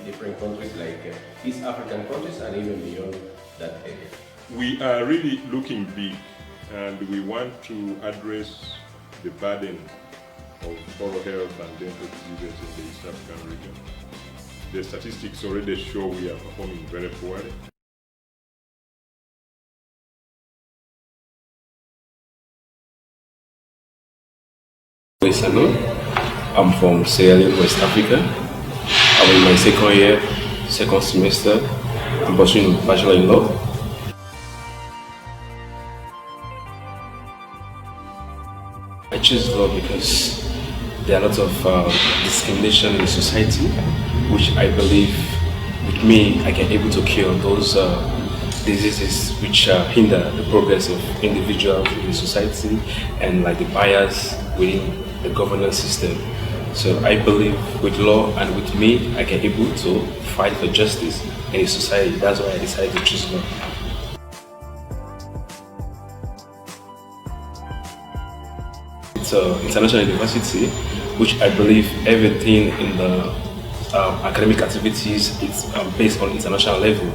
different countries like East African countries and even beyond that area. We are really looking big, and we want to address the burden of oral health and dental diseases in the East African region. The statistics already show we are performing very poorly. I'm from Sierra Leone, West Africa. I'm in my second year, second semester. I'm pursuing Bachelor in Law. I choose law because there are lots of discrimination in society, which I believe with me I can able to cure those diseases which hinder the progress of individuals in society and like the bias within the governance system. So I believe with law and with me I can able to fight for justice in society. That's why I decided to choose law. It's an international university, which I believe everything in the academic activities is based on international level.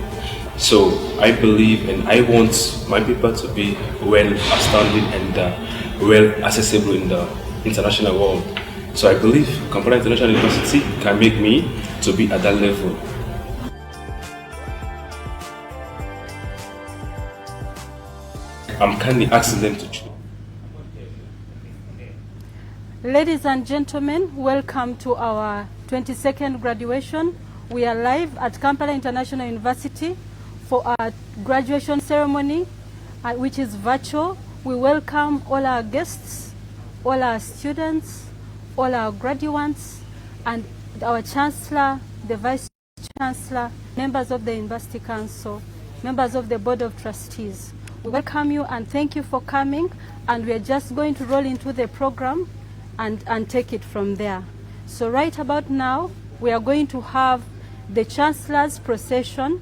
So I believe and I want my people to be well outstanding and well accessible in the international world. So I believe Kampala International University can make me to be at that level. I'm kindly asking them to choose. Ladies and gentlemen, welcome to our 22nd graduation. We are live at Kampala International University for our graduation ceremony, which is virtual. We welcome all our guests, all our students, all our graduates, and our Chancellor, the Vice Chancellor, members of the University Council, members of the Board of Trustees. We welcome you and thank you for coming, and we are just going to roll into the program and take it from there. So right about now, we are going to have the Chancellor's procession,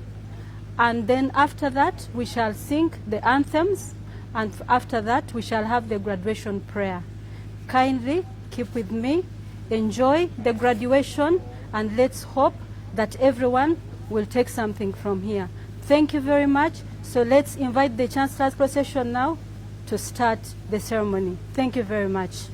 and then after that, we shall sing the anthems, and after that, we shall have the graduation prayer. Kindly keep with me, enjoy the graduation, and let's hope that everyone will take something from here. Thank you very much. So let's invite the Chancellor's procession now to start the ceremony. Thank you very much.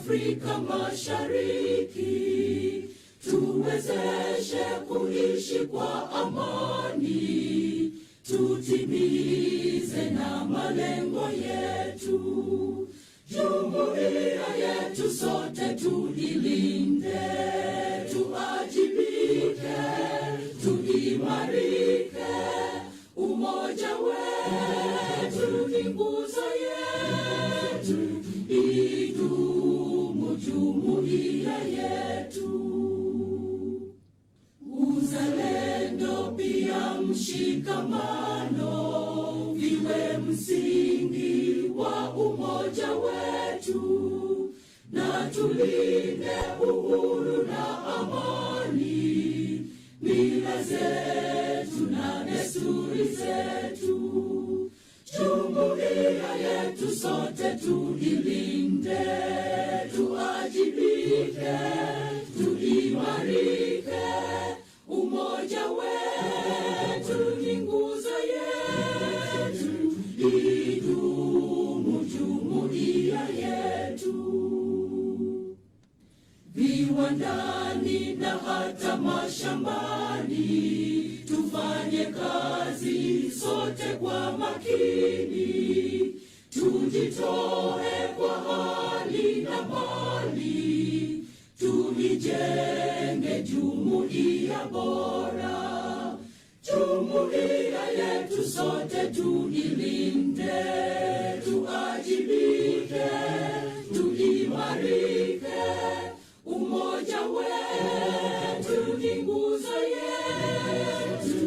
Afrika Mashariki, tuwezeshe kuishi kwa amani, tutimize na malengo yetu. Jumuiya yetu sote tuilinde, tuajibike, tuimarike, umoja wetu ni nguzo yetu, idumu jumuiya yetu. mshikamano viwe msingi wa umoja wetu, na tulinde uhuru na amani, mila zetu na desturi zetu. Jumuiya yetu sote tuilinde, tuajibike, tuimarike. Umoja wetu ni nguzo yetu, idumu jumuiya yetu. Viwandani na hata mashambani, tufanye kazi sote kwa makini, tujitoe kwa hali na mali, tuijenge jumuiya bora. Jumuiya yetu sote tuilinde, tuajibike, tuimarike. Umoja wetu ni nguzo yetu,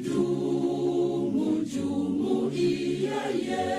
idumu jumuiya yetu.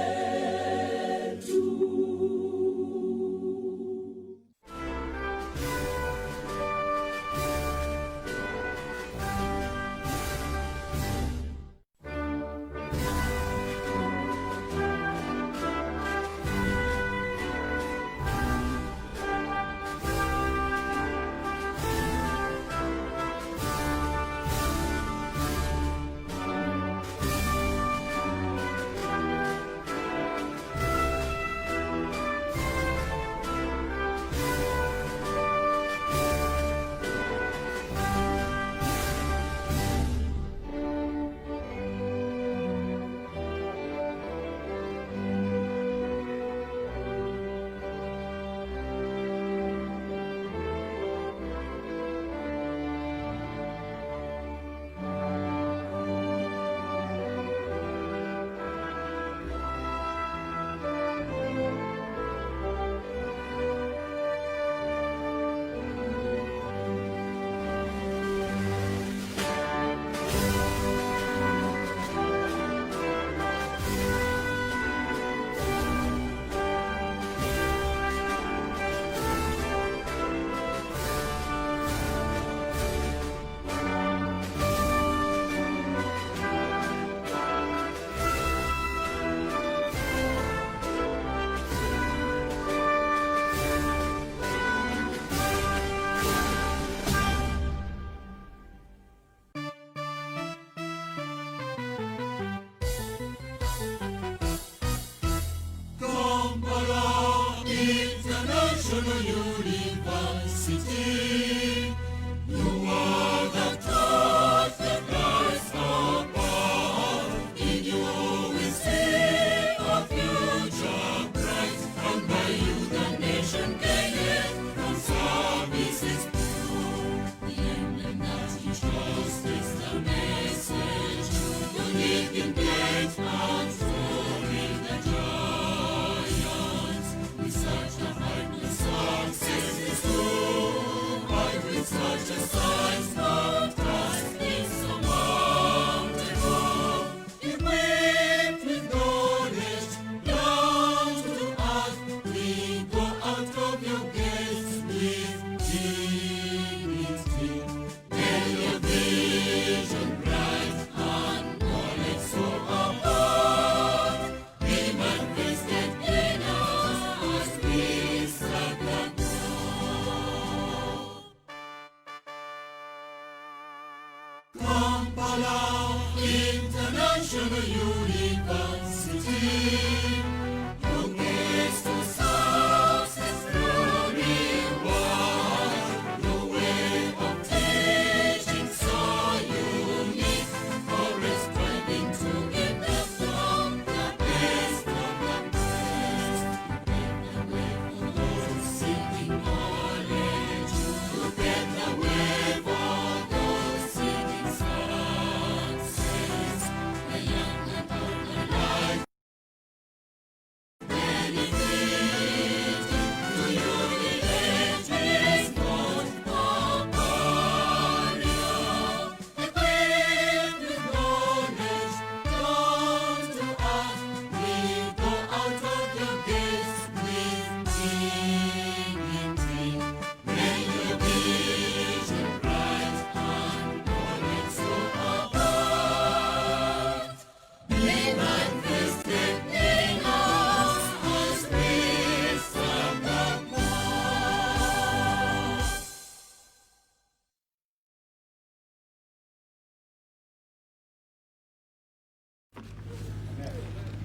Kampala International University, you are the torch that lights our path. In you we see a future bright, and by you the nation gaineth from services pure. The emblem that you trust is the message, unique in great and soaring the giants. With such a height, the success is true, but with such a size, not trust is surmountable. Equipped with knowledge, down to earth, we go out of your gates with dignity. May your vision bright and knowledge so above be manifested in us as we serve the goal. Kampala International University,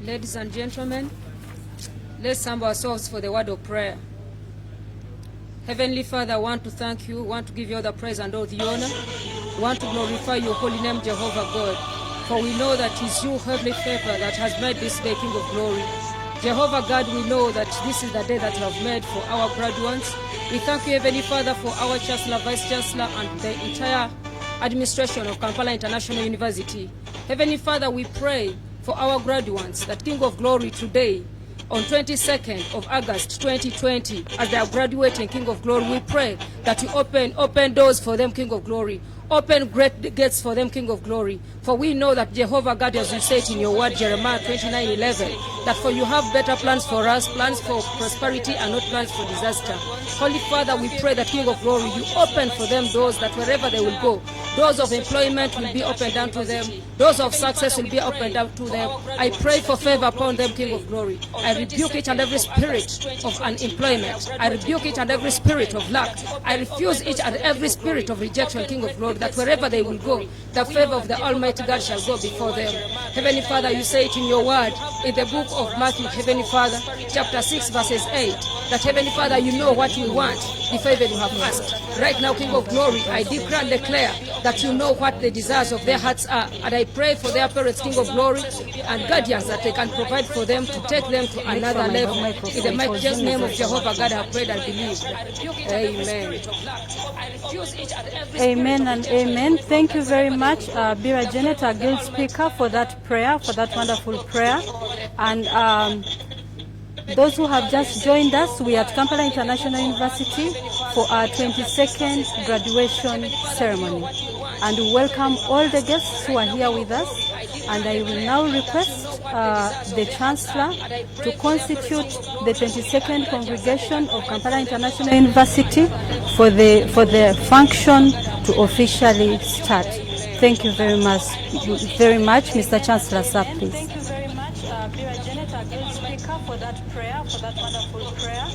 Ladies and gentlemen, let's humble ourselves for the word of prayer. Heavenly Father, I want to thank you, want to give you all the praise and all the honor. Want to glorify your holy name, Jehovah God. For we know that it is you, Heavenly Father, that has made this day, King of Glory. Jehovah God, we know that this is the day that you have made for our graduates. We thank you, Heavenly Father, for our Chancellor, Vice Chancellor, and the entire administration of Kampala International University. Heavenly Father, we pray for our graduates, that King of Glory today, on 22nd of August 2020, as they are graduating, King of Glory, we pray that you open doors for them, King of Glory. Open great gates for them, King of Glory. For we know that Jehovah God, as you said in your word, Jeremiah 29:11, that for you have better plans for us, plans for prosperity and not plans for disaster. Holy Father, we pray that, King of Glory, you open for them doors that wherever they will go, doors of employment will be opened down to them, doors of success will be opened down to them. I pray for favor upon them, King of Glory. I rebuke each and every spirit of unemployment. I rebuke each and every spirit of lack. I refuse each and every spirit of rejection, King of Glory, that wherever they will go, the favor of the Almighty God shall go before them. Heavenly Father, you say it in your word, in the book of Matthew, Heavenly Father, chapter 6, verses 8, that Heavenly Father, you know what you want before even you have asked. Right now, King of Glory, I declare and declare that you know what the desires of their hearts are. And I pray for their parents, King of Glory, and guardians that they can provide for them to take them to another level. In the mighty name of Jehovah God, I have prayed and believed. Amen. Amen and amen. Thank you very much, Bira Janet, our guild speaker, for that prayer, for that wonderful prayer. And those who have just joined us, we are at Kampala International University for our 22nd graduation ceremony. And we welcome all the guests who are here with us. And I will now request the Chancellor to constitute the 22nd congregation of Kampala International University for the function to officially start. Thank you very much, Mr. Chancellor, sir, please. Thank you very much, Bira Janet, our guild speaker, for that prayer, for that wonderful prayer.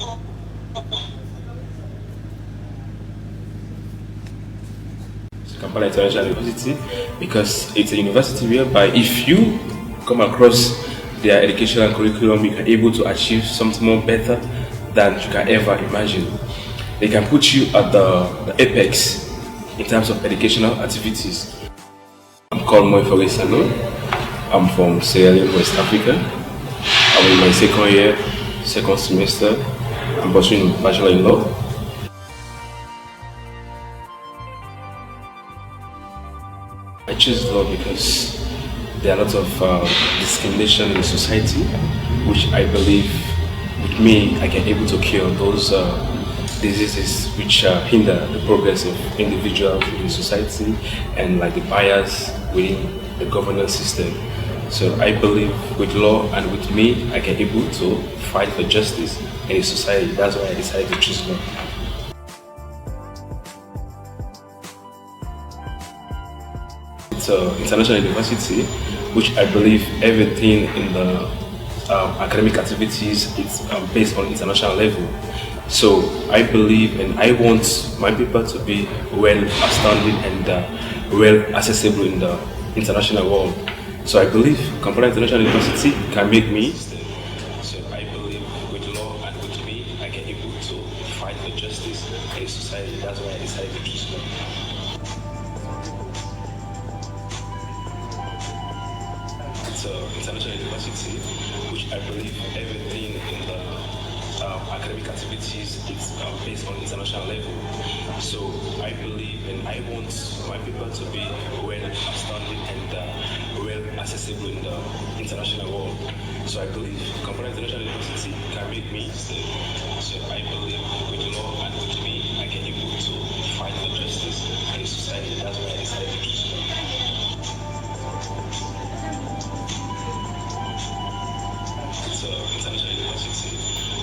Kampala International University, because it's a university whereby if you come across their educational curriculum, you are able to achieve something more better than you can ever imagine. They can put you at the apex in terms of educational activities. I'm called Moifore Salo. I'm from Sierra Leone, West Africa. I'm in my second year, second semester. I'm pursuing Bachelor in Law. I choose law because there are lots of discrimination in society, which I believe with me I can able to cure those diseases which hinder the progress of individuals in society and like the bias within the governance system. So I believe with law and with me I can able to fight for justice in society. That's why I decided to choose law. It's an international university, which I believe everything in the academic activities is based on international level. So I believe and I want my people to be well outstanding and well accessible in the international world. So I believe Kampala International University can make me. So I believe with law and with me, I can able to fight for justice in society. That's why I decided to choose law. It's an international university, which I believe everything in the academic activities is based on international level. So I believe and I want my people to be well outstanding and well accessible in the international world. So I believe Kampala International University can make me. So I believe with law and with me, I can able to fight for justice in society. That's why I decided to choose law. It's an international university,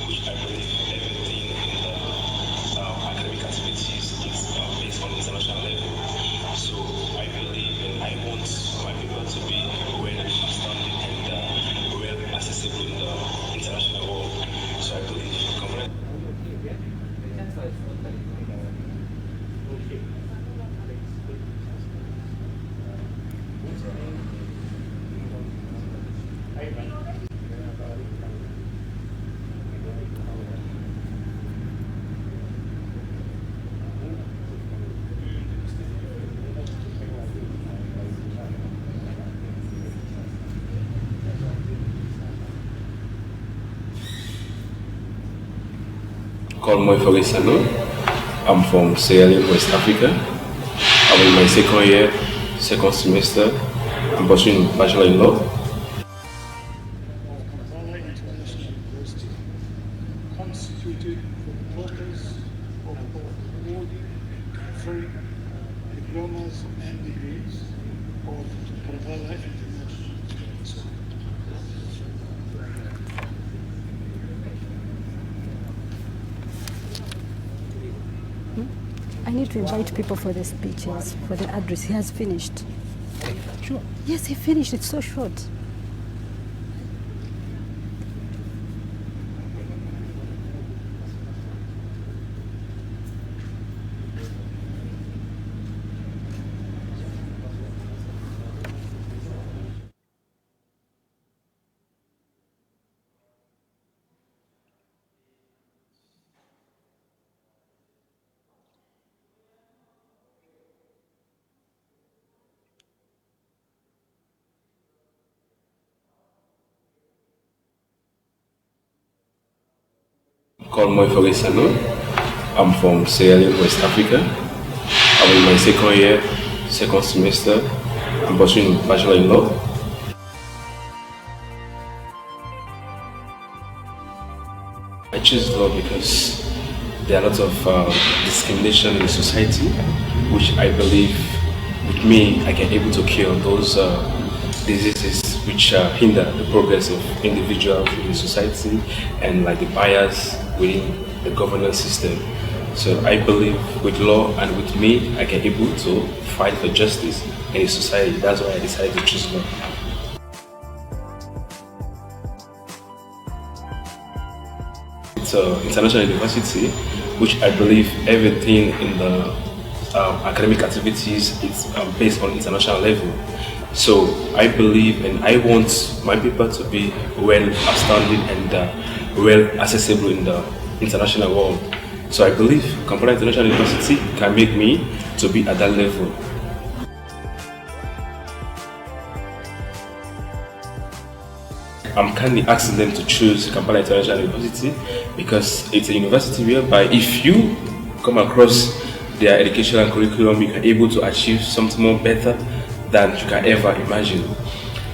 which I believe everything in the academic activities is based on international level. So I believe and I want my people to be well outstanding and well accessible in the international world. So I believe called Moifoge Sano. I'm from Sierra Leone, West Africa. I'm in my second year, second semester. I'm pursuing Bachelor in Law. Kampala International University, constituted for the purpose of awarding, conferring diplomas and degrees of Kampala International University. I need to invite people for the speeches, for the address. He has finished. Sure. Yes, he finished. It's so short. Called Moifoge Sano. I'm from Sierra Leone, West Africa. I'm in my second year, second semester. I'm pursuing Bachelor in Law. I choose law because there are lots of discrimination in society, which I believe with me I can able to cure those diseases which hinder the progress of individuals in the society and like the bias within the governance system. So I believe with law and with me I can able to fight for justice in the society. That's why I decided to choose law. It's an international university, which I believe everything in the academic activities is based on international level. So I believe and I want my people to be well outstanding and well accessible in the international world. So I believe Kampala International University can make me to be at that level. I'm kindly asking them to choose Kampala International University because it's a university whereby if you come across their educational curriculum, you are able to achieve something more better than you can ever imagine.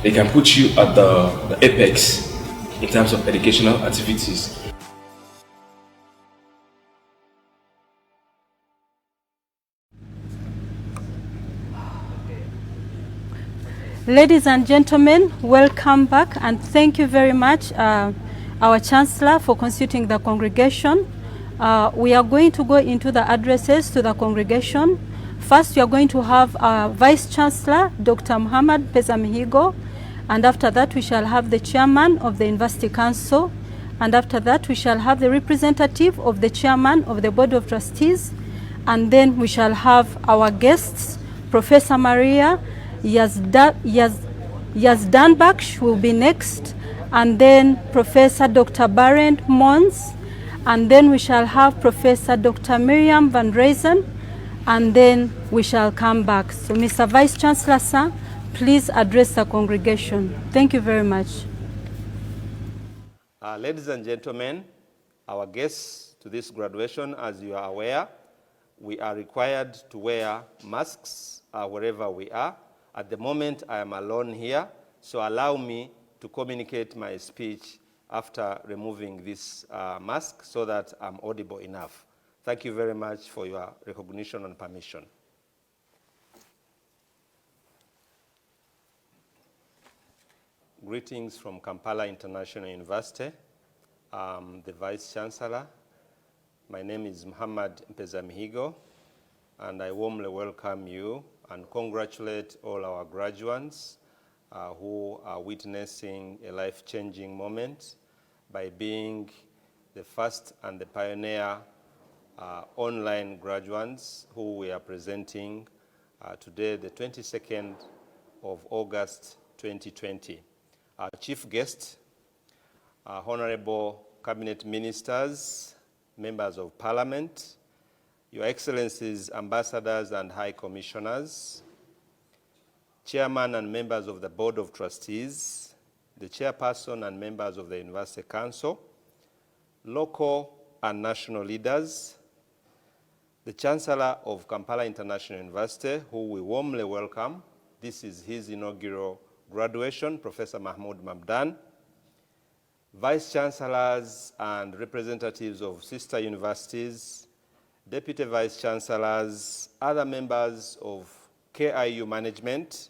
They can put you at the apex in terms of educational activities. Ladies and gentlemen, welcome back and thank you very much, our Chancellor, for constituting the congregation. We are going to go into the addresses to the congregation. First, we are going to have our Vice Chancellor, Dr. Muhammad Pezamihigo, and after that we shall have the Chairman of the University Council, and after that we shall have the representative of the Chairman of the Board of Trustees, and then we shall have our guests, Professor Maria Yazdanbaksh will be next, and then Professor Dr. Barend Mons, and then we shall have Professor Dr. Miriam Van Reysen, and then we shall come back. So Mr. Vice Chancellor, sir, please address the congregation. Thank you very much. Ladies and gentlemen, our guests to this graduation, as you are aware, we are required to wear masks wherever we are. At the moment, I am alone here, so allow me to communicate my speech after removing this mask so that I'm audible enough. Thank you very much for your recognition and permission. Greetings from Kampala International University. I'm the Vice Chancellor. My name is Muhammad Pezamihigo, and I warmly welcome you and congratulate all our graduates who are witnessing a life-changing moment by being the first and the pioneer online graduates who we are presenting today, the 22nd of August 2020. Our chief guest, honorable cabinet ministers, members of parliament, Your Excellencies, ambassadors and high commissioners, chairman and members of the Board of Trustees, the chairperson and members of the University Council, local and national leaders, the Chancellor of Kampala International University, who we warmly welcome. This is his inaugural graduation, Professor Mahmoud Mamdan, Vice Chancellors and representatives of sister universities, Deputy Vice Chancellors, other members of KIU management,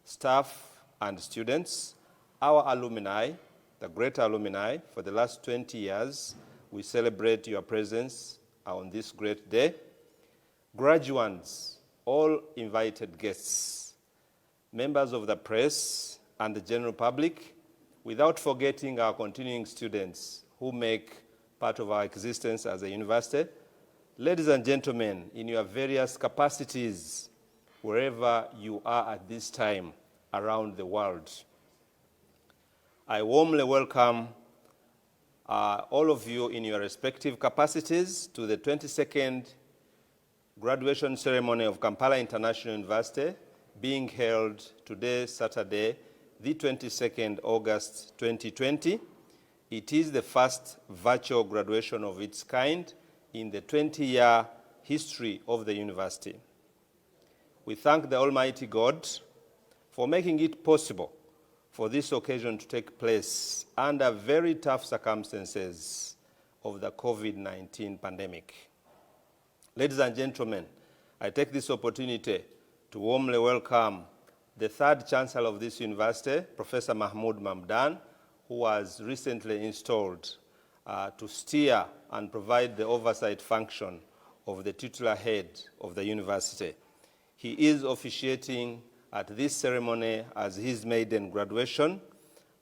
staff and students, our alumni, the great alumni. For the last 20 years, we celebrate your presence on this great day. Graduates, all invited guests, members of the press and the general public, without forgetting our continuing students who make part of our existence as a university. Ladies and gentlemen, in your various capacities, wherever you are at this time around the world, I warmly welcome all of you in your respective capacities to the 22nd graduation ceremony of Kampala International University, being held today, Saturday, the 22nd August 2020. It is the first virtual graduation of its kind in the 20-year history of the university. We thank the Almighty God for making it possible for this occasion to take place under very tough circumstances of the COVID-19 pandemic. Ladies and gentlemen, I take this opportunity to warmly welcome the third Chancellor of this university, Professor Mahmoud Mamdan, who was recently installed to steer and provide the oversight function of the titular head of the university. He is officiating at this ceremony as his maiden graduation,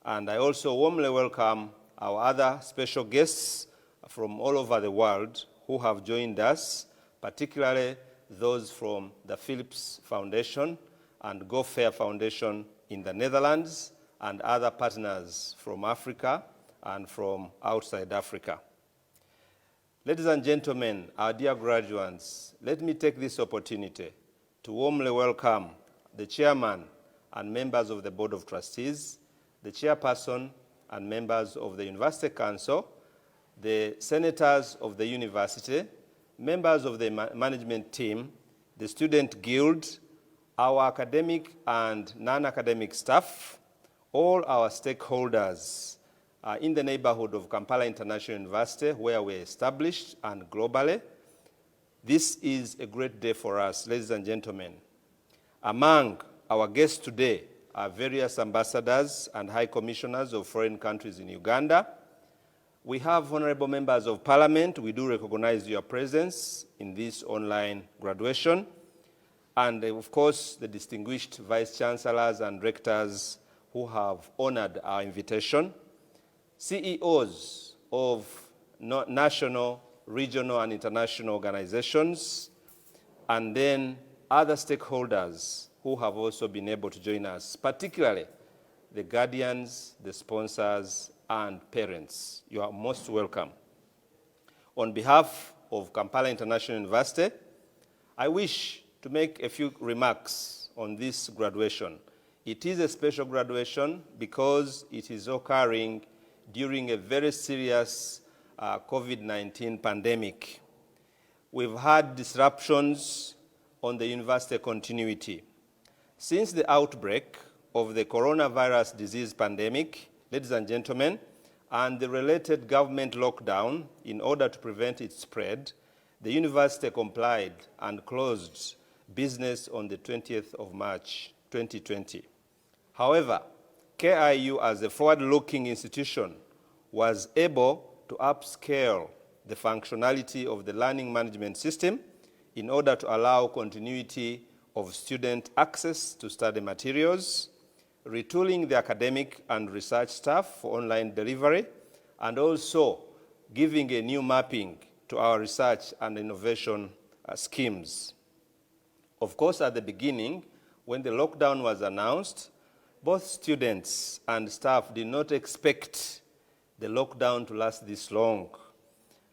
and I also warmly welcome our other special guests from all over the world who have joined us, particularly those from the Philips Foundation and Go Fair Foundation in the Netherlands, and other partners from Africa and from outside Africa. Ladies and gentlemen, our dear graduates, let me take this opportunity to warmly welcome the chairman and members of the Board of Trustees, the chairperson and members of the University Council, the senators of the university, members of the management team, the student guild, our academic and non-academic staff, all our stakeholders in the neighborhood of Kampala International University, where we're established, and globally. This is a great day for us, ladies and gentlemen. Among our guests today are various ambassadors and high commissioners of foreign countries in Uganda. We have honorable members of parliament. We do recognize your presence in this online graduation. And of course, the distinguished vice chancellors and rectors who have honored our invitation, CEOs of national, regional, and international organizations, and then other stakeholders who have also been able to join us, particularly the guardians, the sponsors, and parents. You are most welcome. On behalf of Kampala International University, I wish to make a few remarks on this graduation. It is a special graduation because it is occurring during a very serious COVID-19 pandemic. We've had disruptions on the university continuity. Since the outbreak of the coronavirus disease pandemic, ladies and gentlemen, and the related government lockdown in order to prevent its spread, the university complied and closed business on the 20th of March, 2020. However, KIU, as a forward-looking institution, was able to upscale the functionality of the learning management system in order to allow continuity of student access to study materials, retooling the academic and research staff for online delivery, and also giving a new mapping to our research and innovation schemes. Of course, at the beginning, when the lockdown was announced, both students and staff did not expect the lockdown to last this long,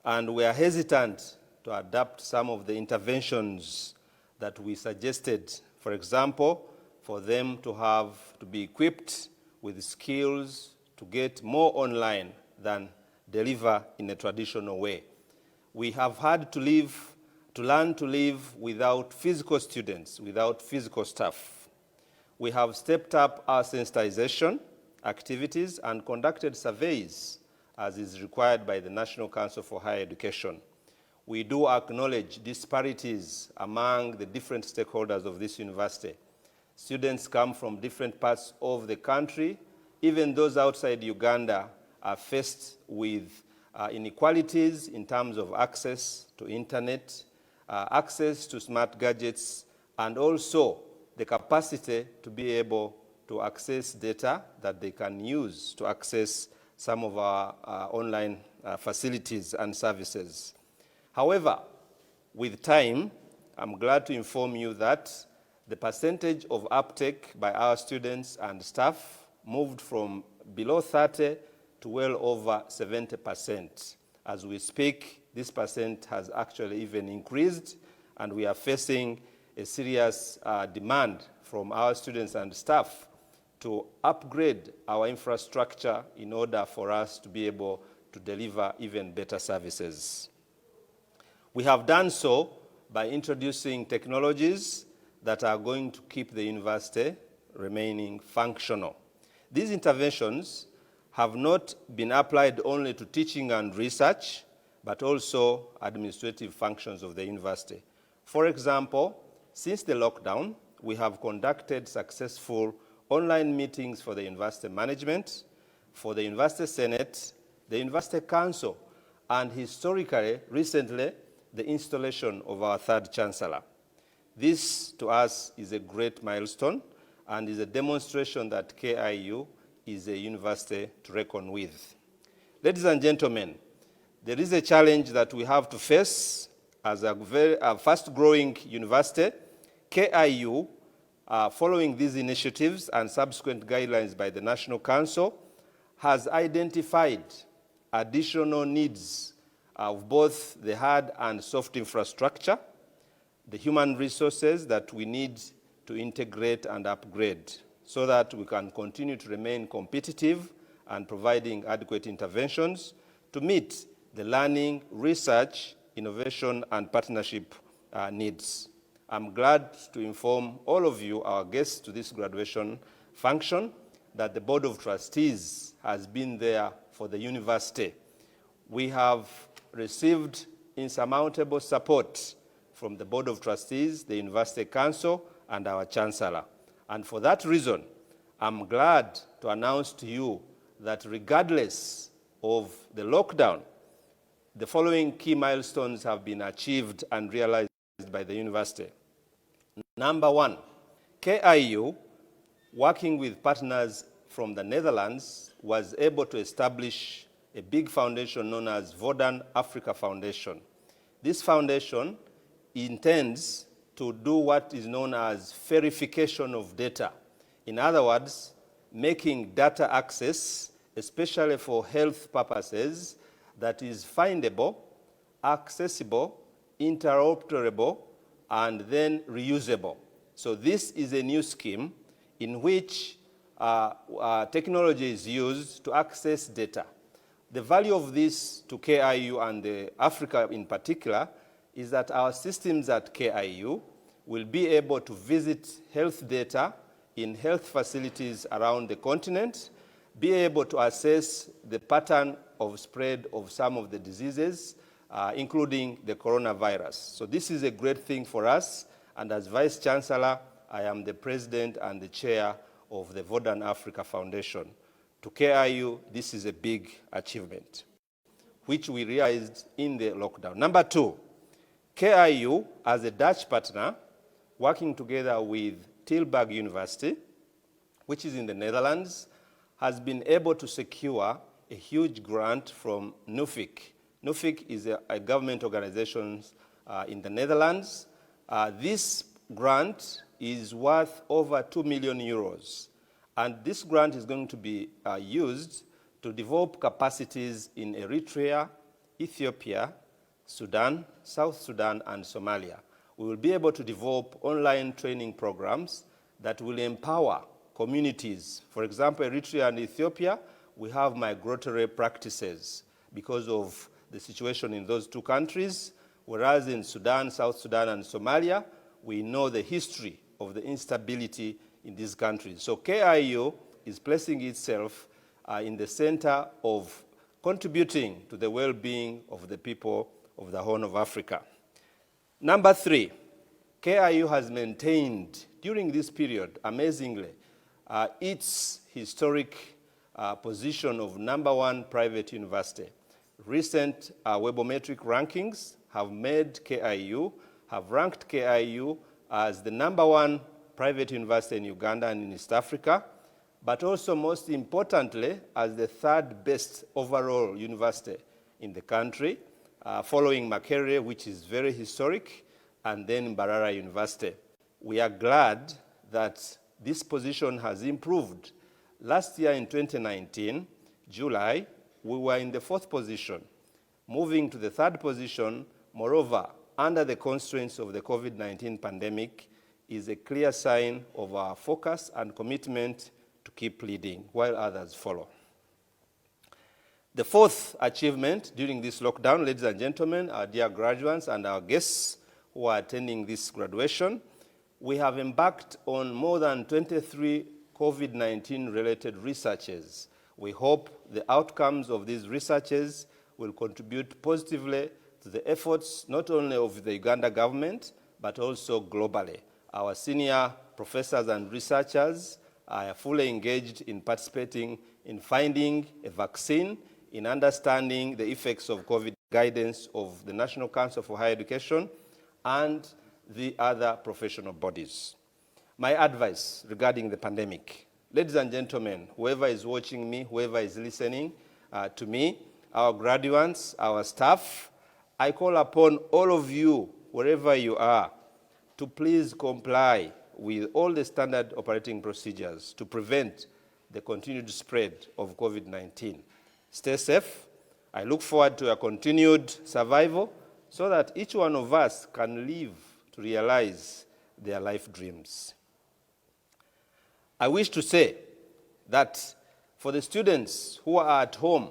and were hesitant to adapt some of the interventions that we suggested. For example, for them to be equipped with skills to get more online than deliver in a traditional way. we have had to learn to live without physical students, without physical staff. We have stepped up our sensitization activities and conducted surveys as is required by the National Council for Higher Education. We do acknowledge disparities among the different stakeholders of this university. Students come from different parts of the country. Even those outside Uganda are faced with inequalities in terms of access to internet, access to smart gadgets, and also the capacity to be able to access data that they can use to access some of our online facilities and services. However, with time, I'm glad to inform you that the percentage of uptake by our students and staff moved from below 30 to well over 70%. As we speak, this percent has actually even increased, and we are facing a serious demand from our students and staff to upgrade our infrastructure in order for us to be able to deliver even better services. We have done so by introducing technologies that are going to keep the university remaining functional. These interventions have not been applied only to teaching and research, but also administrative functions of the university. For example, since the lockdown, we have conducted successful online meetings for the university management, for the university senate, the university council, and historically, recently, the installation of our third chancellor. This, to us, is a great milestone and is a demonstration that KIU is a university to reckon with. Ladies and gentlemen, there is a challenge that we have to face as a fast-growing university. KIU, following these initiatives and subsequent guidelines by the National Council, has identified additional needs of both the hard and soft infrastructure, the human resources that we need to integrate and upgrade so that we can continue to remain competitive and providing adequate interventions to meet the learning, research, innovation, and partnership needs. I'm glad to inform all of you, our guests to this graduation function, that the Board of Trustees has been there for the university. We have received insurmountable support from the Board of Trustees, the University Council, and our Chancellor. And for that reason, I'm glad to announce to you that regardless of the lockdown, the following key milestones have been achieved and realized by the university. Number one, KIU, working with partners from the Netherlands, was able to establish a big foundation known as Vodafone Africa Foundation. This foundation intends to do what is known as verification of data. In other words, making data access, especially for health purposes, that is findable, accessible, interoperable, and then reusable. So this is a new scheme in which technology is used to access data. The value of this to KIU and Africa in particular is that our systems at KIU will be able to visit health data in health facilities around the continent, be able to assess the pattern of spread of some of the diseases, including the coronavirus. So this is a great thing for us, and as Vice Chancellor, I am the President and the Chair of the Vodafone Africa Foundation. To KIU, this is a big achievement, which we realized in the lockdown. Number two, KIU, as a Dutch partner, working together with Tilburg University, which is in the Netherlands, has been able to secure a huge grant from NUFIC. NUFIC is a government organization in the Netherlands. This grant is worth over 2 million euros. And this grant is going to be used to develop capacities in Eritrea, Ethiopia, Sudan, South Sudan, and Somalia. We will be able to develop online training programs that will empower communities. For example, Eritrea and Ethiopia, we have migratory practices because of the situation in those two countries, whereas in Sudan, South Sudan, and Somalia, we know the history of the instability in these countries. So KIU is placing itself in the center of contributing to the well-being of the people of the Horn of Africa. Number 3, KIU has maintained during this period, amazingly, its historic position of #1 private university. Recent Webometric rankings have made KIU, have ranked KIU as the #1 private university in Uganda and in East Africa, but also most importantly as the 3rd best overall university in the country, following Makerere, which is very historic, and then Mbarara University. We are glad that this position has improved. Last year in 2019, July, we were in the 4th position, moving to the 3rd position. Moreover, under the constraints of the COVID-19 pandemic, is a clear sign of our focus and commitment to keep leading while others follow. The 4th achievement during this lockdown, ladies and gentlemen, our dear graduates and our guests who are attending this graduation, we have embarked on more than 23 COVID-19 related researches. We hope the outcomes of these researches will contribute positively to the efforts not only of the Uganda government, but also globally. Our senior professors and researchers are fully engaged in participating in finding a vaccine, in understanding the effects of COVID, guidance of the National Council for Higher Education and the other professional bodies. My advice regarding the pandemic, ladies and gentlemen, whoever is watching me, whoever is listening to me, our graduates, our staff, I call upon all of you, wherever you are, to please comply with all the standard operating procedures to prevent the continued spread of COVID-19. Stay safe. I look forward to your continued survival so that each one of us can live to realize their life dreams. I wish to say that for the students who are at home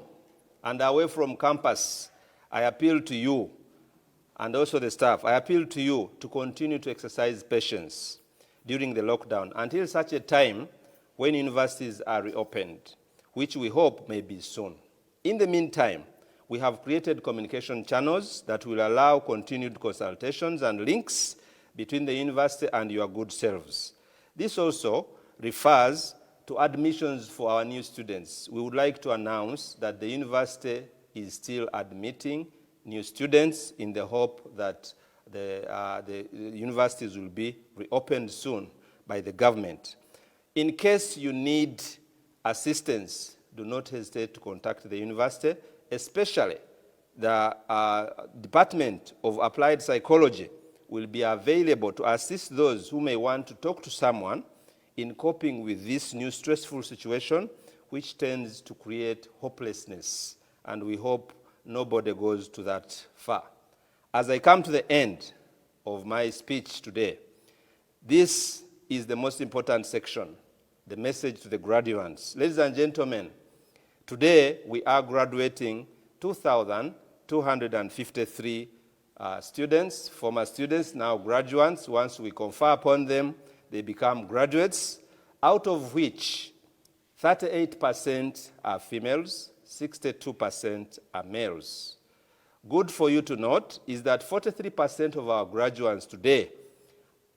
and away from campus, I appeal to you, and also the staff, I appeal to you to continue to exercise patience during the lockdown until such a time when universities are reopened, which we hope may be soon. In the meantime, we have created communication channels that will allow continued consultations and links between the university and your good selves. This also refers to admissions for our new students. We would like to announce that the university is still admitting new students in the hope that the universities will be reopened soon by the government. In case you need assistance, do not hesitate to contact the university, especially the Department of Applied Psychology will be available to assist those who may want to talk to someone in coping with this new stressful situation, which tends to create hopelessness, and we hope nobody goes to that far. As I come to the end of my speech today, this is the most important section, the message to the graduates. Ladies and gentlemen, today we are graduating 2,253 students, former students, now graduates. Once we confer upon them, they become graduates, out of which 38% are females, 62% are males. Good for you to note is that 43% of our graduates today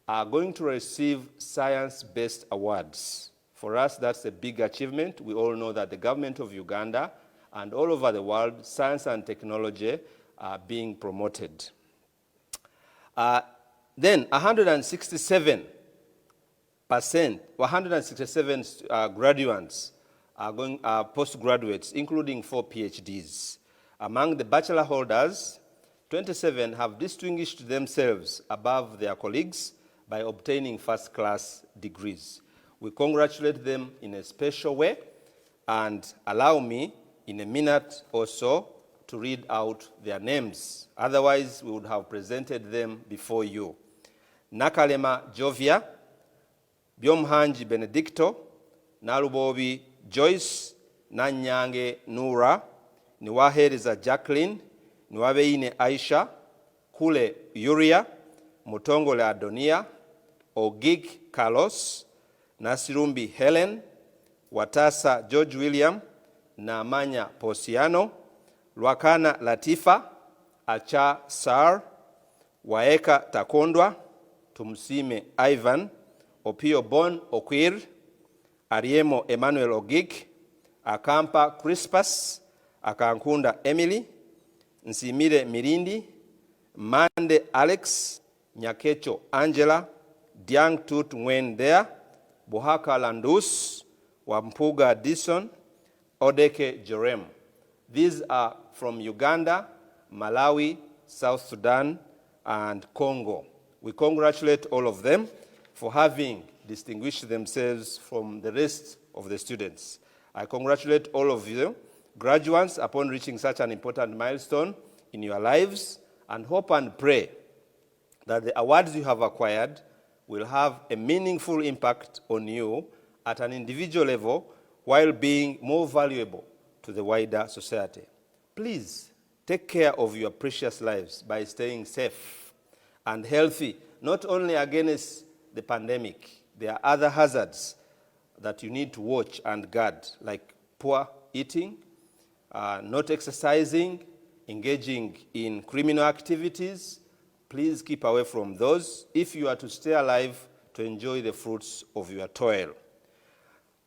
are going to receive science-based awards. For us, that's a big achievement. We all know that the government of Uganda and all over the world, science and technology are being promoted. Then 167 graduates are postgraduates, including 4 PhDs. Among the bachelor holders, 27 have distinguished themselves above their colleagues by obtaining first-class degrees. We congratulate them in a special way, and allow me in a minute or so to read out their names. Otherwise, we would have presented them before you. Nakalema Jovia, Byomhanji Benedicto, Nalubobi Joyce, Nanyange Nura, Niwahereza Jacqueline, Nwabeine Aisha, Kule Yuria, Mutongole Adonia, Ogig Carlos, Nasirumbi Helen, Watasa George William, Namanya Posiano, Lwakana Latifa, Acha Sar, Waeka Takondwa, Tumsime Ivan, Opio Bon Okwir, Ariemo Emmanuel Ogig, Akampa Crispus, Akankunda Emily, Nsimire Mirindi, Mande Alex, Nyakecho Angela, Diang Tut Mwendea, Bohaka Landus, Wampuga Dison, Odeke Jerem. These are from Uganda, Malawi, South Sudan, and Congo. We congratulate all of them for having distinguished themselves from the rest of the students. I congratulate all of you, graduates, upon reaching such an important milestone in your lives, and hope and pray that the awards you have acquired will have a meaningful impact on you at an individual level while being more valuable to the wider society. Please take care of your precious lives by staying safe and healthy, not only against the pandemic. There are other hazards that you need to watch and guard, like poor eating, not exercising, engaging in criminal activities. Please keep away from those if you are to stay alive to enjoy the fruits of your toil.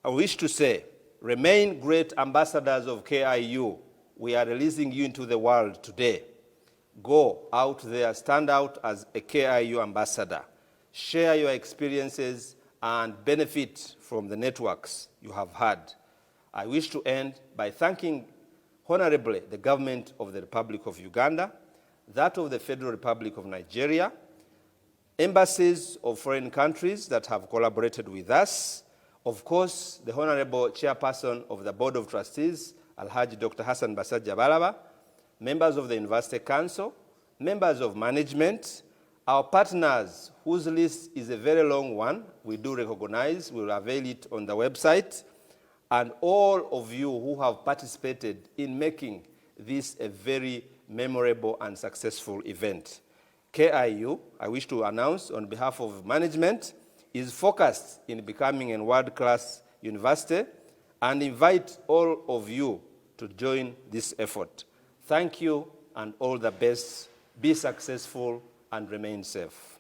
I wish to say, remain great ambassadors of KIU. We are releasing you into the world today. Go out there, stand out as a KIU ambassador. Share your experiences and benefit from the networks you have had. I wish to end by thanking honorably the government of the Republic of Uganda, that of the Federal Republic of Nigeria, embassies of foreign countries that have collaborated with us, of course, the Honorable Chairperson of the Board of Trustees, Alhaji Dr. Hassan Basajja Balaba, members of the University Council, members of management, our partners, whose list is a very long one, we do recognize, we will avail it on the website, and all of you who have participated in making this a very memorable and successful event. KIU, I wish to announce on behalf of management, is focused in becoming a world-class university and invite all of you to join this effort. Thank you and all the best. Be successful and remain safe.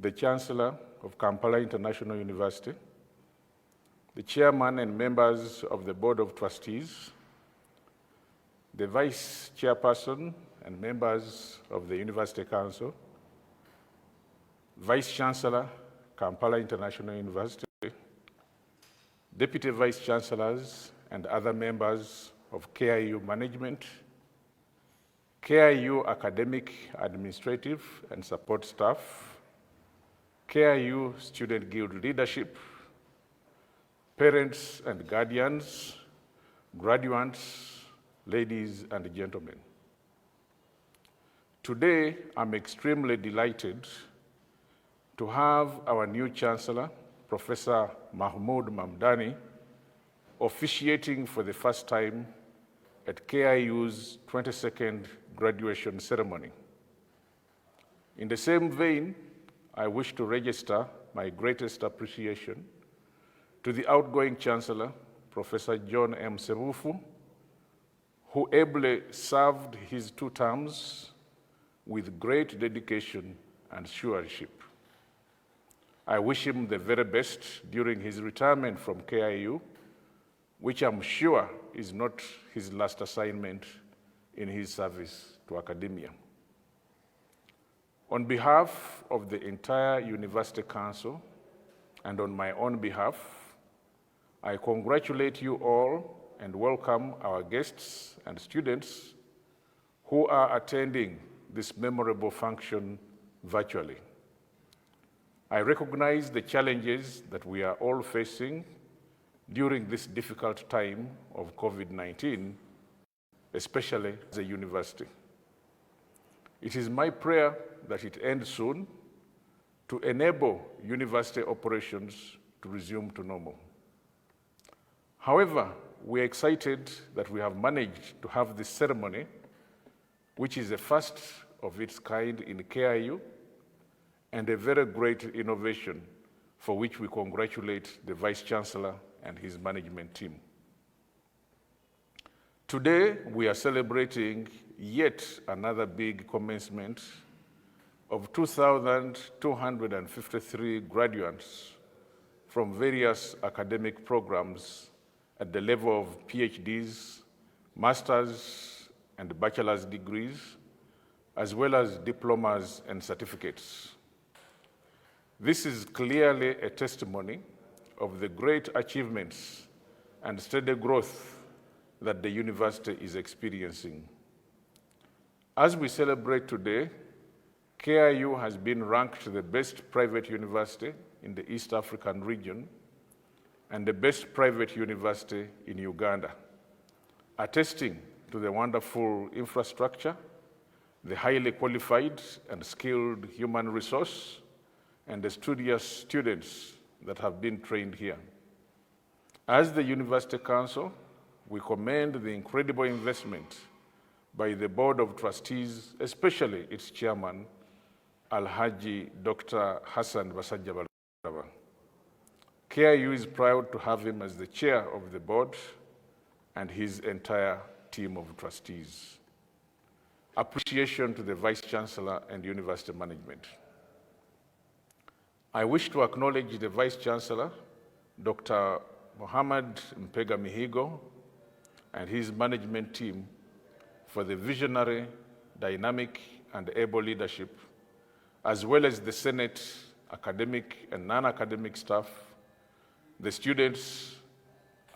The Chancellor of Kampala International University, the Chairman and members of the Board of Trustees, the Vice Chairperson and members of the University Council, Vice Chancellor, Kampala International University, Deputy Vice Chancellors and other members of KIU management, KIU academic, administrative and support staff, KIU Student Guild leadership, parents and guardians, graduates, ladies and gentlemen. Today, I'm extremely delighted to have our new Chancellor, Professor Mahmoud Mamdani, officiating for the first time at KIU's 22nd graduation ceremony. In the same vein, I wish to register my greatest appreciation to the outgoing Chancellor, Professor John M. Sebufu, who ably served his 2 terms with great dedication and stewardship. I wish him the very best during his retirement from KIU, which I'm sure is not his last assignment in his service to academia. On behalf of the entire University Council and on my own behalf, I congratulate you all and welcome our guests and students who are attending this memorable function virtually. I recognize the challenges that we are all facing during this difficult time of COVID-19, especially as a university. It is my prayer that it ends soon to enable university operations to resume to normal. However, we are excited that we have managed to have this ceremony, which is the first of its kind in KIU, and a very great innovation for which we congratulate the Vice Chancellor and his management team. Today, we are celebrating yet another big commencement of 2,253 graduates from various academic programs at the level of PhDs, master's, and bachelor's degrees, as well as diplomas and certificates. This is clearly a testimony of the great achievements and steady growth that the university is experiencing. As we celebrate today, KIU has been ranked the best private university in the East African region and the best private university in Uganda, attesting to the wonderful infrastructure, the highly qualified and skilled human resource, and the studious students that have been trained here. As the University Council, we commend the incredible investment by the Board of Trustees, especially its chairman, Alhaji Dr. Hassan Basajja Balaba. KIU is proud to have him as the chair of the board and his entire team of trustees. Appreciation to the Vice Chancellor and University management. I wish to acknowledge the Vice Chancellor, Dr. Mohamed Mpega Mihigo, and his management team for the visionary, dynamic, and able leadership, as well as the Senate, academic and non-academic staff, the students,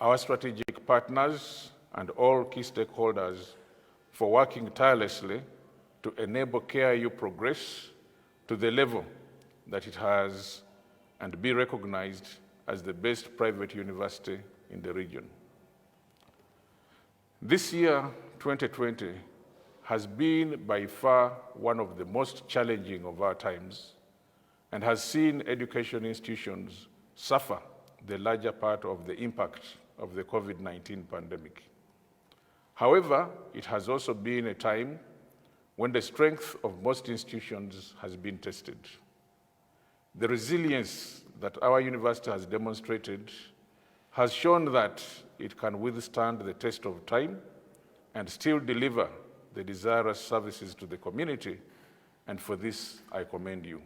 our strategic partners, and all key stakeholders for working tirelessly to enable KIU progress to the level that it has and be recognized as the best private university in the region. This year, 2020, has been by far one of the most challenging of our times and has seen education institutions suffer the larger part of the impact of the COVID-19 pandemic. However, it has also been a time when the strength of most institutions has been tested. The resilience that our university has demonstrated has shown that it can withstand the test of time and still deliver the desirous services to the community, and for this I commend you.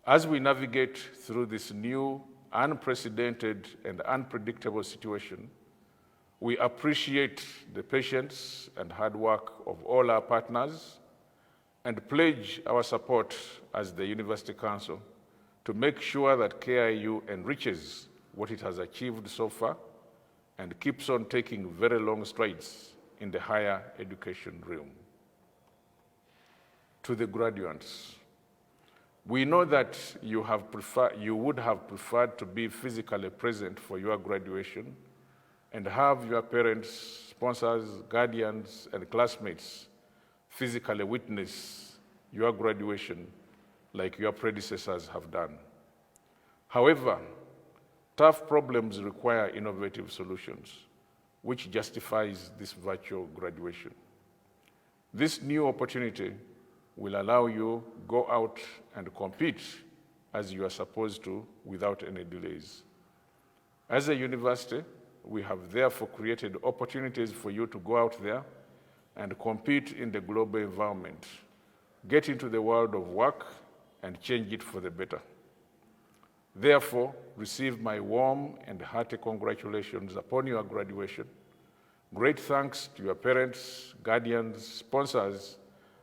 As we navigate through this new, unprecedented, and unpredictable situation, we appreciate the patience and hard work of all our partners and pledge our support as the University Council to make sure that KIU enriches what it has achieved so far and keeps on taking very long strides in the higher education realm. To the graduates, we know that you would have preferred to be physically present for your graduation and have your parents, sponsors, guardians, and classmates physically witness your graduation like your predecessors have done. However, tough problems require innovative solutions, which justifies this virtual graduation. This new opportunity will allow you go out and compete as you are supposed to without any delays. As a university, we have therefore created opportunities for you to go out there and compete in the global environment, get into the world of work, and change it for the better. Therefore, receive my warm and hearty congratulations upon your graduation. Great thanks to your parents, guardians, sponsors,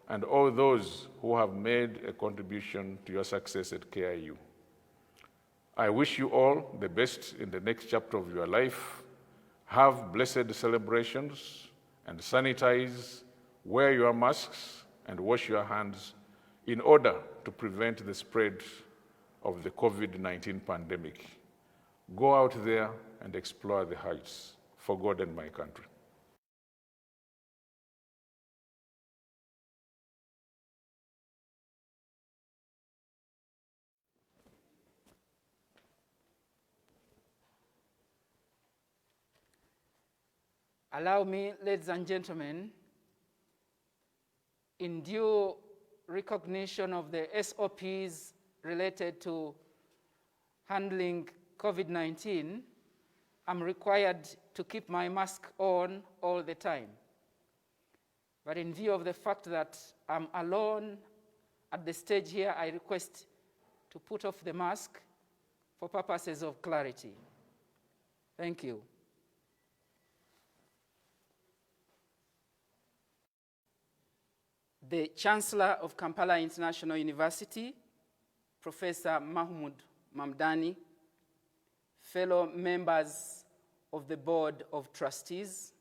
and all those who have made a contribution to your success at KIU. I wish you all the best in the next chapter of your life. Have blessed celebrations and sanitize, wear your masks, and wash your hands in order to prevent the spread of the COVID-19 pandemic. Go out there and explore the heights for God and my country. Allow me, ladies and gentlemen, in due recognition of the SOPs related to handling COVID-19, I'm required to keep my mask on all the time. But in view of the fact that I'm alone at the stage here, I request to put off the mask for purposes of clarity. Thank you. The Chancellor of Kampala International University, Professor Mahmoud Mamdani, fellow members of the Board of Trustees,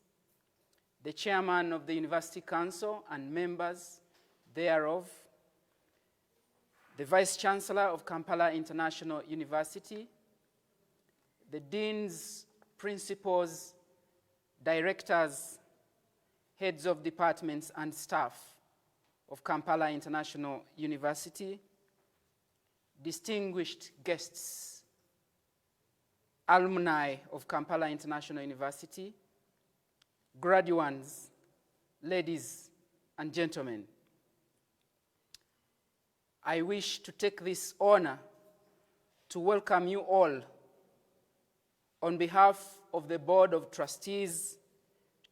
the Chairman of the University Council and members thereof, the Vice Chancellor of Kampala International University, the Deans, Principals, Directors, Heads of Departments and staff of Kampala International University, distinguished guests, alumni of Kampala International University, graduates, ladies and gentlemen. I wish to take this honor to welcome you all on behalf of the Board of Trustees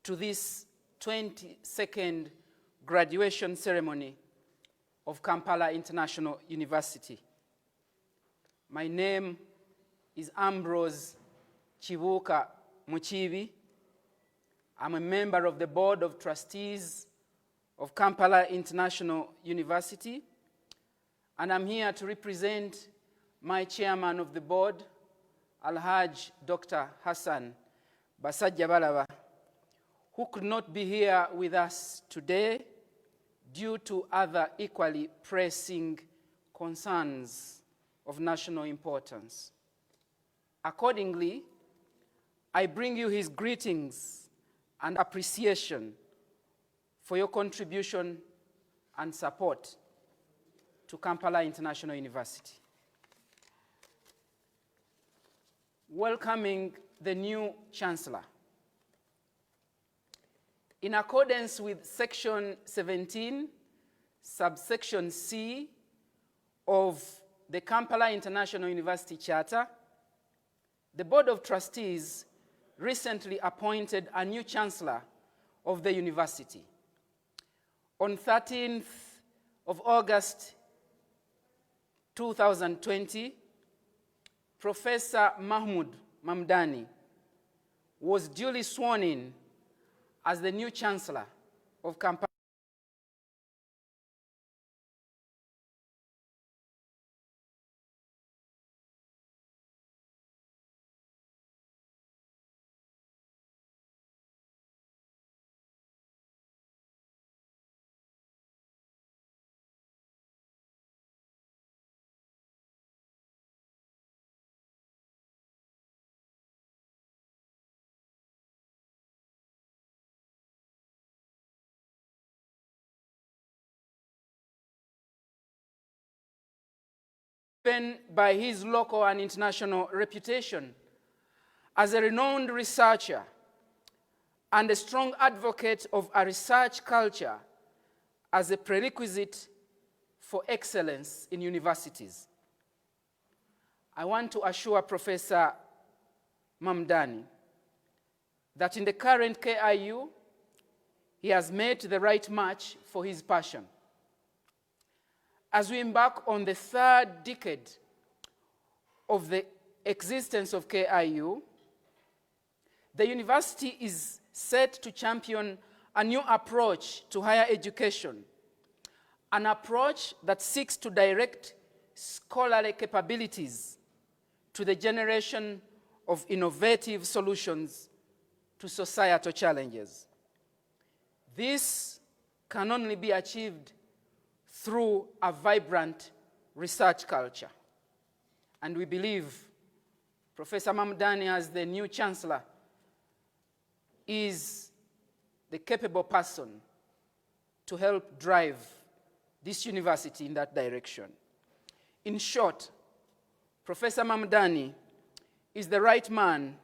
to this 22nd graduation ceremony of Kampala International University. My name is Ambrose Chibuka Muchibi. I'm a member of the Board of Trustees of Kampala International University, and I'm here to represent my chairman of the board, Alhaj Dr. Hassan Basajjabalaba, who could not be here with us today due to other equally pressing concerns of national importance. Accordingly, I bring you his greetings and appreciation for your contribution and support to Kampala International University. Welcoming the new Chancellor. In accordance with Section 17, subsection C of the Kampala International University Charter, the Board of Trustees recently appointed a new Chancellor of the university. On 13th of August 2020, Professor Mahmoud Mamdani was duly sworn in as the new Chancellor of Kampala. Driven by his local and international reputation as a renowned researcher and a strong advocate of a research culture as a prerequisite for excellence in universities. I want to assure Professor Mamdani that in the current KIU, he has made the right match for his passion. As we embark on the third decade of the existence of KIU, the university is set to champion a new approach to higher education, an approach that seeks to direct scholarly capabilities to the generation of innovative solutions to societal challenges. This can only be achieved through a vibrant research culture. And we believe Professor Mamdani, as the new Chancellor, is the capable person to help drive this university in that direction. In short, Professor Mamdani is the right man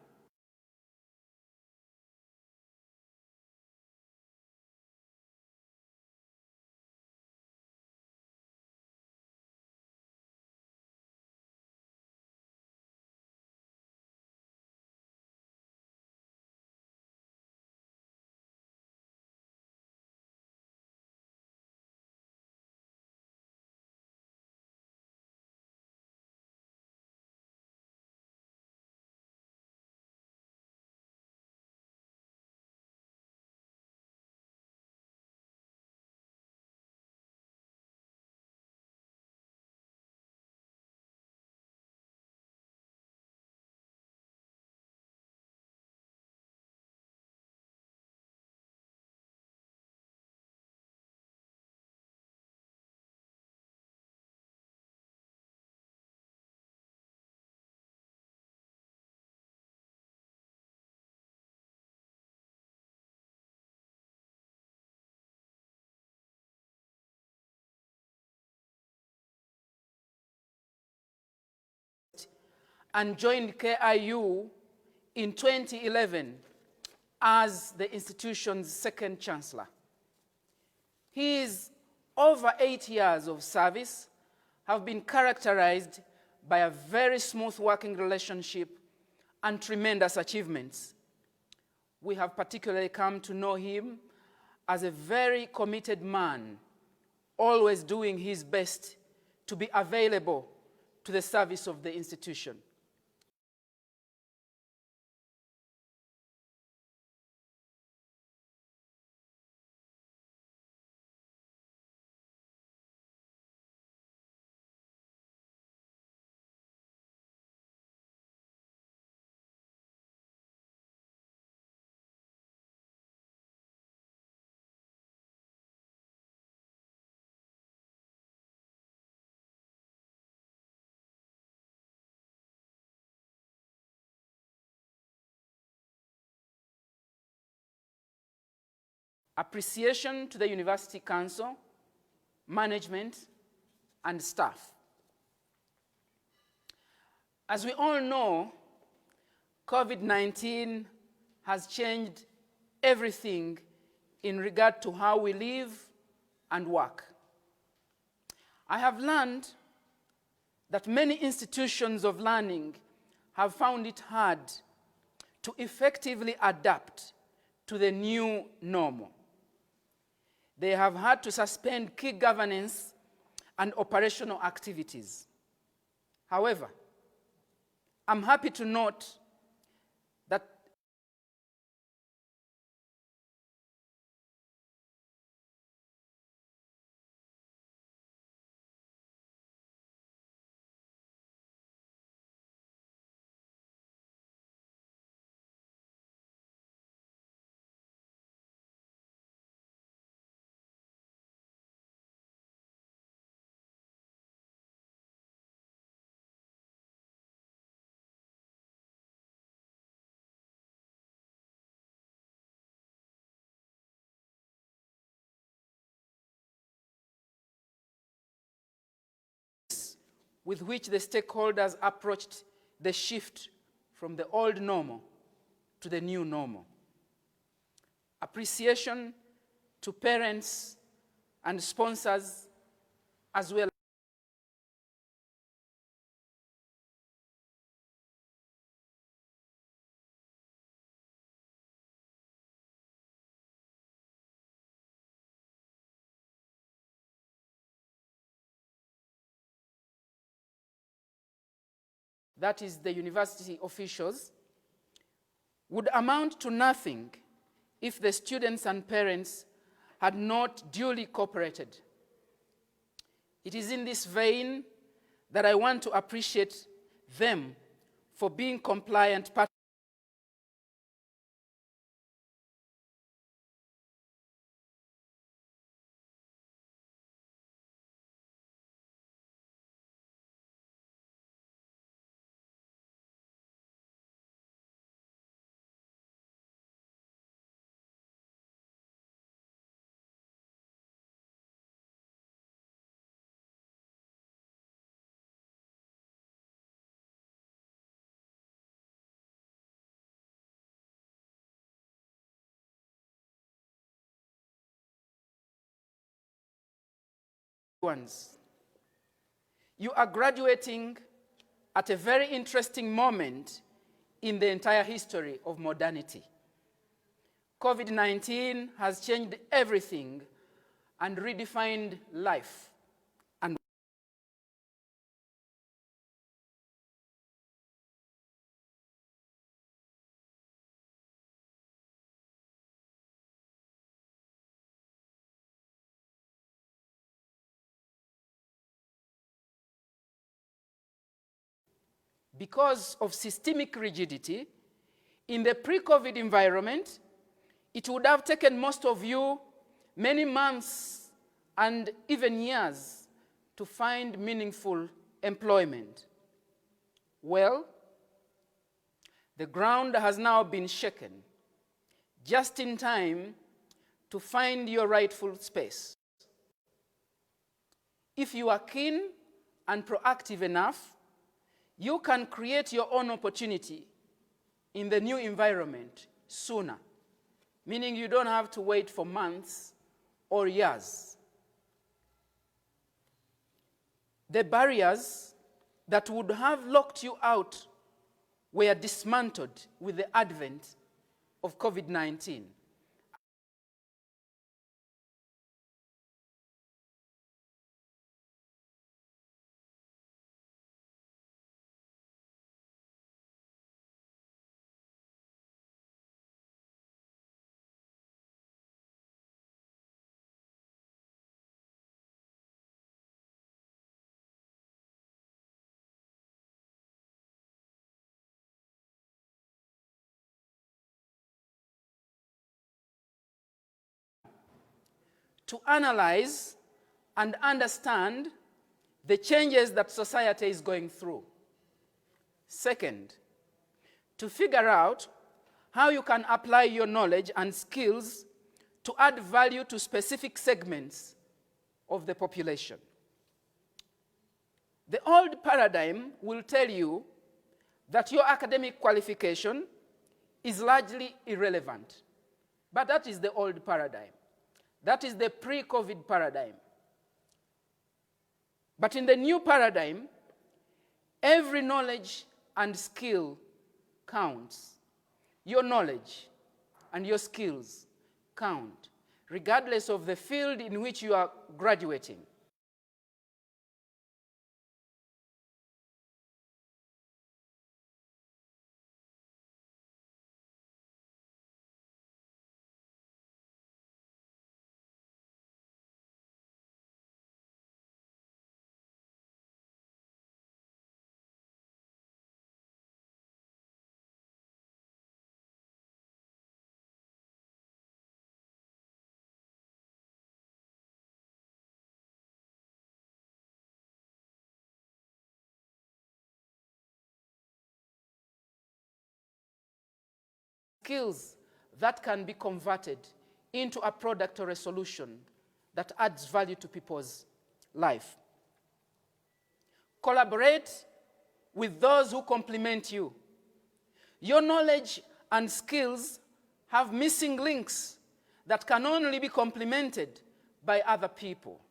and joined KIU in 2011 as the institution's second chancellor. His over 8 years of service have been characterized by a very smooth working relationship and tremendous achievements. We have particularly come to know him as a very committed man, always doing his best to be available to the service of the institution. Appreciation to the University Council, management, and staff. As we all know, COVID-19 has changed everything in regard to how we live and work. I have learned that many institutions of learning have found it hard to effectively adapt to the new normal. They have had to suspend key governance and operational activities. However, I'm happy to note that with which the stakeholders approached the shift from the old normal to the new normal. Appreciation to parents and sponsors, as well that is the university officials, would amount to nothing if the students and parents had not duly cooperated. It is in this vein that I want to appreciate them for being compliant partners ones. You are graduating at a very interesting moment in the entire history of modernity. COVID-19 has changed everything and redefined life. And because of systemic rigidity, in the pre-COVID environment, it would have taken most of you many months and even years to find meaningful employment. Well, the ground has now been shaken just in time to find your rightful space. If you are keen and proactive enough, You can create your own opportunity in the new environment sooner, meaning you don't have to wait for months or years. The barriers that would have locked you out were dismantled with the advent of COVID-19. To analyze and understand the changes that society is going through. Second, to figure out how you can apply your knowledge and skills to add value to specific segments of the population. The old paradigm will tell you that your academic qualification is largely irrelevant. But that is the old paradigm. That is the pre-COVID paradigm. But in the new paradigm, every knowledge and skill counts. Your knowledge and your skills count, regardless of the field in which you are graduating. Skills that can be converted into a product or a solution that adds value to people's life. Collaborate with those who complement you. Your knowledge and skills have missing links that can only be complemented by other people.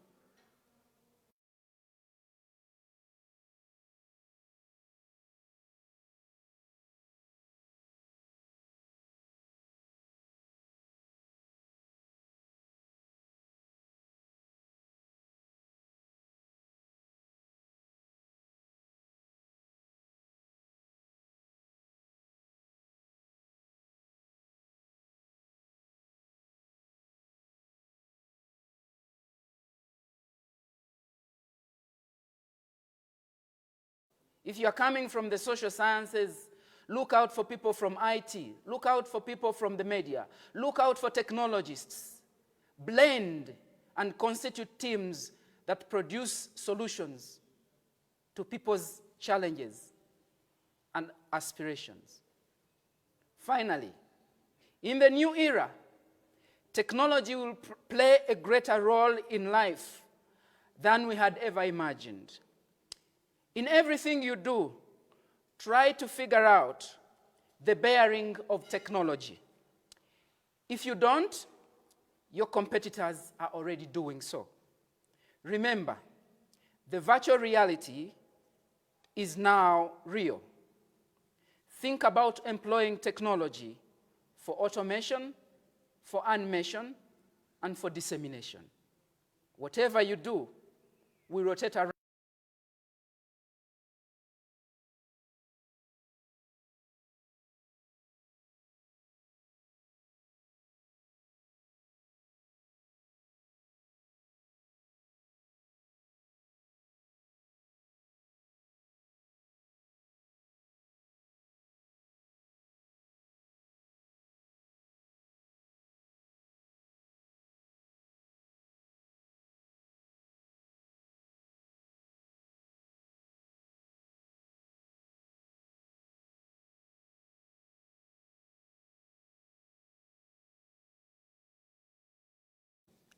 If you are coming from the social sciences, look out for people from IT. Look out for people from the media. Look out for technologists. Blend and constitute teams that produce solutions to people's challenges and aspirations. Finally, in the new era, technology will play a greater role in life than we had ever imagined. In everything you do, try to figure out the bearing of technology. If you don't, your competitors are already doing so. Remember, the virtual reality is now real. Think about employing technology for automation, for animation, and for dissemination. Whatever you do, we rotate around.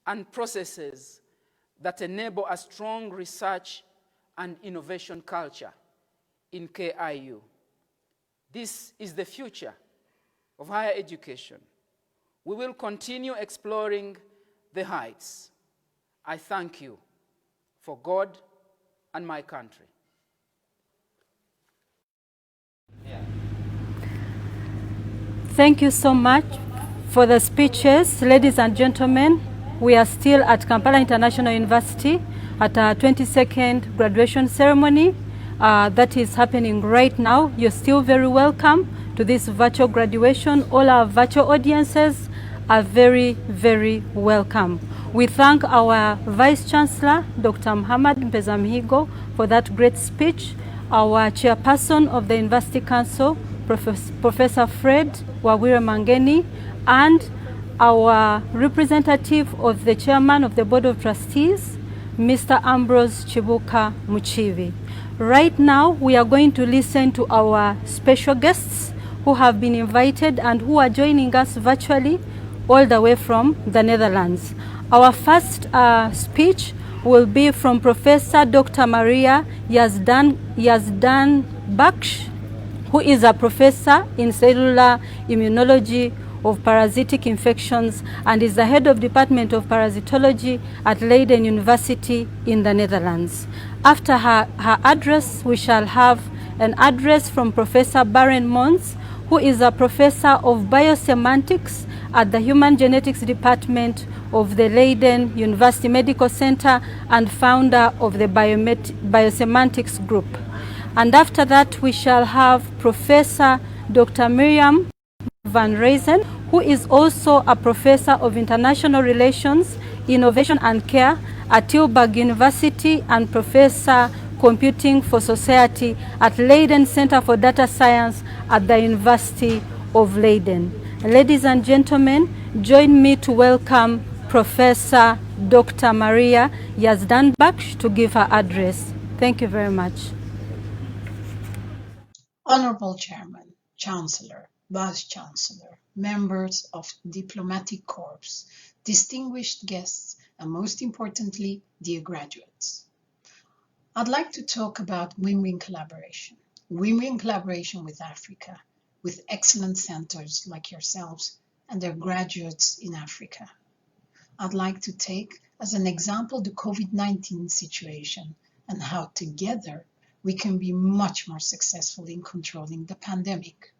And processes that enable a strong research and innovation culture in KIU. This is the future of higher education. We will continue exploring the heights. I thank you for God and my country. Thank you so much for the speeches. Ladies and gentlemen, we are still at Kampala International University at our 22nd graduation ceremony that is happening right now. You're still very welcome to this virtual graduation. All our virtual audiences are very, very welcome. We thank our Vice Chancellor, Dr. Muhammad Mpezamihigo, for that great speech, our Chairperson of the University Council, Professor Fred Wawire Mangeni, and our representative of the Chairman of the Board of Trustees, Mr. Ambrose Chibuka Muchivi. Right now, we are going to listen to our special guests who have been invited and who are joining us virtually all the way from the Netherlands. Our first speech will be from Professor Dr. Maria Yazdan Baksh, who is a professor in cellular immunology of parasitic infections and is the head of Department of Parasitology at Leiden University in the Netherlands. After her address, we shall have an address from Professor Baren Mons, who is a professor of biosemantics at the Human Genetics Department of the Leiden University Medical Center and founder of the Biosemantics Group. And after that, we shall have Professor Dr. Miriam Van Reysen, who is also a professor of international relations, innovation and care at Tilburg University and professor computing for society at Leiden Center for Data Science at the University of Leiden. Ladies and gentlemen, join me to welcome Professor Dr. Maria Yazdan Baksh to give her address. Thank you very much. Honorable Chairman, Chancellor, Vice Chancellor, members of Diplomatic Corps, distinguished guests, and most importantly, dear graduates. I'd like to talk about win-win collaboration with Africa, with excellent centers like yourselves and their graduates in Africa. I'd like to take as an example the COVID-19 situation and how together we can be much more successful in controlling the pandemic.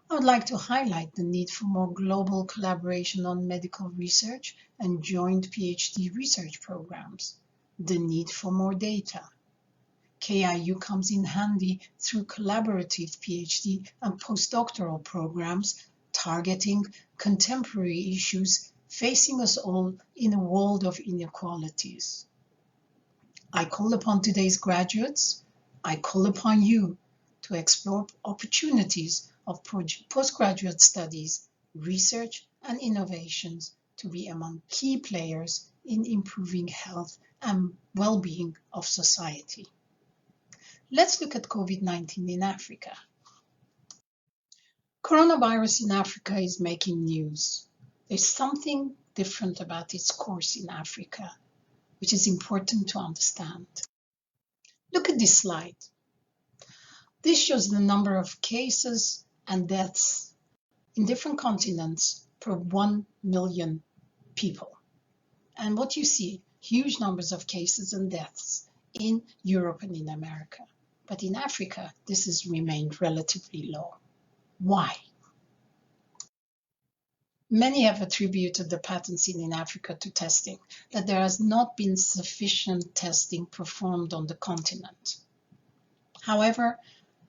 I would like to highlight the need for more global collaboration on medical research and joint PhD research programs, the need for more data. KIU comes in handy through collaborative PhD and postdoctoral programs targeting contemporary issues facing us all in a world of inequalities. I call upon today's graduates, I call upon you to explore opportunities of postgraduate studies, research, and innovations to be among key players in improving health and well-being of society. Let's look at COVID-19 in Africa. Coronavirus in Africa is making news. There's something different about its course in Africa, which is important to understand. Look at this slide. This shows the number of cases and deaths in different continents per 1 million people. And what you see, huge numbers of cases and deaths in Europe and in America. But in Africa, this has remained relatively low. Why? Many have attributed the pattern seen in Africa to testing, that there has not been sufficient testing performed on the continent. However,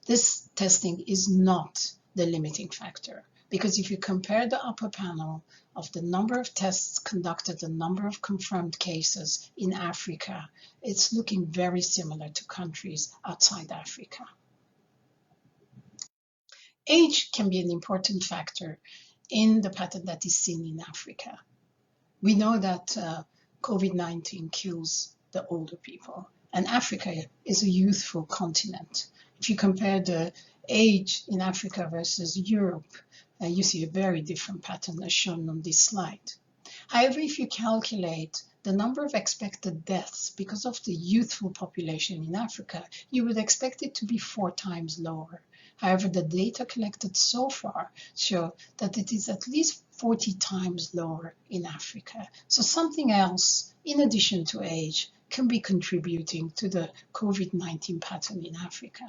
this testing is not the limiting factor, because if you compare the upper panel of the number of tests conducted and number of confirmed cases in Africa, it's looking very similar to countries outside Africa. Age can be an important factor in the pattern that is seen in Africa. We know that COVID-19 kills the older people, and Africa is a youthful continent. If you compare the age in Africa versus Europe, you see a very different pattern as shown on this slide. However, if you calculate the number of expected deaths because of the youthful population in Africa, you would expect it to be 4 times lower. However, the data collected so far show that it is at least 40 times lower in Africa. So something else, in addition to age, can be contributing to the COVID-19 pattern in Africa.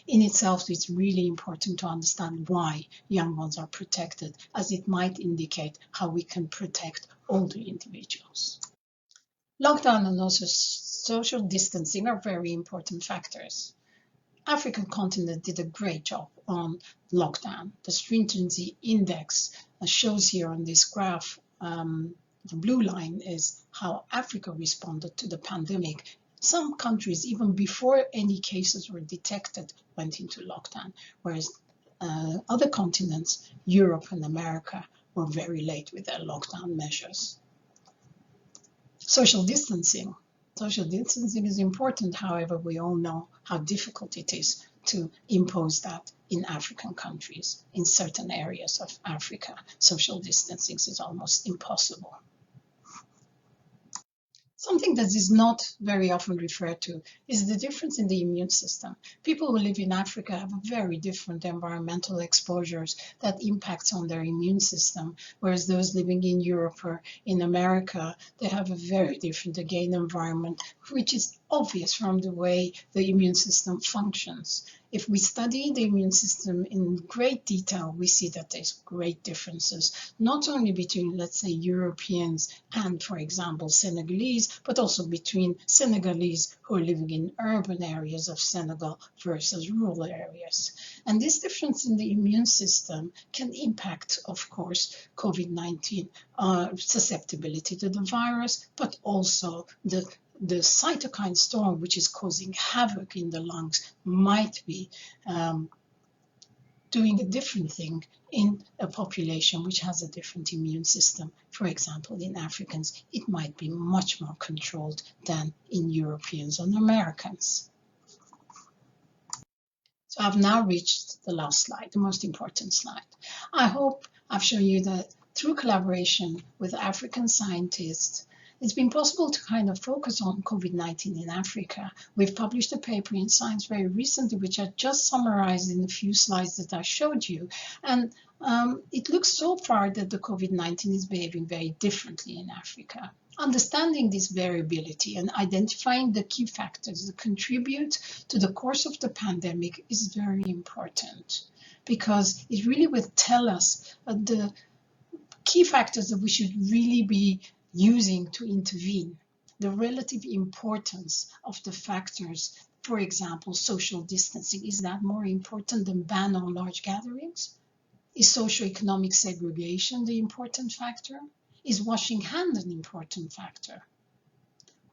In itself, it's really important to understand why young ones are protected, as it might indicate how we can protect older individuals. Lockdown and also social distancing are very important factors. African continent did a great job on lockdown. The stringency index shows here on this graph, the blue line is how Africa responded to the pandemic. Some countries, even before any cases were detected, went into lockdown, whereas other continents, Europe and America, were very late with their lockdown measures. Social distancing. Social distancing is important, however, we all know how difficult it is to impose that in African countries. In certain areas of Africa, social distancing is almost impossible. Something that is not very often referred to is the difference in the immune system. People who live in Africa have very different environmental exposures that impacts on their immune system, whereas those living in Europe or in America, they have a very different, again, environment, which is obvious from the way the immune system functions. If we study the immune system in great detail, we see that there's great differences, not only between, let's say, Europeans and, for example, Senegalese, but also between Senegalese who are living in urban areas of Senegal versus rural areas. And this difference in the immune system can impact, of course, COVID-19 susceptibility to the virus, but also the cytokine storm, which is causing havoc in the lungs, might be doing a different thing in a population which has a different immune system. For example, in Africans, it might be much more controlled than in Europeans and Americans. So I've now reached the last slide, the most important slide. I hope I've shown you that through collaboration with African scientists, it's been possible to kind of focus on COVID-19 in Africa. We've published a paper in Science very recently, which I just summarized in a few slides that I showed you. And it looks so far that the COVID-19 is behaving very differently in Africa. Understanding this variability and identifying the key factors that contribute to the course of the pandemic is very important, because it really will tell us the key factors that we should really be using to intervene, the relative importance of the factors. For example, social distancing, is that more important than ban on large gatherings? Is socioeconomic segregation the important factor? Is washing hands an important factor?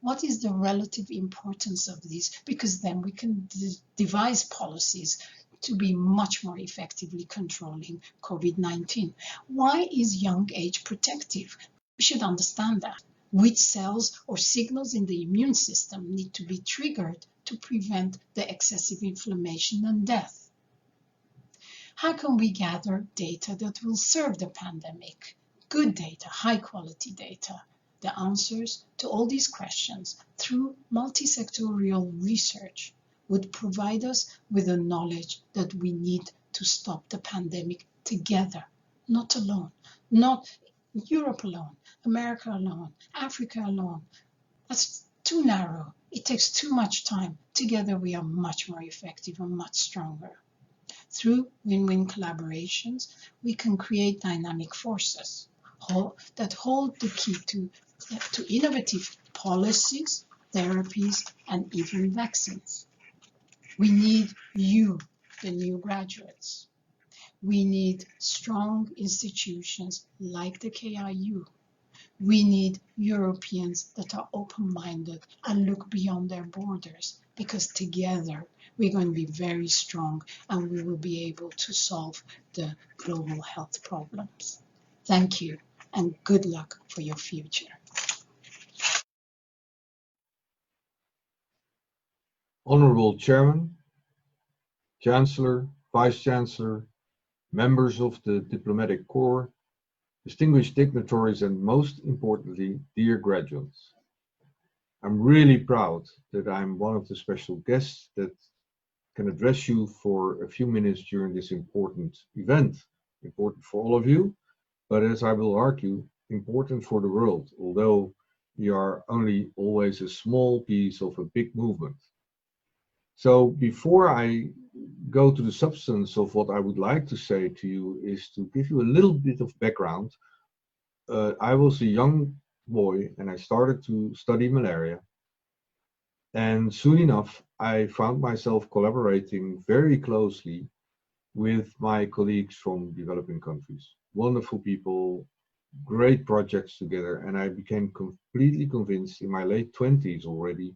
What is the relative importance of these? Because then we can devise policies to be much more effectively controlling COVID-19. Why is young age protective? We should understand that. Which cells or signals in the immune system need to be triggered to prevent the excessive inflammation and death? How can we gather data that will serve the pandemic? Good data, high quality data. The answers to all these questions through multi-sectorial research would provide us with the knowledge that we need to stop the pandemic together, not alone, not Europe alone, America alone, Africa alone. That's too narrow. It takes too much time. Together we are much more effective and much stronger. Through win-win collaborations, we can create dynamic forces that hold the key to innovative policies, therapies, and even vaccines. We need you, the new graduates. We need strong institutions like the KIU. We need Europeans that are open-minded and look beyond their borders, because together we're going to be very strong and we will be able to solve the global health problems. Thank you and good luck for your future. Honorable Chairman, Chancellor, Vice-Chancellor, members of the Diplomatic Corps, distinguished dignitaries, and most importantly, dear graduates. I'm really proud that I'm one of the special guests that can address you for a few minutes during this important event, important for all of you, but as I will argue, important for the world, although we are only always a small piece of a big movement. So before I go to the substance of what I would like to say to you is to give you a little bit of background. I was a young boy and I started to study malaria. And soon enough, I found myself collaborating very closely with my colleagues from developing countries. Wonderful people, great projects together, and I became completely convinced in my late 20s already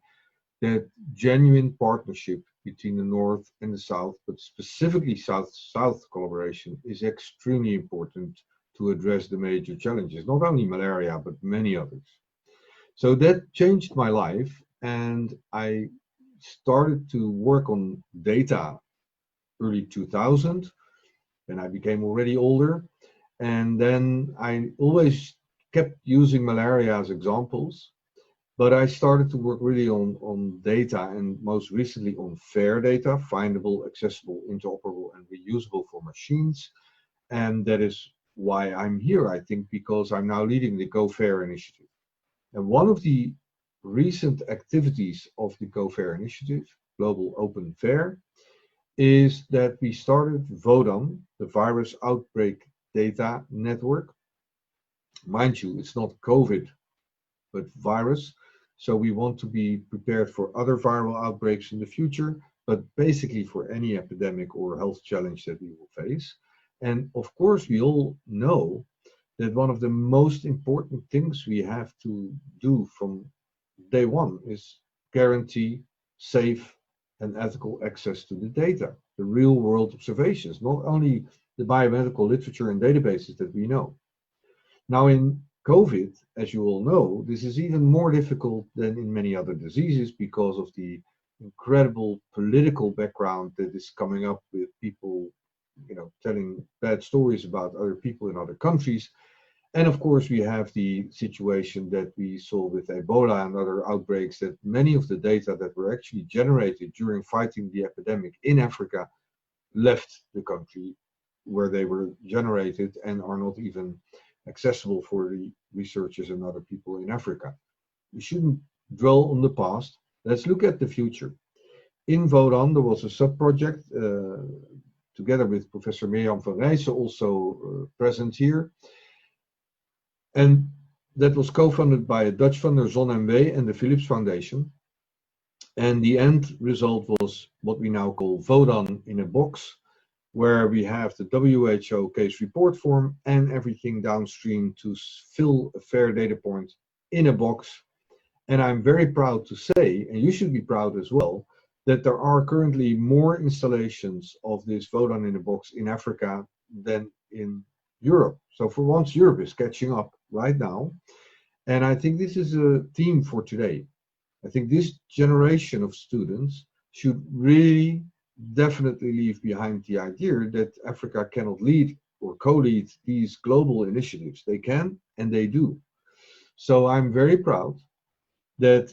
that genuine partnership between the North and the South, but specifically South-South collaboration, is extremely important to address the major challenges, not only malaria, but many others. So that changed my life, and I started to work on data early 2000, and I became already older. And then I always kept using malaria as examples, but I started to work really on data, and most recently on fair data, findable, accessible, interoperable, and reusable for machines. And that is why I'm here, I think, because I'm now leading the Go Fair initiative. And one of the recent activities of the Go Fair initiative, Global Open Fair, is that we started VODAN, the Virus Outbreak Data Network. Mind you, it's not COVID, but virus. So we want to be prepared for other viral outbreaks in the future, but basically for any epidemic or health challenge that we will face. And of course, we all know that one of the most important things we have to do from day one is guarantee safe and ethical access to the data, the real world observations, not only the biomedical literature and databases that we know. Now in COVID, as you all know, this is even more difficult than in many other diseases because of the incredible political background that is coming up with people, telling bad stories about other people in other countries. And of course, we have the situation that we saw with Ebola and other outbreaks, that many of the data that were actually generated during fighting the epidemic in Africa left the country where they were generated and are not even accessible for the researchers and other people in Africa. We shouldn't dwell on the past. Let's look at the future. In VODAN, there was a sub-project together with Professor Mirjam van Rijssen, also present here. And that was co-funded by a Dutch funder, ZonMW, and the Philips Foundation. And the end result was what we now call VODAN in a box, where we have the WHO case report form and everything downstream to fill a fair data point in a box. And I'm very proud to say, and you should be proud as well, that there are currently more installations of this VODAN in a box in Africa than in Europe. So for once, Europe is catching up right now. And I think this is a theme for today. I think this generation of students should really definitely leave behind the idea that Africa cannot lead or co-lead these global initiatives. They can and they do. So I'm very proud that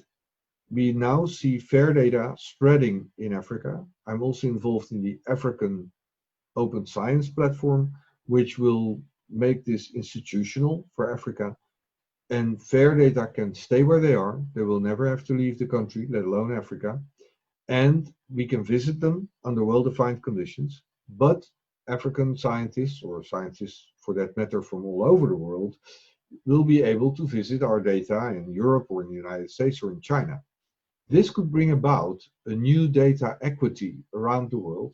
we now see fair data spreading in Africa. I'm also involved in the African Open Science Platform, which will make this institutional for Africa. And fair data can stay where they are. They will never have to leave the country, let alone Africa. And we can visit them under well-defined conditions. But African scientists, or scientists for that matter from all over the world, will be able to visit our data in Europe or in the United States or in China. This could bring about a new data equity around the world,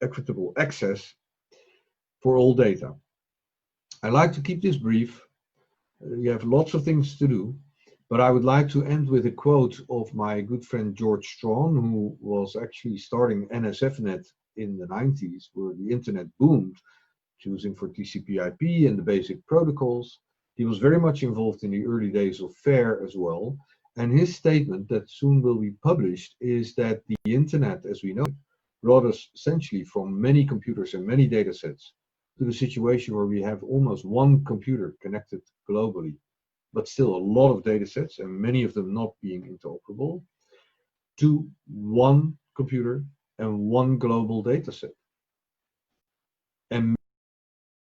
equitable access for all data. I like to keep this brief. You have lots of things to do, but I would like to end with a quote of my good friend George Strawn, who was actually starting NSFNet in the 90s, where the internet boomed, choosing for TCP/IP and the basic protocols. He was very much involved in the early days of FAIR as well. And his statement that soon will be published is that the internet, as we know it, brought us essentially from many computers and many data sets to the situation where we have almost one computer connected globally, but still a lot of data sets and many of them not being interoperable, to one computer and one global data set. And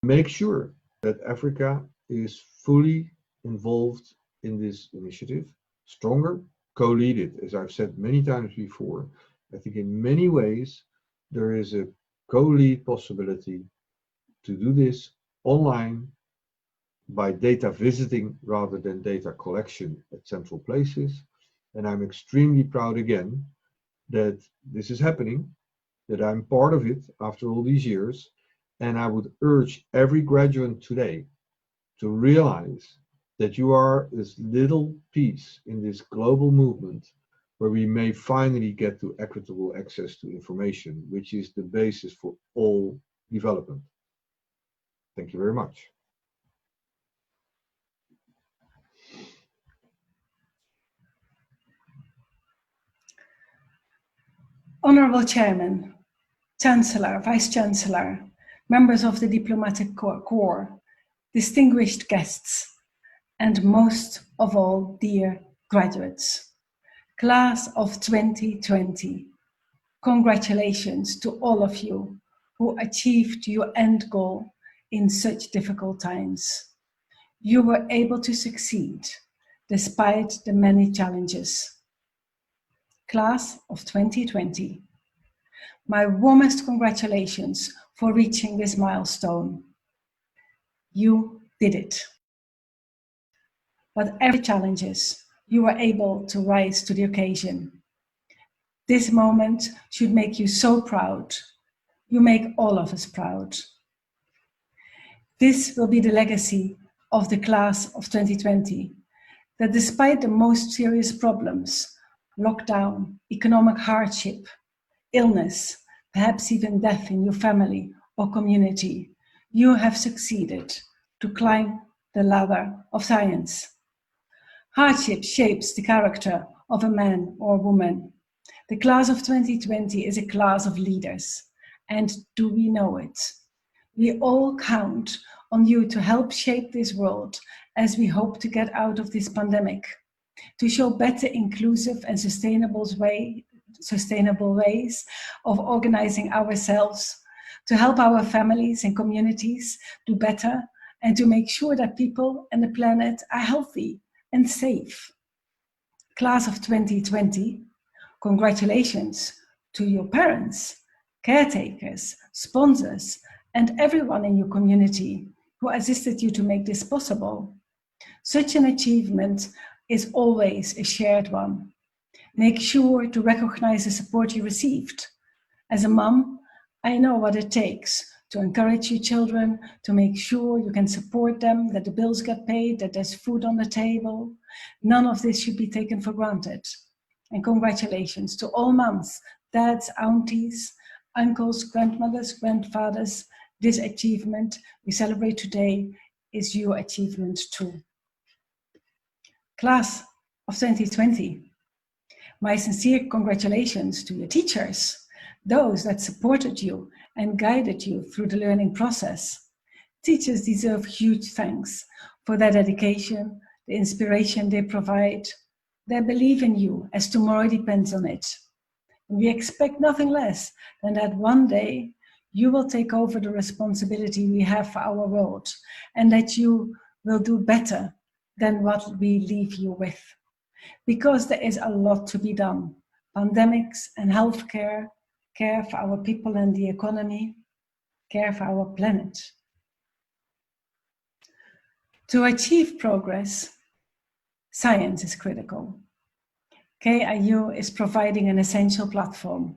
make sure that Africa is fully involved in this initiative, stronger, co-lead it, as I've said many times before. I think in many ways there is a co-lead possibility to do this online by data visiting rather than data collection at central places. And I'm extremely proud again that this is happening, that I'm part of it after all these years. And I would urge every graduate today to realize that you are this little piece in this global movement where we may finally get to equitable access to information, which is the basis for all development. Thank you very much. Honorable Chairman, Chancellor, Vice-Chancellor, members of the Diplomatic Corps, distinguished guests, and most of all, dear graduates. Class of 2020, congratulations to all of you who achieved your end goal in such difficult times. You were able to succeed despite the many challenges. Class of 2020, my warmest congratulations for reaching this milestone. You did it. But every challenges, you were able to rise to the occasion. This moment should make you so proud. You make all of us proud. This will be the legacy of the class of 2020, that despite the most serious problems, lockdown, economic hardship, illness, perhaps even death in your family or community, you have succeeded to climb the ladder of science. Hardship shapes the character of a man or woman. The class of 2020 is a class of leaders, and do we know it? We all count on you to help shape this world as we hope to get out of this pandemic, to show better, inclusive and sustainable ways of organizing ourselves, to help our families and communities do better, and to make sure that people and the planet are healthy and safe. Class of 2020, congratulations to your parents, caretakers, sponsors, and everyone in your community who assisted you to make this possible. Such an achievement is always a shared one. Make sure to recognize the support you received. As a mom, I know what it takes to encourage your children, to make sure you can support them, that the bills get paid, that there's food on the table. None of this should be taken for granted. And congratulations to all moms, dads, aunties, uncles, grandmothers, grandfathers. This achievement we celebrate today is your achievement too. Class of 2020, my sincere congratulations to your teachers, those that supported you and guided you through the learning process. Teachers deserve huge thanks for their dedication, the inspiration they provide, their belief in you as tomorrow depends on it. And we expect nothing less than that one day you will take over the responsibility we have for our world and that you will do better than what we leave you with. Because there is a lot to be done. Pandemics and healthcare, care for our people and the economy, care for our planet. To achieve progress, science is critical. KIU is providing an essential platform.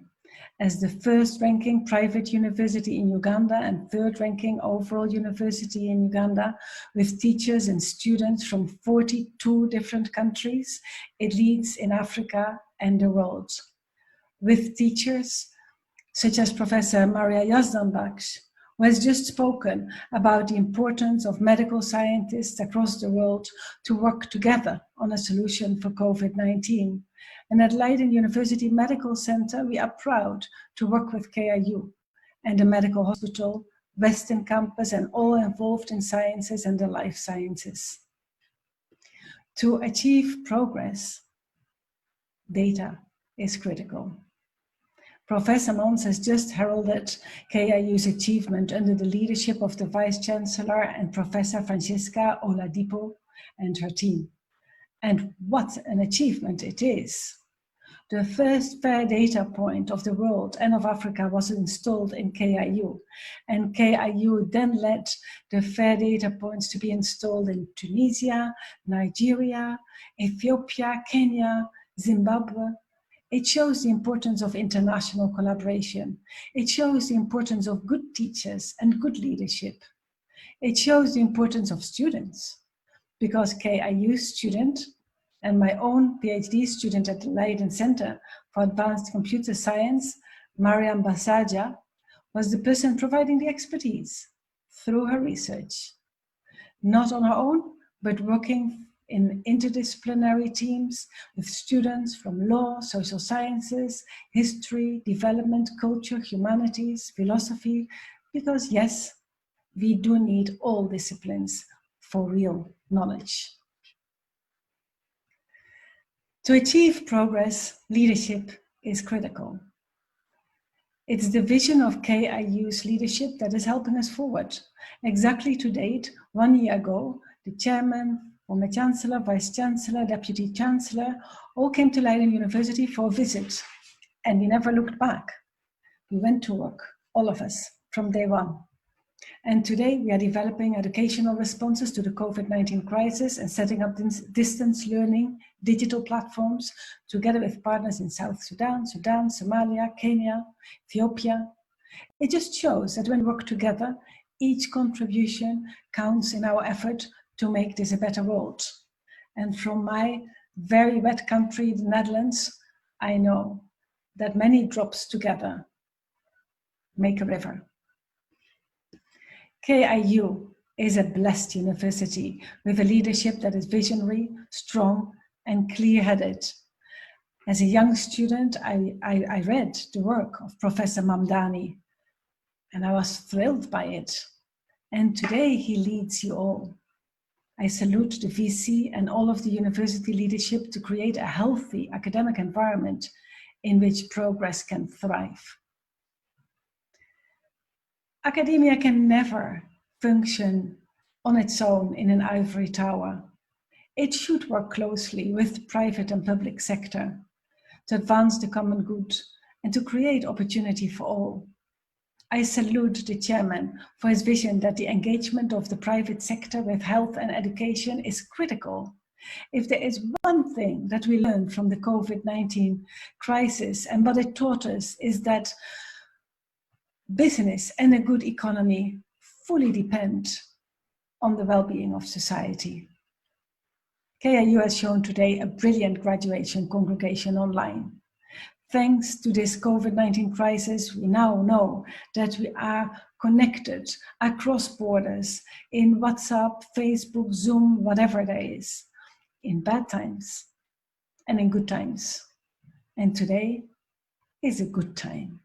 As the first ranking private university in Uganda and third ranking overall university in Uganda, with teachers and students from 42 different countries, it leads in Africa and the world. With teachers such as Professor Maria Yazdanbaksh, who has just spoken about the importance of medical scientists across the world to work together on a solution for COVID-19. And at Leiden University Medical Center, we are proud to work with KIU and the medical hospital Western campus, and all involved in sciences and the life sciences. To achieve progress, data is critical. Professor Mons has just heralded KIU's achievement under the leadership of the Vice-Chancellor and Professor Francesca Oladipo and her team. And what an achievement it is. The first fair data point of the world and of Africa was installed in KIU. And KIU then led the fair data points to be installed in Tunisia, Nigeria, Ethiopia, Kenya, Zimbabwe. It shows the importance of international collaboration. It shows the importance of good teachers and good leadership. It shows the importance of students, because KIU student and my own PhD student at the Leiden Center for Advanced Computer Science, Mariam Basaja, was the person providing the expertise through her research. Not on her own, but working in interdisciplinary teams with students from law, social sciences, history, development, culture, humanities, philosophy, because yes, we do need all disciplines for real knowledge. To achieve progress, leadership is critical. It's the vision of KIU's leadership that is helping us forward. Exactly to date, 1 year ago, the chairman, former chancellor, vice chancellor, deputy chancellor, all came to Leiden University for a visit, and we never looked back. We went to work, all of us, from day one. And today we are developing educational responses to the COVID-19 crisis and setting up distance learning, digital platforms, together with partners in South Sudan, Somalia, Kenya, Ethiopia. It just shows that when we work together, each contribution counts in our effort to make this a better world. And from my very wet country, the Netherlands, I know that many drops together make a river. KIU is a blessed university with a leadership that is visionary, strong, and clear-headed. As a young student, I read the work of Professor Mamdani, and I was thrilled by it. And today he leads you all. I salute the VC and all of the university leadership to create a healthy academic environment in which progress can thrive. Academia can never function on its own in an ivory tower. It should work closely with the private and public sector to advance the common good and to create opportunity for all. I salute the chairman for his vision that the engagement of the private sector with health and education is critical. If there is one thing that we learned from the COVID-19 crisis and what it taught us is that business and a good economy fully depend on the well-being of society. KIU has shown today a brilliant graduation congregation online. Thanks to this COVID-19 crisis, we now know that we are connected across borders in WhatsApp, Facebook, Zoom, whatever there is, in bad times and in good times. And today is a good time.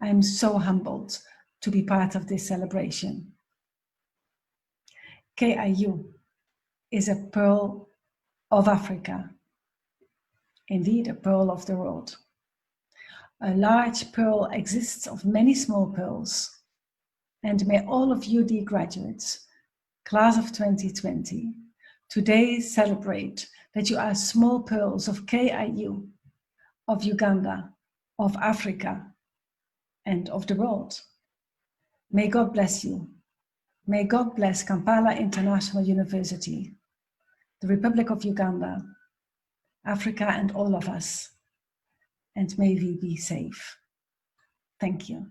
I am so humbled to be part of this celebration. KIU is a pearl of Africa, indeed a pearl of the world. A large pearl exists of many small pearls, and may all of you, dear graduates, class of 2020, today celebrate that you are small pearls of KIU, of Uganda, of Africa, and of the world. May God bless you. May God bless Kampala International University, the Republic of Uganda, Africa, and all of us. And may we be safe. Thank you.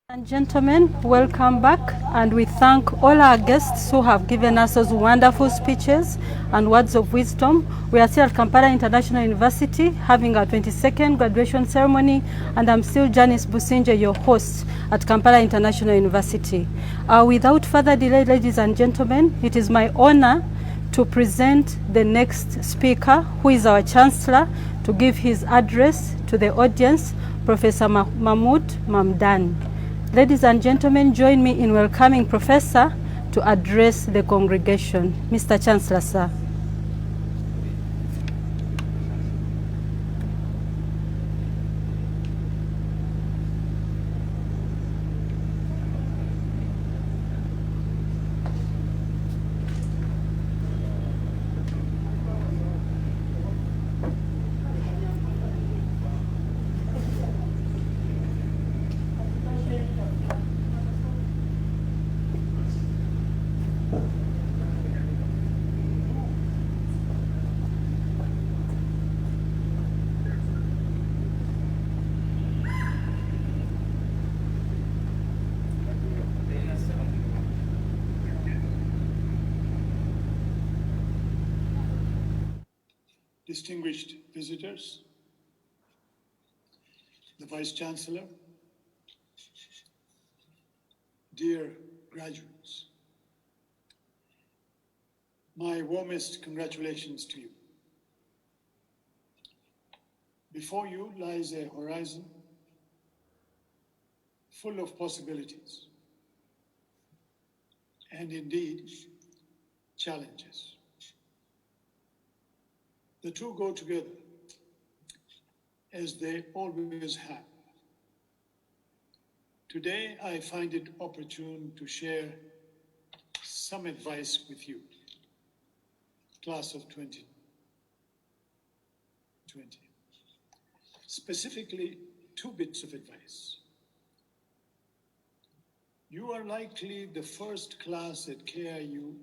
And gentlemen, welcome back, and we thank all our guests who have given us those wonderful speeches and words of wisdom. We are still at Kampala International University having our 22nd graduation ceremony, and I'm still Janice Businje, your host at Kampala International University. Without further delay, ladies and gentlemen, it is my honor to present the next speaker, who is our Chancellor, to give his address to the audience, Professor Mahmoud Mamdani. Ladies and gentlemen, join me in welcoming Professor to address the congregation. Mr. Chancellor, sir. Distinguished visitors, the Vice Chancellor, dear graduates, my warmest congratulations to you. Before you lies a horizon full of possibilities and indeed challenges. The two go together, as they always have. Today, I find it opportune to share some advice with you, class of 2020. Specifically, 2 bits of advice. You are likely the first class at KIU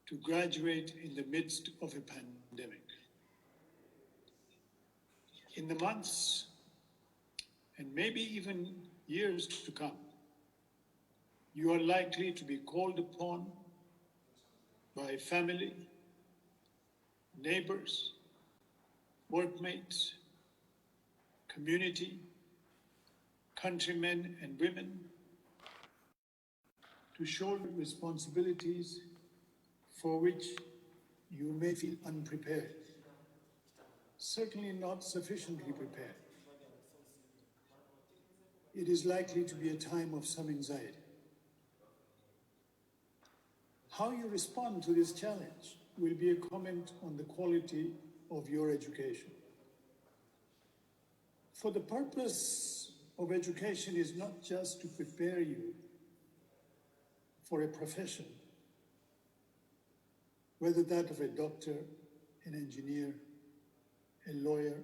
to graduate in the midst of a pandemic. In the months and maybe even years to come, you are likely to be called upon by family, neighbors, workmates, community, countrymen and women to shoulder responsibilities for which you may feel unprepared, certainly not sufficiently prepared. It is likely to be a time of some anxiety. How you respond to this challenge will be a comment on the quality of your education. For the purpose of education is not just to prepare you for a profession, whether that of a doctor, an engineer, a lawyer,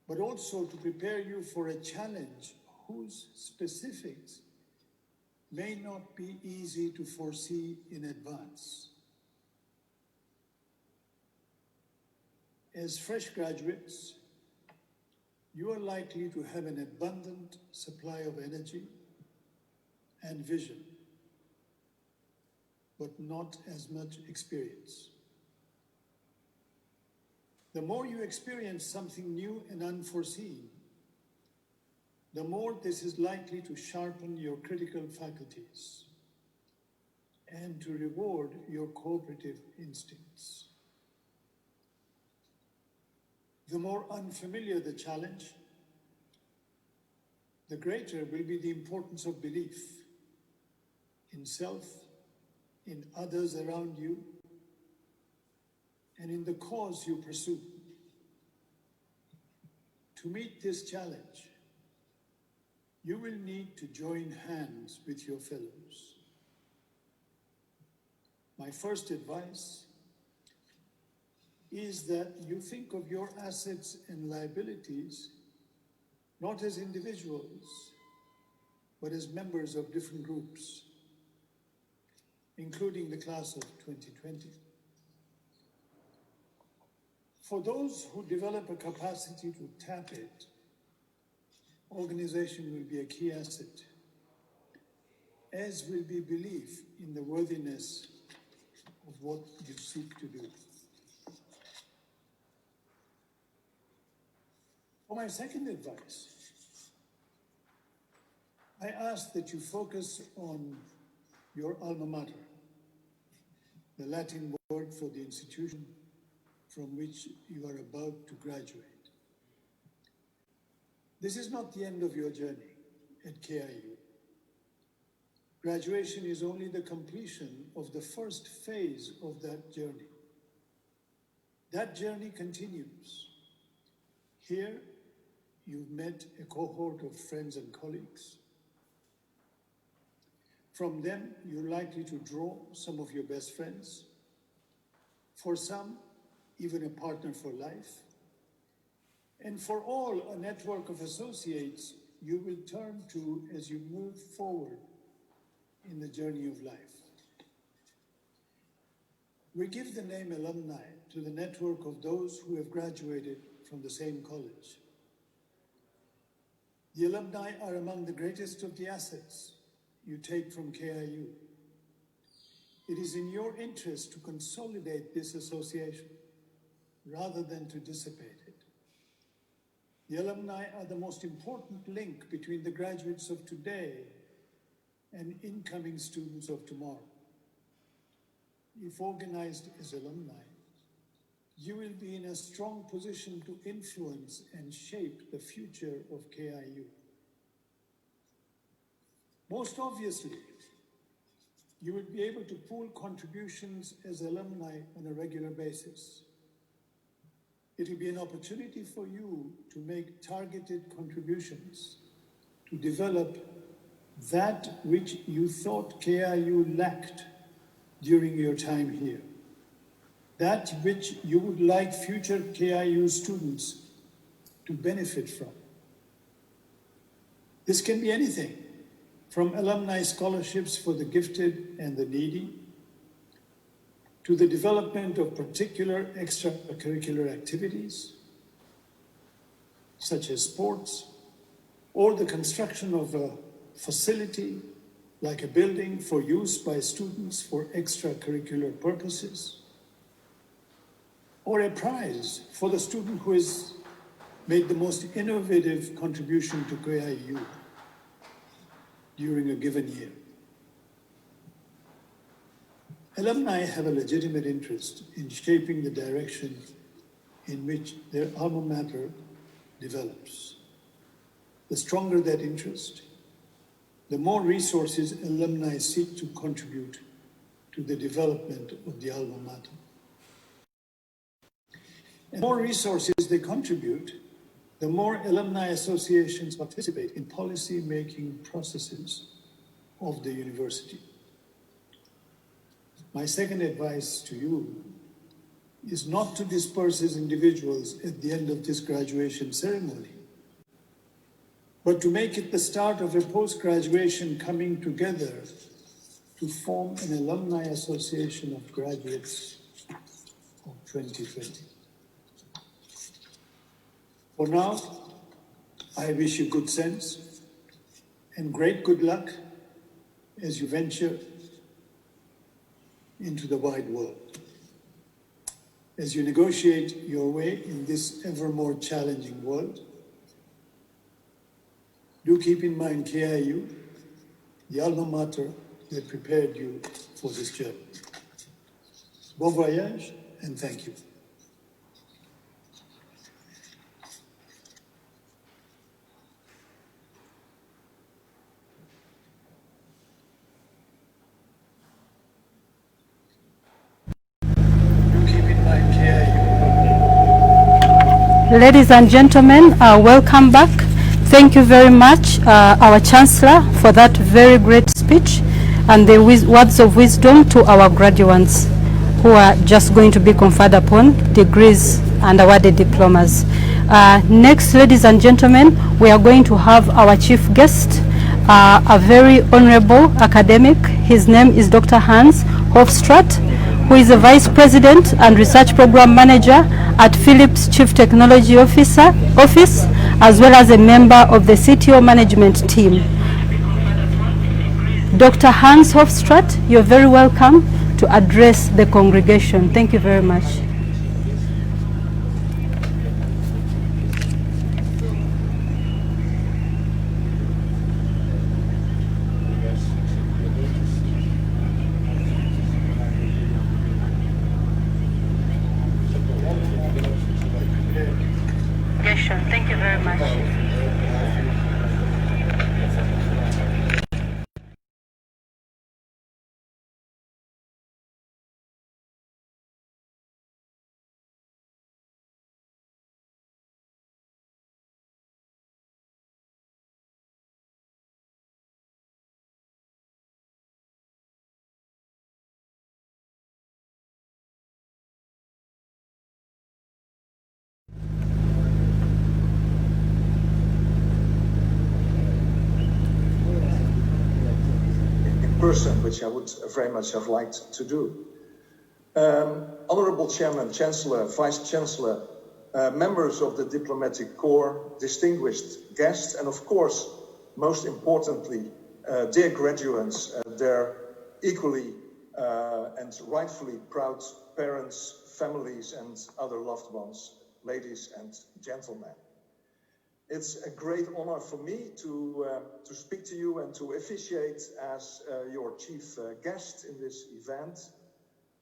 but also to prepare you for a challenge whose specifics may not be easy to foresee in advance. As fresh graduates, you are likely to have an abundant supply of energy and vision, but not as much experience. The more you experience something new and unforeseen, the more this is likely to sharpen your critical faculties and to reward your cooperative instincts. The more unfamiliar the challenge, the greater will be the importance of belief in self, in others around you, and in the cause you pursue. To meet this challenge, you will need to join hands with your fellows. My first advice is that you think of your assets and liabilities not as individuals, but as members of different groups, including the class of 2020. For those who develop a capacity to tap it, organization will be a key asset, as will be belief in the worthiness of what you seek to do. For my second advice, I ask that you focus on your alma mater, the Latin word for the institution from which you are about to graduate. This is not the end of your journey at KIU. Graduation is only the completion of the first phase of that journey. That journey continues. Here, you've met a cohort of friends and colleagues. From them, you're likely to draw some of your best friends. For some, even a partner for life. And for all, a network of associates you will turn to as you move forward in the journey of life. We give the name alumni to the network of those who have graduated from the same college. The alumni are among the greatest of the assets you take from KIU. It is in your interest to consolidate this association rather than to dissipate it. The alumni are the most important link between the graduates of today and incoming students of tomorrow. If organized as alumni, you will be in a strong position to influence and shape the future of KIU. Most obviously, you will be able to pool contributions as alumni on a regular basis. It will be an opportunity for you to make targeted contributions to develop that which you thought KIU lacked during your time here. That which you would like future KIU students to benefit from. This can be anything, from alumni scholarships for the gifted and the needy, to the development of particular extracurricular activities, such as sports, or the construction of a facility, like a building for use by students for extracurricular purposes, or a prize for the student who has made the most innovative contribution to KIU during a given year. Alumni have a legitimate interest in shaping the direction in which their alma mater develops. The stronger that interest, the more resources alumni seek to contribute to the development of the alma mater. And the more resources they contribute, the more alumni associations participate in policy-making processes of the university. My second advice to you is not to disperse as individuals at the end of this graduation ceremony, but to make it the start of a post-graduation coming together to form an alumni association of graduates of 2020. For now, I wish you good sense and great good luck as you venture into the wide world. As you negotiate your way in this ever more challenging world, do keep in mind KIU, the alma mater that prepared you for this journey. Bon voyage, and thank you. Ladies and gentlemen, welcome back. Thank you very much, our Chancellor, for that very great speech and the words of wisdom to our graduates who are just going to be conferred upon degrees and awarded diplomas. Next, ladies and gentlemen, we are going to have our chief guest, a very honorable academic. His name is Dr. Hans Hofstraat, who is the Vice President and Research Program Manager at Philips Chief Technology Office, as well as a member of the CTO management team. Dr. Hans Hofstraat, you're very welcome to address the congregation. Thank you very much. much. Person, which I would very much have liked to do. Honorable Chairman, Chancellor, Vice Chancellor, members of the Diplomatic Corps, distinguished guests, and of course, most importantly, dear graduates, their equally and rightfully proud parents, families, and other loved ones, ladies and gentlemen. It's a great honor for me to speak to you and to officiate as your chief guest in this event.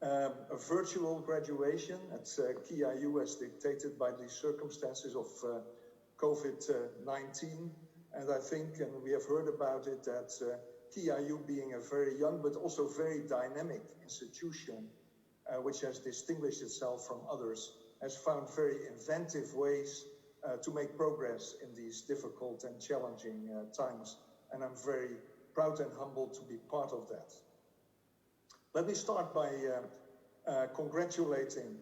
A virtual graduation at KIU as dictated by the circumstances of COVID-19. And I think, and we have heard about it, that KIU being a very young but also very dynamic institution, which has distinguished itself from others, has found very inventive ways to make progress in these difficult and challenging times. And I'm very proud and humbled to be part of that. Let me start by congratulating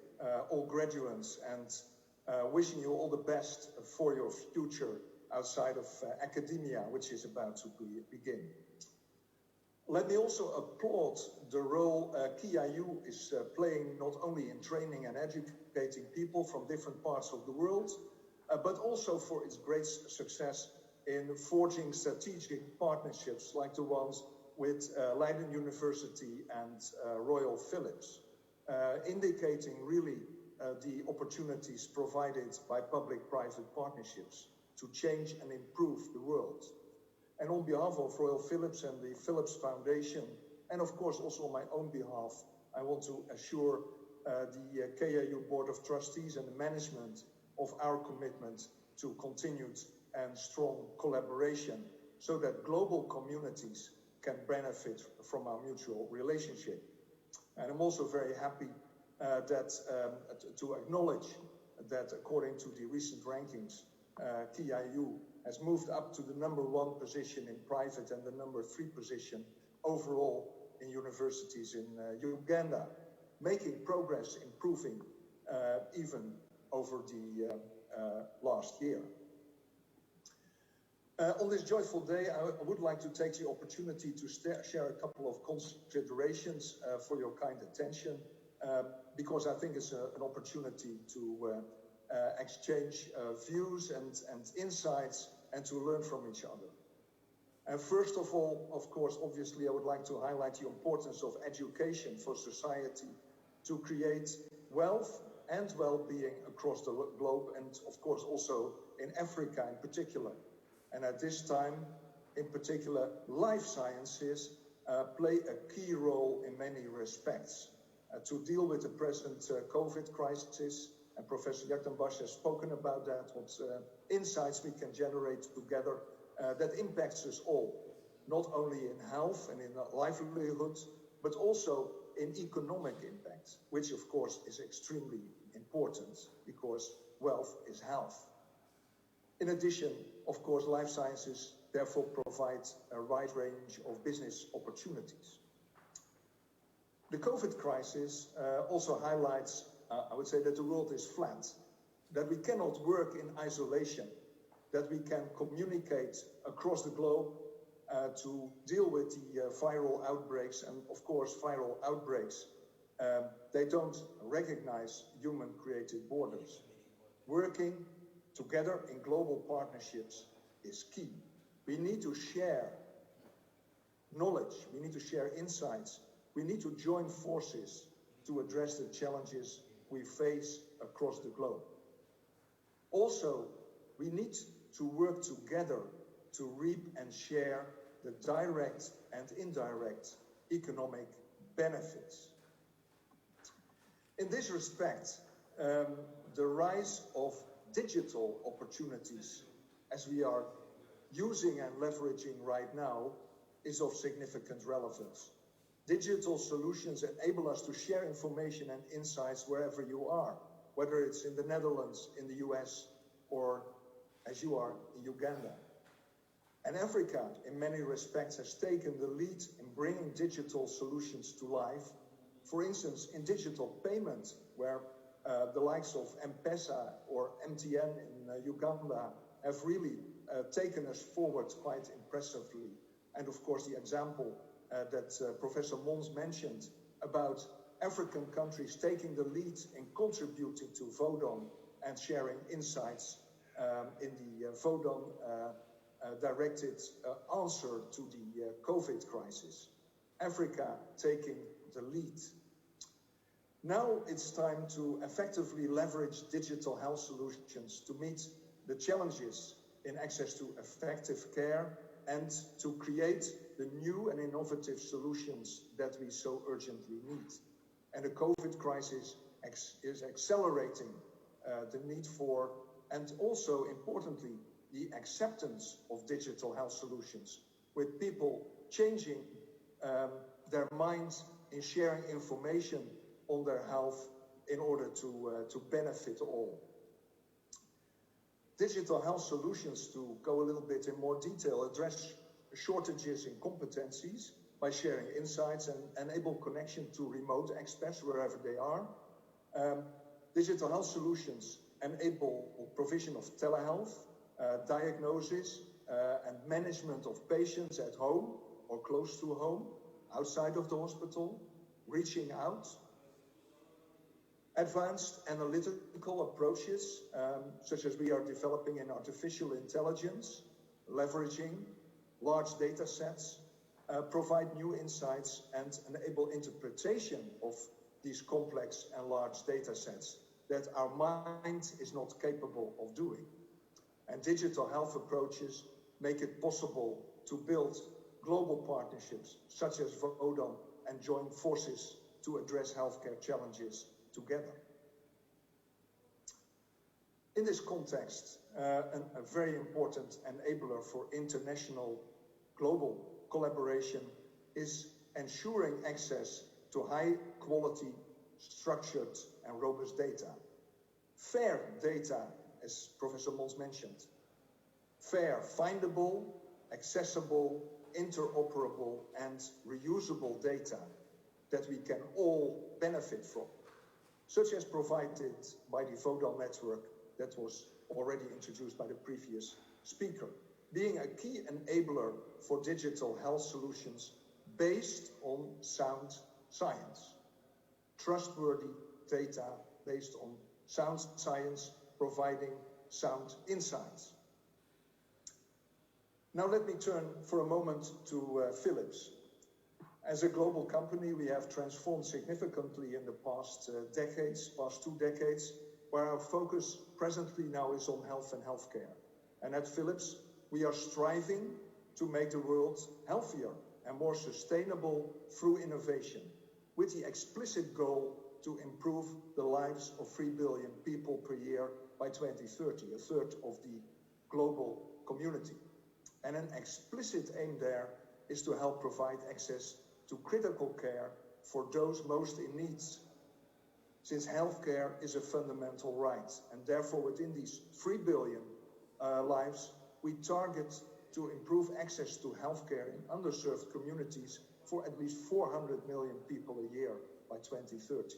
all graduates and wishing you all the best for your future outside of academia, which is about to begin. Let me also applaud the role KIU is playing not only in training and educating people from different parts of the world, but also for its great success in forging strategic partnerships like the ones with Leiden University and Royal Philips, indicating really the opportunities provided by public-private partnerships to change and improve the world. And on behalf of Royal Philips and the Philips Foundation, and of course also on my own behalf, I want to assure the KIU Board of Trustees and the management of our commitment to continued and strong collaboration so that global communities can benefit from our mutual relationship. And I'm also very happy to acknowledge that according to the recent rankings, KIU has moved up to the #1 position in private and the #3 position overall in universities in Uganda, making progress, improving even over the last year. On this joyful day, I would like to take the opportunity to share a couple of considerations for your kind attention, because I think it's an opportunity to exchange views and insights and to learn from each other. And first of all, of course, obviously, I would like to highlight the importance of education for society to create wealth and well-being across the globe, and of course also in Africa in particular. And at this time, in particular, life sciences play a key role in many respects to deal with the present COVID crisis. And Professor Jaktenbach has spoken about that, what insights we can generate together that impacts us all, not only in health and in livelihood, but also in economic impact, which of course is extremely important because wealth is health. In addition, of course, life sciences therefore provide a wide range of business opportunities. The COVID crisis also highlights, I would say, that the world is flat, that we cannot work in isolation, that we can communicate across the globe to deal with the viral outbreaks. And of course, viral outbreaks, they don't recognize human-created borders. Working together in global partnerships is key. We need to share knowledge, we need to share insights, we need to join forces to address the challenges we face across the globe. Also, we need to work together to reap and share the direct and indirect economic benefits. In this respect, the rise of digital opportunities as we are using and leveraging right now, is of significant relevance. Digital solutions enable us to share information and insights wherever you are, whether it's in the Netherlands, in the US, or as you are in Uganda. And Africa, in many respects, has taken the lead in bringing digital solutions to life. For instance, in digital payment, where the likes of M-Pesa or MTN in Uganda have really taken us forward quite impressively. And of course, the example that Professor Mons mentioned about African countries taking the lead in contributing to Vodon and sharing insights in the Vodon directed answer to the COVID crisis. Africa taking the lead. Now it's time to effectively leverage digital health solutions to meet the challenges in access to effective care and to create the new and innovative solutions that we so urgently need. And the COVID crisis is accelerating the need for, and also importantly, the acceptance of digital health solutions, with people changing their minds in sharing information on their health in order to benefit all. Digital health solutions, to go a little bit in more detail, address shortages in competencies by sharing insights and enable connection to remote experts wherever they are. Digital health solutions enable provision of telehealth, diagnosis and management of patients at home or close to home, outside of the hospital, reaching out. Advanced analytical approaches, such as we are developing in artificial intelligence, leveraging large data sets, provide new insights and enable interpretation of these complex and large data sets that our mind is not capable of doing. And digital health approaches make it possible to build global partnerships such as Vodon and join forces to address healthcare challenges together. In this context, a very important enabler for international global collaboration is ensuring access to high quality, structured and robust data. Fair data, as Professor Mons mentioned. Fair, findable, accessible, interoperable and reusable data that we can all benefit from, such as provided by the Vodon network that was already introduced by the previous speaker, being a key enabler for digital health solutions based on sound science. Trustworthy data based on sound science providing sound insights. Now let me turn for a moment to Philips. As a global company, we have transformed significantly in the past past 2 decades, where our focus presently now is on health and healthcare. And at Philips, we are striving to make the world healthier and more sustainable through innovation, with the explicit goal to improve the lives of 3 billion people per year by 2030, a third of the global community. And an explicit aim there is to help provide access to critical care for those most in need, since healthcare is a fundamental right. And therefore, within these 3 billion lives, we target to improve access to healthcare in underserved communities for at least 400 million people a year by 2030.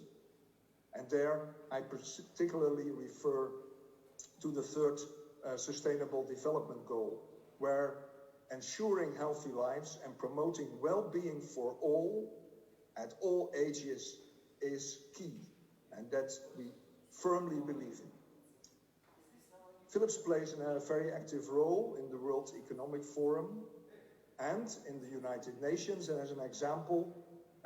And there, I particularly refer to the third Sustainable Development Goal, where ensuring healthy lives and promoting well-being for all at all ages is key, and that we firmly believe in. Philips plays a very active role in the World Economic Forum and in the United Nations. And as an example,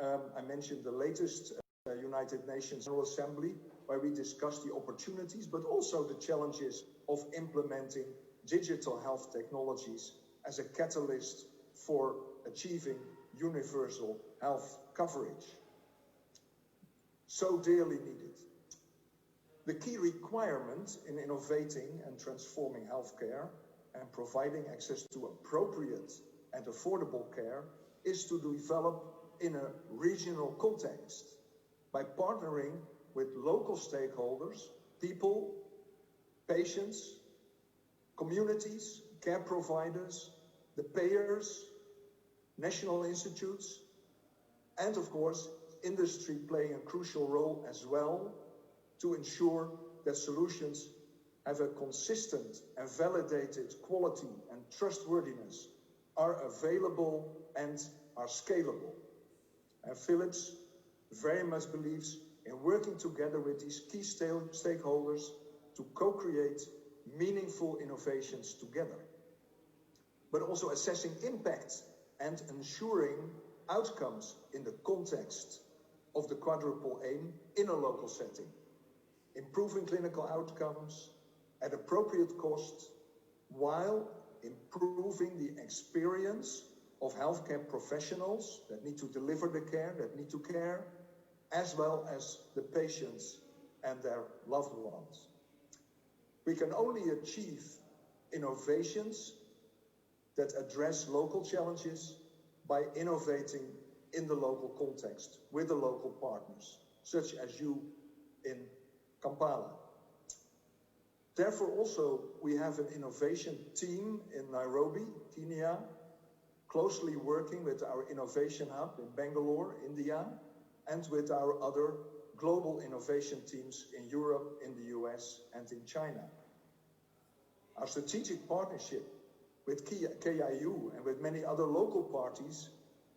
I mentioned the latest United Nations General Assembly, where we discussed the opportunities, but also the challenges of implementing digital health technologies as a catalyst for achieving universal health coverage. So dearly needed. The key requirement in innovating and transforming healthcare and providing access to appropriate and affordable care is to develop in a regional context by partnering with local stakeholders, people, patients, communities, care providers, the payers, national institutes, and of course, industry playing a crucial role as well to ensure that solutions have a consistent and validated quality and trustworthiness, are available and are scalable. And Philips very much believes in working together with these key stakeholders to co-create meaningful innovations together, but also assessing impact and ensuring outcomes in the context of the quadruple aim in a local setting. Improving clinical outcomes at appropriate cost while improving the experience of healthcare professionals that need to deliver the care, that need to care, as well as the patients and their loved ones. We can only achieve innovations that address local challenges by innovating in the local context with the local partners, such as you in Kampala. Therefore, also, we have an innovation team in Nairobi, Kenya, closely working with our innovation hub in Bangalore, India, and with our other global innovation teams in Europe, in the US, and in China. Our strategic partnership with KIU and with many other local parties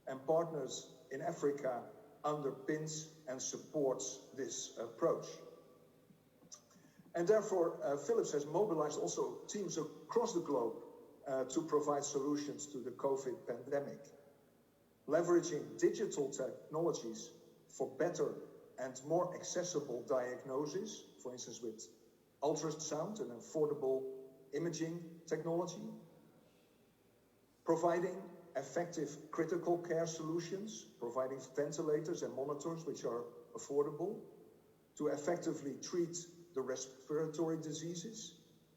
and partners in Africa underpins and supports this approach. And therefore, Philips has mobilized also teams across the globe to provide solutions to the COVID pandemic, leveraging digital technologies for better and more accessible diagnosis, for instance with ultrasound and affordable imaging technology, providing effective critical care solutions, providing ventilators and monitors which are affordable, to effectively treat the respiratory diseases,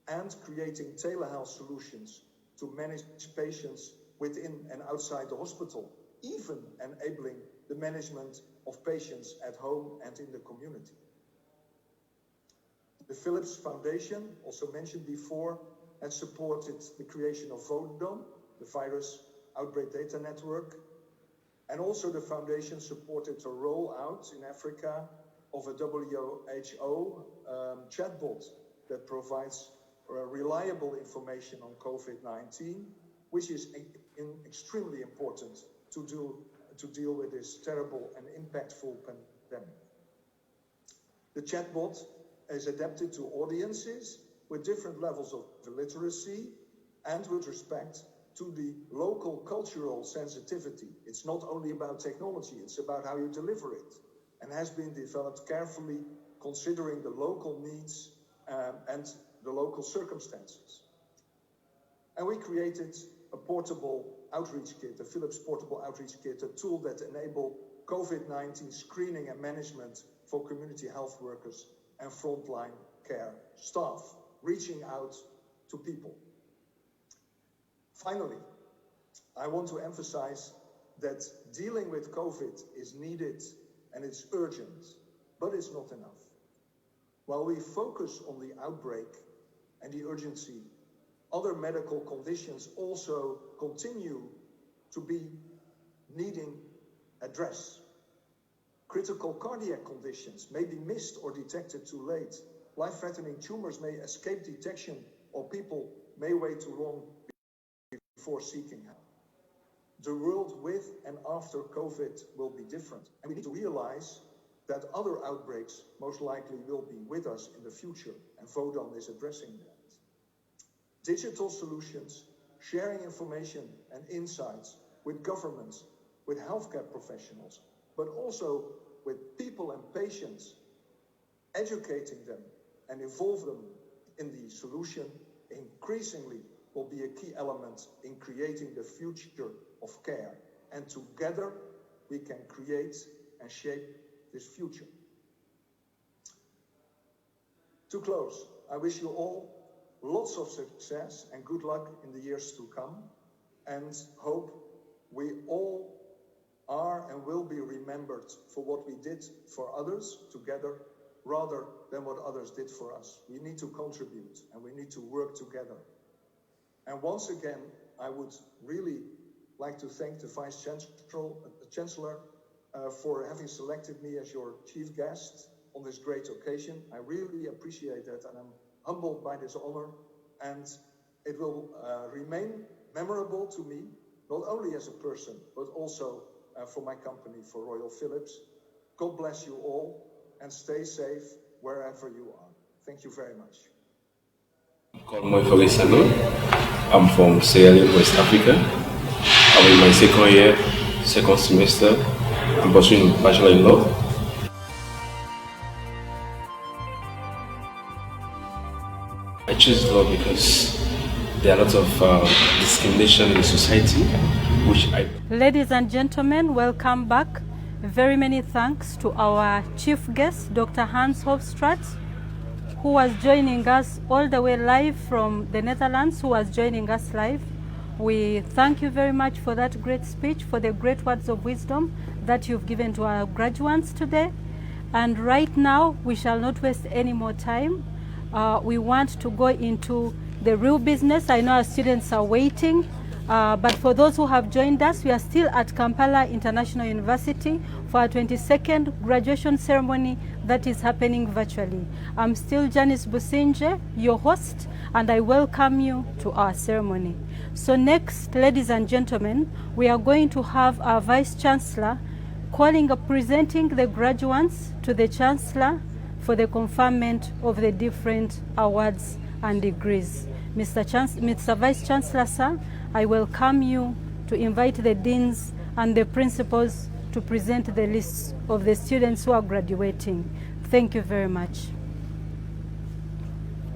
and creating telehealth solutions to manage patients within and outside the hospital, even enabling the management of patients at home and in the community. The Philips Foundation, also mentioned before, has supported the creation of VODON, the Virus Outbreak Data Network, and also the foundation supported a rollout in Africa of a WHO chatbot that provides reliable information on COVID-19, which is extremely important to deal with this terrible and impactful pandemic. The chatbot is adapted to audiences with different levels of literacy and with respect to the local cultural sensitivity. It's not only about technology, it's about how you deliver it, and has been developed carefully considering the local needs and the local circumstances. And we created a portable outreach kit, a Philips portable outreach kit, a tool that enables COVID-19 screening and management for community health workers and frontline care staff, reaching out to people. Finally, I want to emphasize that dealing with COVID is needed and it's urgent, but it's not enough. While we focus on the outbreak and the urgency, other medical conditions also continue to be needing address. Critical cardiac conditions may be missed or detected too late. Life-threatening tumors may escape detection, or people may wait too long before seeking help. The world with and after COVID will be different, and we need to realize that other outbreaks most likely will be with us in the future, and VODON is addressing that. Digital solutions, sharing information and insights with governments, with healthcare professionals, but also with people and patients, educating them and involve them in the solution increasingly will be a key element in creating the future of care. And together we can create and shape this future. To close, I wish you all lots of success and good luck in the years to come, and hope we all are and will be remembered for what we did for others together rather than what others did for us. We need to contribute and we need to work together. And once again, I would really like to thank the Vice Chancellor for having selected me as your chief guest on this great occasion. I really appreciate that, and I'm humbled by this honor, and it will remain memorable to me, not only as a person, but also for my company, for Royal Philips. God bless you all, and stay safe wherever you are. Thank you very much. I'm from Sierra Leone, West Africa. I'm in my second year, second semester. I'm pursuing Bachelor in Law. I choose law because there are lots of discrimination in society, which I... Ladies and gentlemen, welcome back. Very many thanks to our chief guest, Dr. Hans Hofstraat, who was joining us all the way live from the Netherlands, who was joining us live. We thank you very much for that great speech, for the great words of wisdom that you've given to our graduates today. And right now, we shall not waste any more time. We want to go into the real business. I know our students are waiting, but for those who have joined us, we are still at Kampala International University for our 22nd graduation ceremony that is happening virtually. I'm still Janice Businje, your host, and I welcome you to our ceremony. So next, ladies and gentlemen, we are going to have our Vice Chancellor presenting the graduates to the Chancellor for the conferment of the different awards and degrees. Mr. Vice Chancellor, sir, I welcome you to invite the deans and the principals to present the lists of the students who are graduating. Thank you very much.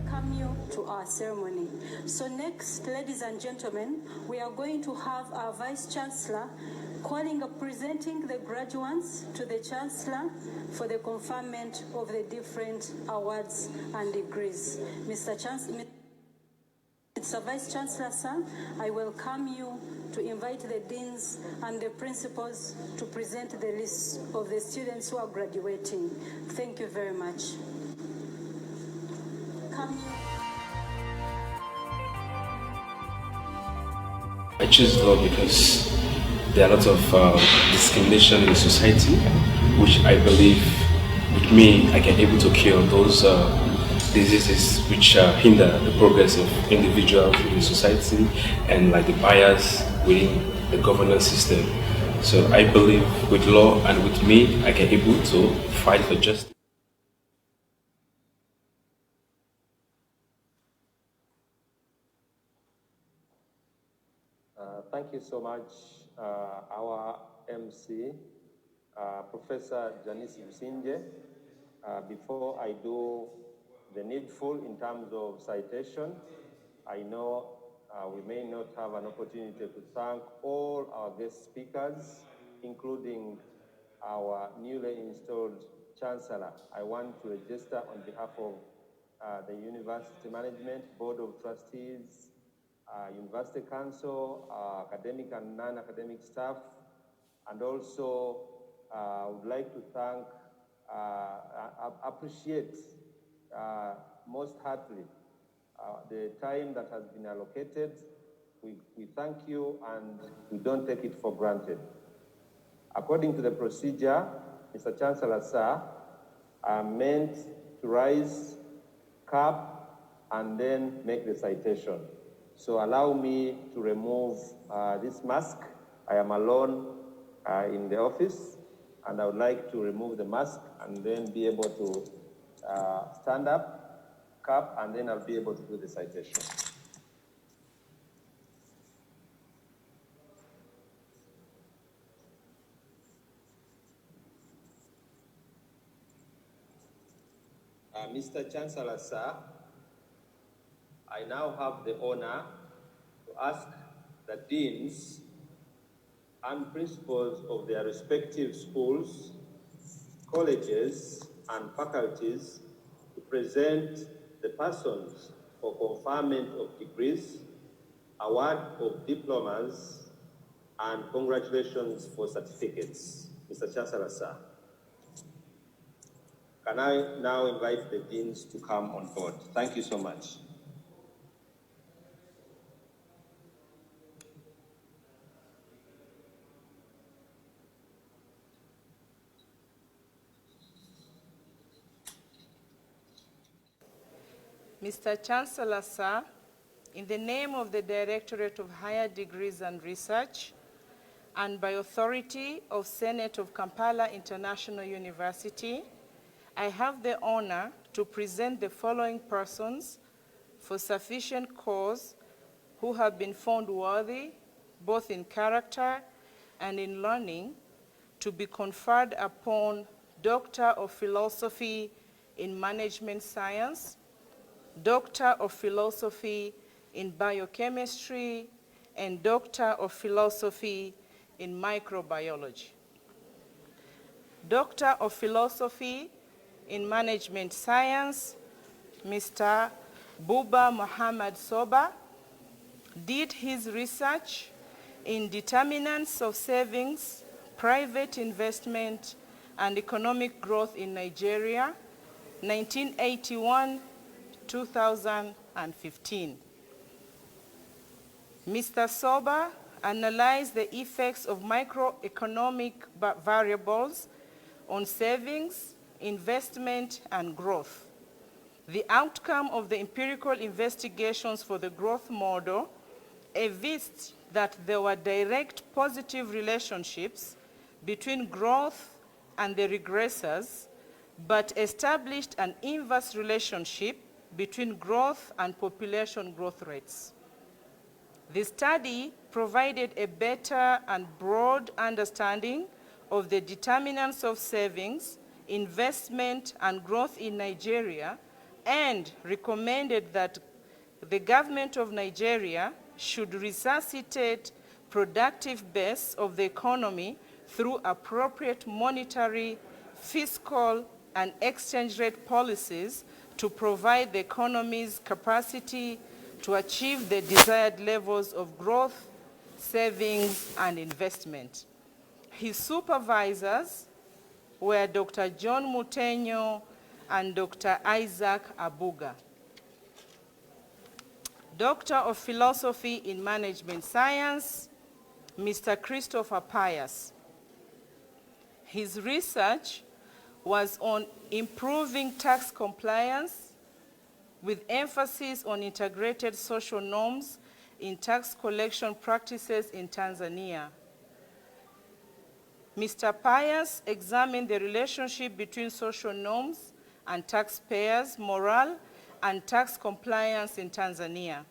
Welcome you to our ceremony. So next, ladies and gentlemen, we are going to have our Vice Chancellor presenting the graduates to the Chancellor for the conferment of the different awards and degrees. Mr. Vice Chancellor, sir, I welcome you to invite the deans and the principals to present the list of the students who are graduating. Thank you very much. I choose law because there are lots of discrimination in society, which I believe with me I can able to cure those diseases which hinder the progress of individuals in society and like the bias within the governance system. So I believe with law and with me I can able to fight for justice. Thank you so much, our MC, Professor Janice Businje. Before I do the needful in terms of citation, I know we may not have an opportunity to thank all our guest speakers, including our newly installed Chancellor. I want to register on behalf of the University Management, Board of Trustees, University Council, academic and non-academic staff, and also would like to thank, appreciate most heartily the time that has been allocated. We thank you and we don't take it for granted. According to the procedure, Mr. Chancellor, sir, I'm meant to rise, cap, and then make the citation. So allow me to remove this mask. I am alone in the office, and I would like to remove the mask and then be able to stand up, cap, and then I'll be able to do the citation. Mr. Chancellor, sir, I now have the honor to ask the deans and principals of their respective schools, colleges, and faculties to present the persons for conferment of degrees, award of diplomas, and congratulations for certificates. Mr. Chancellor, sir. Can I now invite the deans to come on board? Thank you so much. Mr. Chancellor, sir, in the name of the Directorate of Higher Degrees and Research, and by authority of Senate of Kampala International University, I have the honor to present the following persons for sufficient cause who have been found worthy, both in character and in learning, to be conferred upon Doctor of Philosophy in Management Science, Doctor of Philosophy in Biochemistry, and Doctor of Philosophy in Microbiology. Doctor of Philosophy in Management Science, Mr. Buba Muhammad Soba, did his research in determinants of savings, private investment, and economic growth in Nigeria, 1981-2015. Mr. Soba analyzed the effects of microeconomic variables on savings, investment, and growth. The outcome of the empirical investigations for the growth model evinced that there were direct positive relationships between growth and the regressors, but established an inverse relationship between growth and population growth rates. The study provided a better and broad understanding of the determinants of savings, investment, and growth in Nigeria, and recommended that the government of Nigeria should resuscitate productive base of the economy through appropriate monetary, fiscal, and exchange rate policies to provide the economy's capacity to achieve the desired levels of growth, savings, and investment. His supervisors were Dr. John Mutenyo and Dr. Isaac Abuga. Doctor of Philosophy in Management Science, Mr. Christopher Pius. His research was on improving tax compliance with emphasis on integrated social norms in tax collection practices in Tanzania. Mr. Pius examined the relationship between social norms and taxpayers' morale and tax compliance in Tanzania.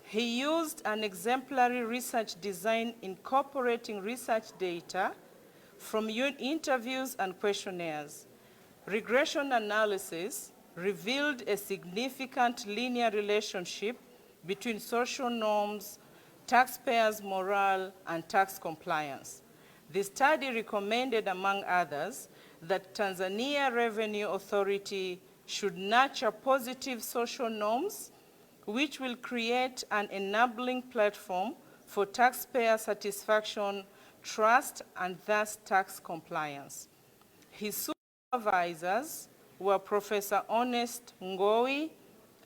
He used an exemplary research design incorporating research data from interviews and questionnaires. Regression analysis revealed a significant linear relationship between social norms, taxpayers' morale, and tax compliance. The study recommended, among others, that Tanzania Revenue Authority should nurture positive social norms, which will create an enabling platform for taxpayer satisfaction, trust, and thus tax compliance. His supervisors were Professor Honest Ngowi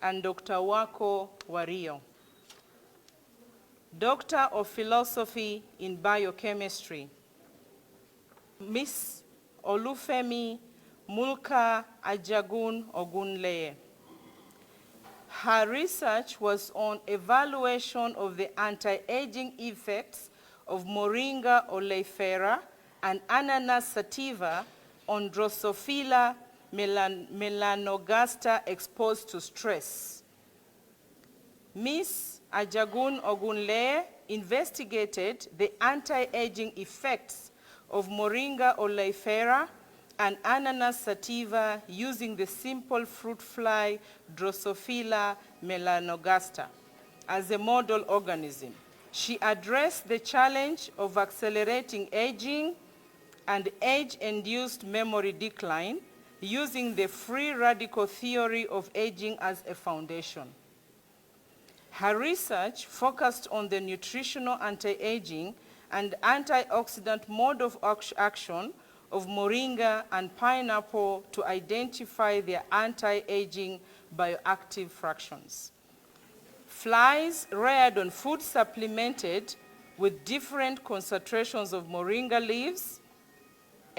and Dr. Wako Wario. Doctor of Philosophy in Biochemistry, Miss Olufemi Mulka Ajagun Ogunleye. Her research was on evaluation of the anti-aging effects of Moringa oleifera and Ananas sativa on Drosophila melanogaster exposed to stress. Ms. Ajagun Ogunleye investigated the anti-aging effects of Moringa oleifera and Ananas sativa using the simple fruit fly Drosophila melanogaster as a model organism. She addressed the challenge of accelerating aging and age-induced memory decline using the free radical theory of aging as a foundation. Her research focused on the nutritional anti-aging and antioxidant mode of action of moringa and pineapple to identify their anti-aging bioactive fractions. Flies reared on food supplemented with different concentrations of moringa leaves,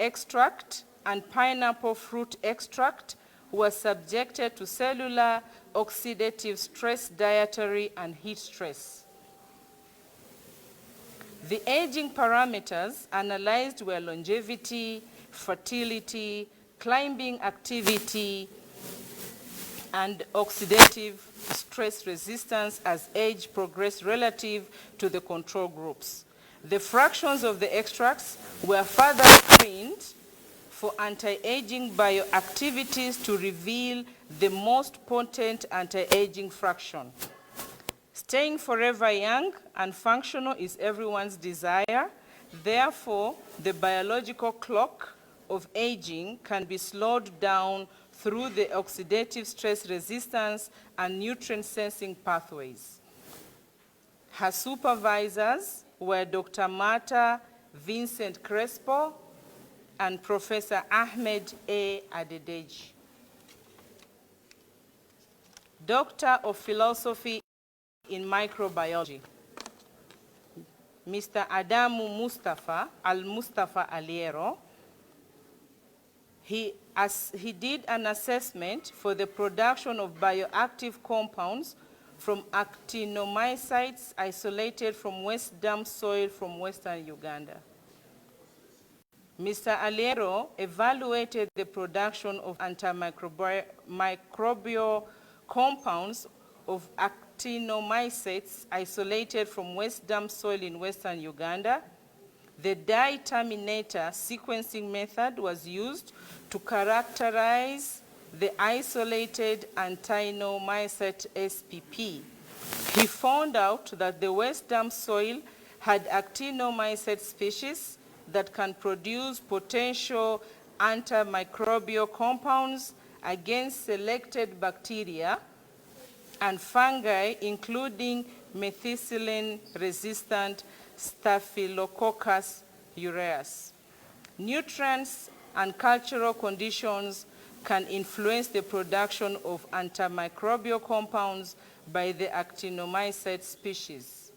extract, and pineapple fruit extract were subjected to cellular oxidative stress, dietary, and heat stress. The aging parameters analyzed were longevity, fertility, climbing activity, and oxidative stress resistance as age progressed relative to the control groups. The fractions of the extracts were further screened for anti-aging bioactivities to reveal the most potent anti-aging fraction. Staying forever young and functional is everyone's desire. Therefore, the biological clock of aging can be slowed down through the oxidative stress resistance and nutrient sensing pathways. Her supervisors were Dr. Marta Vincent Crespo and Professor Ahmed A. Adedeji. Doctor of Philosophy in Microbiology, Mr. Adamu Mustafa Aliero. He did an assessment for the production of bioactive compounds from actinomycetes isolated from West Dam soil from Western Uganda. Mr. Aliero evaluated the production of antimicrobial compounds of actinomycetes isolated from West Dam soil in Western Uganda. The dye terminator sequencing method was used to characterize the isolated actinomycete SPP. He found out that the West Dam soil had actinomycete species that can produce potential antimicrobial compounds against selected bacteria and fungi, including methicillin-resistant Staphylococcus aureus. Nutrients and cultural conditions can influence the production of antimicrobial compounds by the actinomycete species.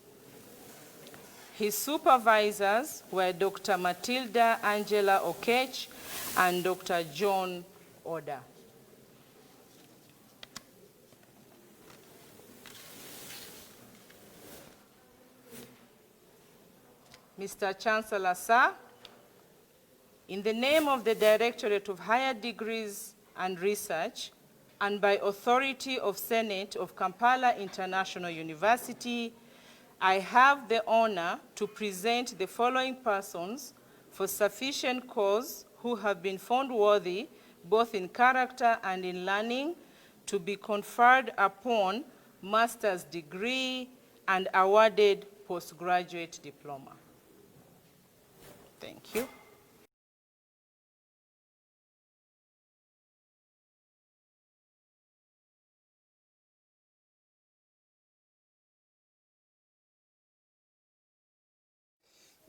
His supervisors were Dr. Matilda Angela Okech and Dr. John Oda. Mr. Chancellor, sir, in the name of the Directorate of Higher Degrees and Research, and by authority of Senate of Kampala International University, I have the honor to present the following persons for sufficient cause who have been found worthy, both in character and in learning, to be conferred upon master's degree and awarded postgraduate diploma. Thank you.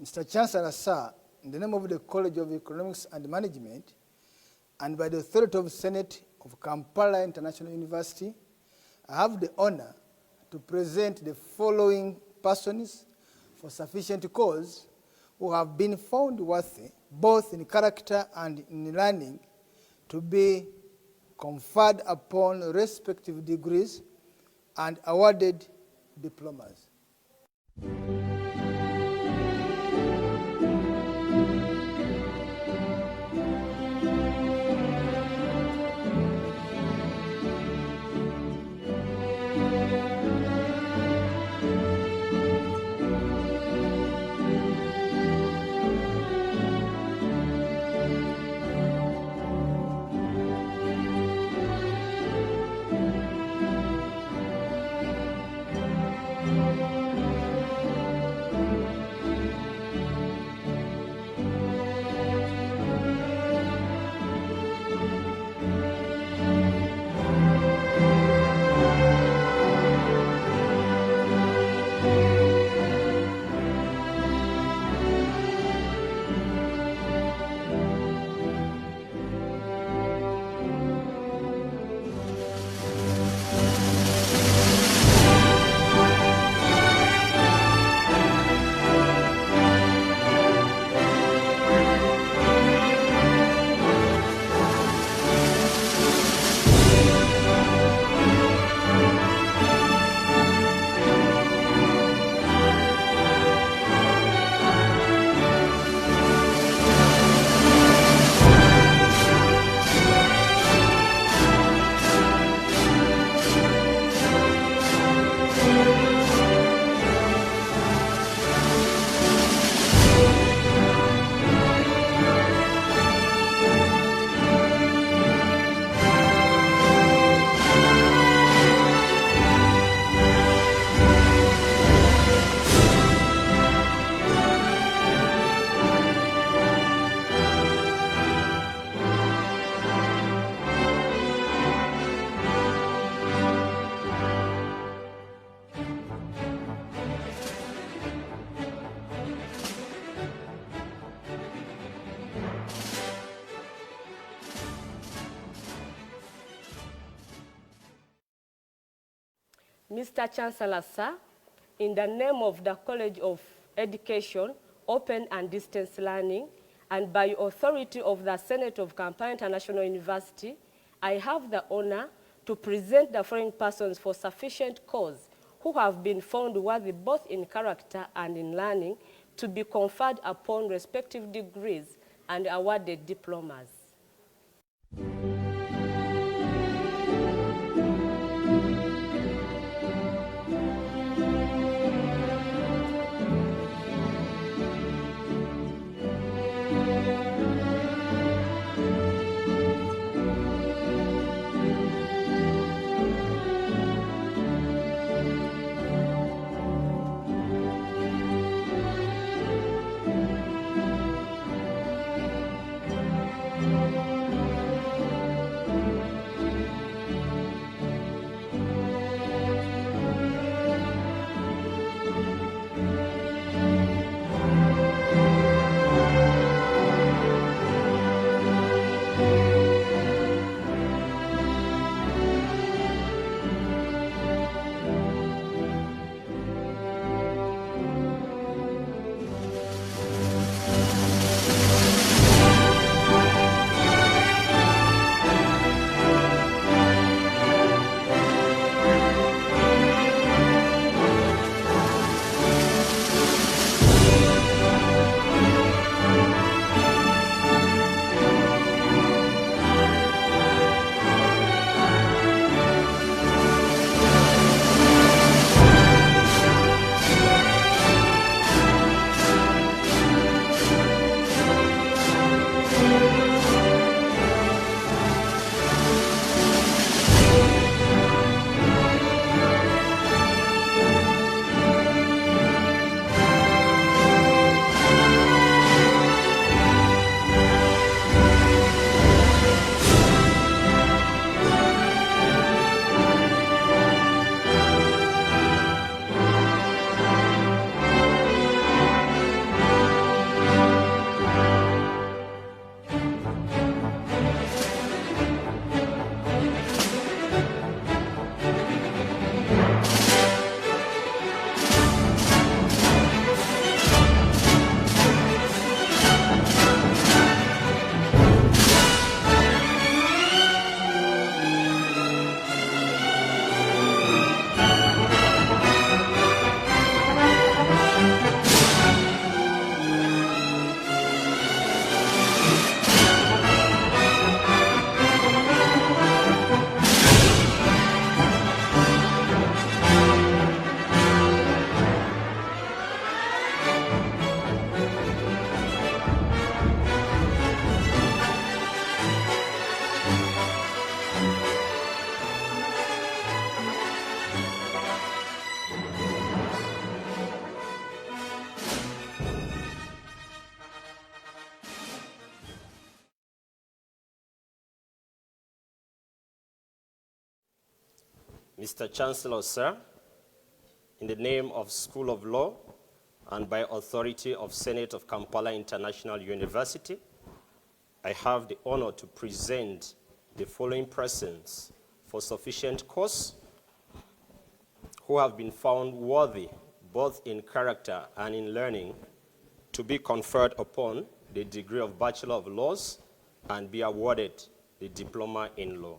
Mr. Chancellor, sir, in the name of the College of Economics and Management, and by the authority of the Senate of Kampala International University, I have the honor to present the following persons for sufficient cause who have been found worthy, both in character and in learning, to be conferred upon respective degrees and awarded diplomas. Mr. Chancellor, sir, in the name of the College of Education, Open and Distance Learning, and by authority of the Senate of Kampala International University, I have the honor to present the following persons for sufficient cause who have been found worthy both in character and in learning to be conferred upon respective degrees and awarded diplomas. Mr. Chancellor, sir, in the name of School of Law and by authority of Senate of Kampala International University, I have the honor to present the following persons for sufficient cause who have been found worthy both in character and in learning to be conferred upon the degree of Bachelor of Laws and be awarded the Diploma in Law.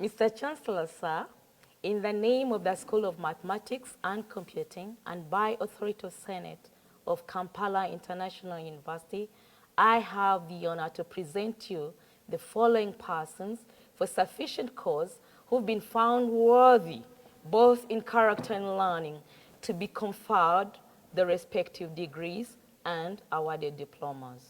Mr. Chancellor, sir, In the name of the School of Mathematics and Computing and by authority of Senate of Kampala International University, I have the honor to present you the following persons for sufficient cause who've been found worthy, both in character and learning, to be conferred the respective degrees and awarded diplomas.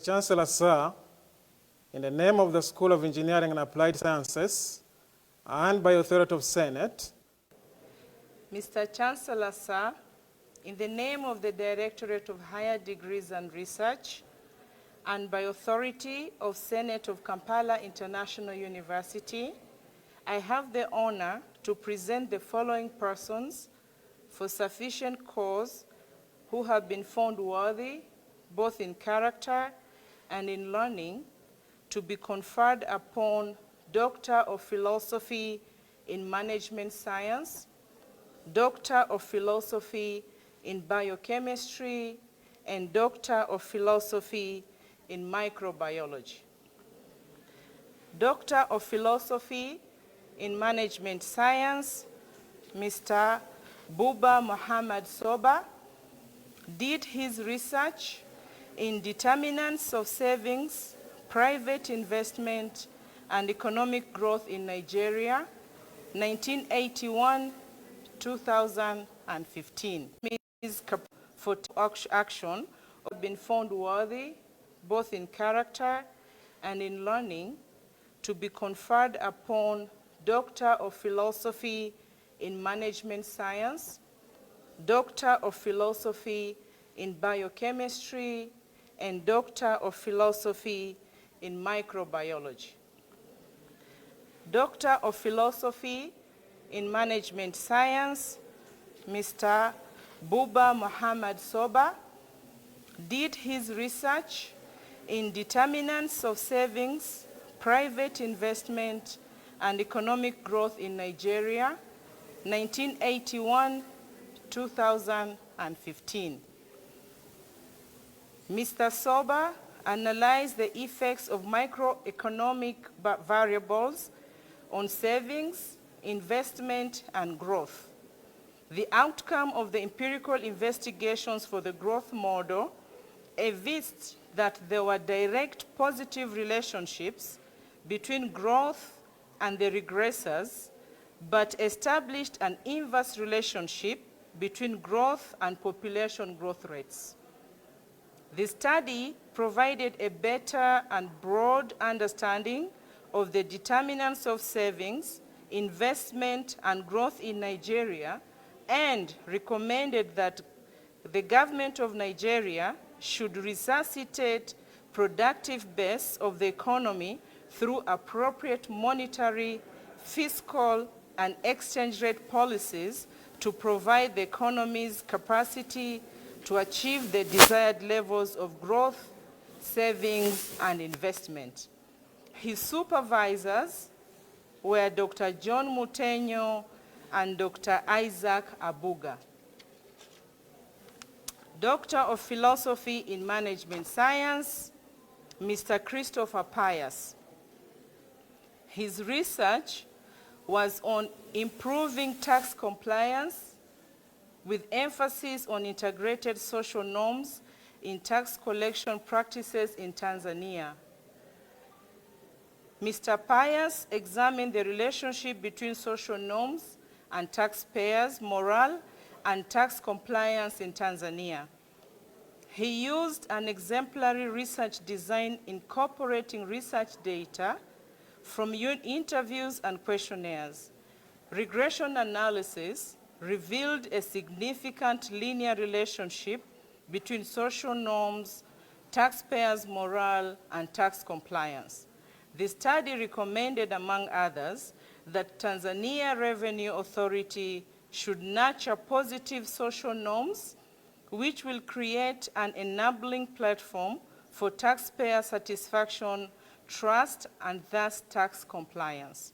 Chancellor, sir, in the name of the School of Engineering and Applied Sciences and by authority of Senate. Mr. Chancellor, sir, in the name of the Directorate of Higher Degrees and Research and by authority of Senate of Kampala International University, I have the honor to present the following persons for sufficient cause who have been found worthy, both in character and in learning, to be conferred upon Doctor of Philosophy in Management Science, Doctor of Philosophy in Biochemistry, and Doctor of Philosophy in Microbiology. Doctor of Philosophy in Management Science, Mr. Buba Muhammad Soba, did his research in determinants of savings, private investment, and economic growth in Nigeria, 1981-2015. For action have been found worthy, both in character and in learning, to be conferred upon Doctor of Philosophy in Management Science, Doctor of Philosophy in Biochemistry, and Doctor of Philosophy in Microbiology. Doctor of Philosophy in Management Science, Mr. Buba Muhammad Soba, did his research in determinants of savings, private investment, and economic growth in Nigeria, 1981-2015. Mr. Soba analyzed the effects of microeconomic variables on savings, investment, and growth. The outcome of the empirical investigations for the growth model evinced that there were direct positive relationships between growth and the regressors, but established an inverse relationship between growth and population growth rates. The study provided a better and broad understanding of the determinants of savings, investment, and growth in Nigeria, and recommended that the government of Nigeria should resuscitate productive base of the economy through appropriate monetary, fiscal, and exchange rate policies to provide the economy's capacity to achieve the desired levels of growth, savings, and investment. His supervisors were Dr. John Mutenyo and Dr. Isaac Abuga. Doctor of Philosophy in Management Science, Mr. Christopher Pius. His research was on improving tax compliance with emphasis on integrated social norms in tax collection practices in Tanzania. Mr. Pius examined the relationship between social norms and taxpayers' morale and tax compliance in Tanzania. He used an exemplary research design incorporating research data From interviews and questionnaires, regression analysis revealed a significant linear relationship between social norms, taxpayers' morale, and tax compliance. The study recommended, among others, that Tanzania Revenue Authority should nurture positive social norms, which will create an enabling platform for taxpayer satisfaction, trust, and thus tax compliance.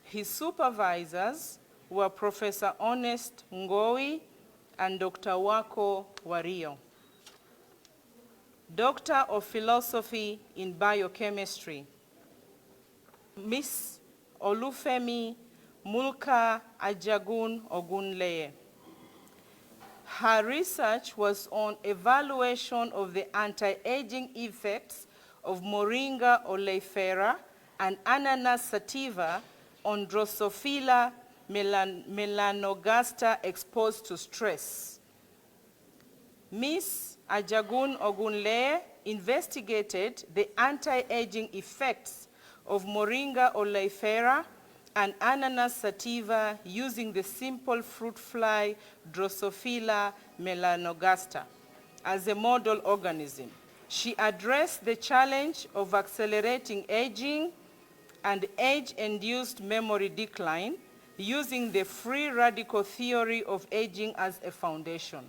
His supervisors were Professor Honest Ngowi and Dr. Wako Wario. Doctor of Philosophy in Biochemistry, Miss Olufemi Mulka Ajagun Ogunleye. Her research was on evaluation of the anti-aging effects of Moringa oleifera and Ananas sativa on Drosophila melanogaster exposed to stress. Ms. Ajagun Ogunleye investigated the anti-aging effects of Moringa oleifera and Ananas sativa using the simple fruit fly Drosophila melanogaster as a model organism. She addressed the challenge of accelerating aging and age-induced memory decline using the free radical theory of aging as a foundation.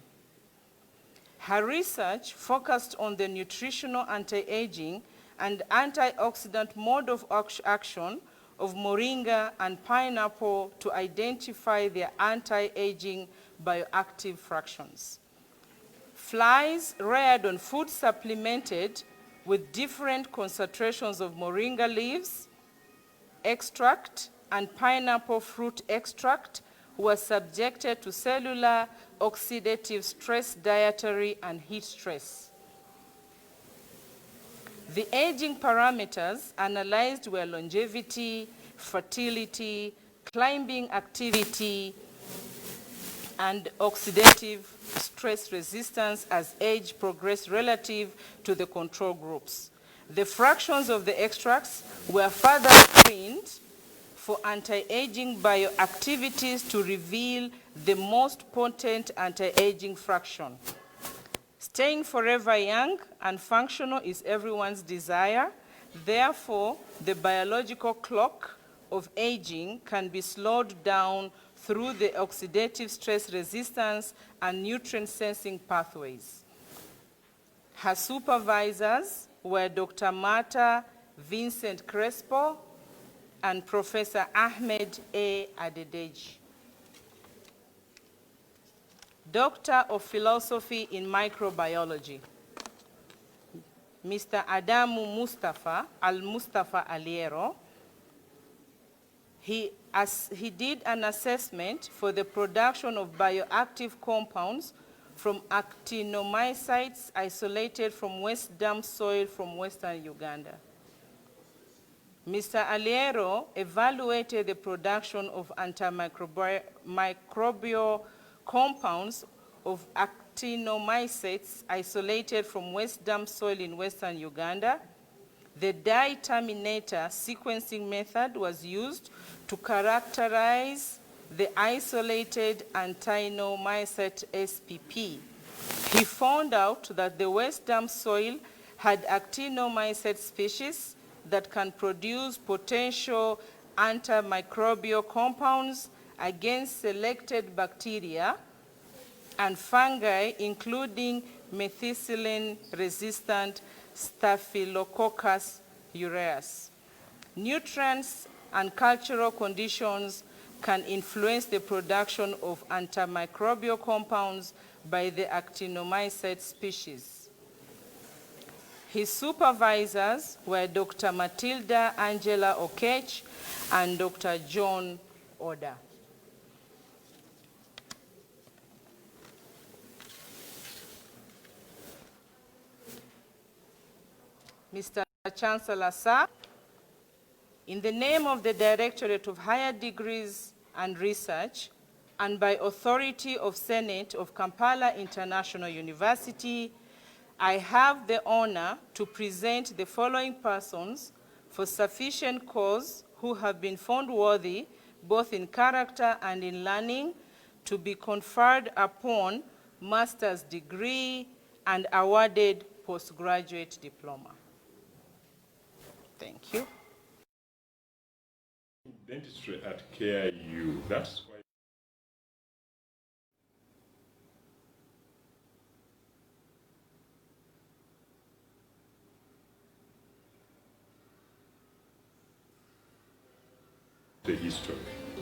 Her research focused on the nutritional anti-aging and antioxidant mode of action of moringa and pineapple to identify their anti-aging bioactive fractions. Flies reared on food supplemented with different concentrations of moringa leaves, extract, and pineapple fruit extract were subjected to cellular oxidative stress, dietary, and heat stress. The aging parameters analyzed were longevity, fertility, climbing activity, and oxidative stress resistance as age progressed relative to the control groups. The fractions of the extracts were further screened for anti-aging bioactivities to reveal the most potent anti-aging fraction. Staying forever young and functional is everyone's desire. Therefore, the biological clock of aging can be slowed down through the oxidative stress resistance and nutrient sensing pathways. Her supervisors were Dr. Marta Vincent Crespo and Professor Ahmed A. Adedeji. Doctor of Philosophy in Microbiology, Mr. Adamu Mustafa Aliero. He did an assessment for the production of bioactive compounds from actinomycetes isolated from West Dam soil from Western Uganda. Mr. Aliero evaluated the production of antimicrobial compounds of actinomycetes isolated from West Dam soil in Western Uganda. The dye terminator sequencing method was used to characterize the isolated actinomycete SPP. He found out that the West Dam soil had actinomycete species that can produce potential antimicrobial compounds against selected bacteria and fungi, including methicillin-resistant Staphylococcus aureus. Nutrients and cultural conditions can influence the production of antimicrobial compounds by the actinomycete species. His supervisors were Dr. Matilda Angela Okech and Dr. John Oda. Mr. Chancellor, sir, in the name of the Directorate of Higher Degrees and Research, and by authority of Senate of Kampala International University, I have the honor to present the following persons for sufficient cause, who have been found worthy, both in character and in learning, to be conferred upon master's degree and awarded postgraduate diploma. Thank you. Dentistry at KIU, that's why. The history.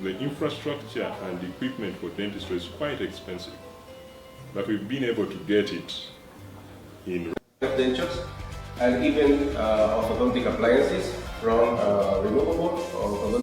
The infrastructure and equipment for dentistry is quite expensive, but we've been able to get it in dentures and even orthodontic appliances from removable orthodontic.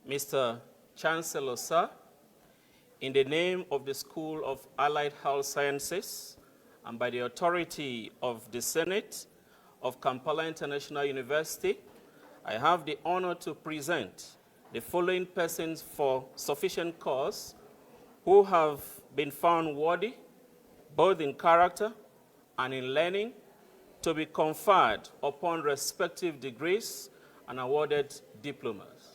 Mr. Chancellor, sir, in the name of the School of Allied Health Sciences and by the authority of the Senate of Kampala International University, I have the honor to present the following persons for sufficient cause who have been found worthy, both in character and in learning, to be conferred upon respective degrees and awarded diplomas.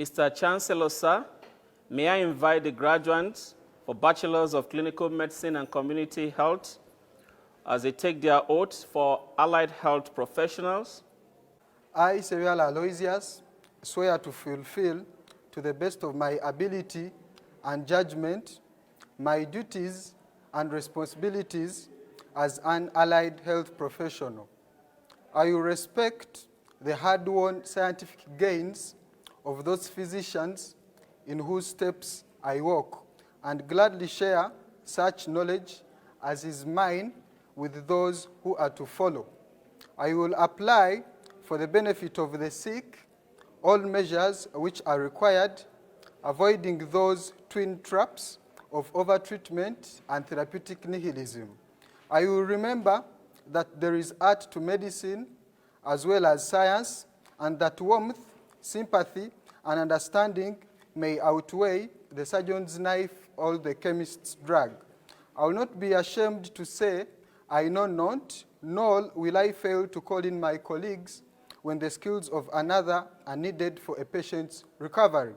Mr. Chancellor, sir, may I invite the graduates for Bachelors of Clinical Medicine and Community Health as they take their oath for allied health professionals. I, Serial Aloysius, swear to fulfill, to the best of my ability and judgment, my duties and responsibilities as an allied health professional. I will respect the hard-won scientific gains of those physicians in whose steps I walk, and gladly share such knowledge as is mine with those who are to follow. I will apply for the benefit of the sick all measures which are required, avoiding those twin traps of overtreatment and therapeutic nihilism. I will remember that there is art to medicine as well as science, and that warmth, sympathy, and understanding may outweigh the surgeon's knife or the chemist's drug. I will not be ashamed to say I know not, nor will I fail to call in my colleagues when the skills of another are needed for a patient's recovery.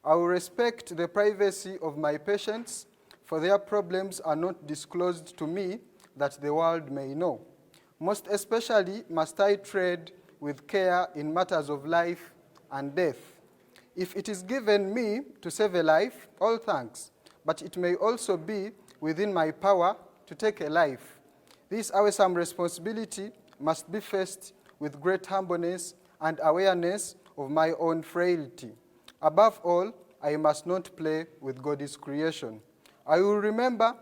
I will respect the privacy of my patients, for their problems are not disclosed to me that the world may know. Most especially must I tread with care in matters of life and death. If it is given me to save a life, all thanks, but it may also be within my power to take a life. This awesome responsibility must be faced with great humbleness and awareness of my own frailty. Above all, I must not play with God's creation. I will remember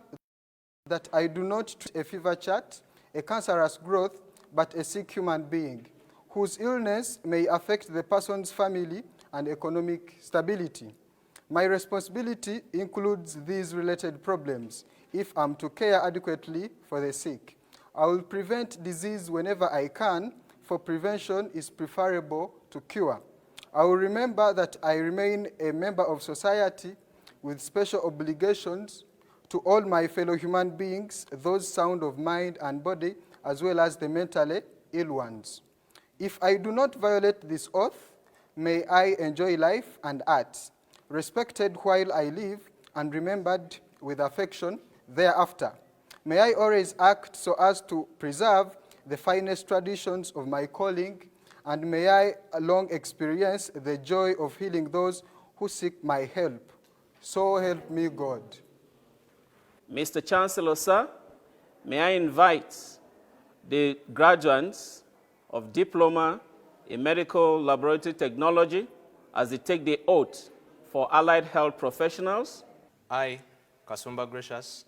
that I do not treat a fever chat, a cancerous growth, but a sick human being, whose illness may affect the person's family and economic stability. My responsibility includes these related problems if I'm to care adequately for the sick. I will prevent disease whenever I can, for prevention is preferable to cure. I will remember that I remain a member of society with special obligations to all my fellow human beings, those sound of mind and body, as well as the mentally ill ones. If I do not violate this oath, may I enjoy life and art, respected while I live and remembered with affection thereafter. May I always act so as to preserve the finest traditions of my calling, and may I long experience the joy of healing those who seek my help. So help me God. Mr. Chancellor, sir, may I invite the graduates of Diploma in Medical Laboratory Technology as they take the oath for allied health professionals. I, Kasumba Gracious,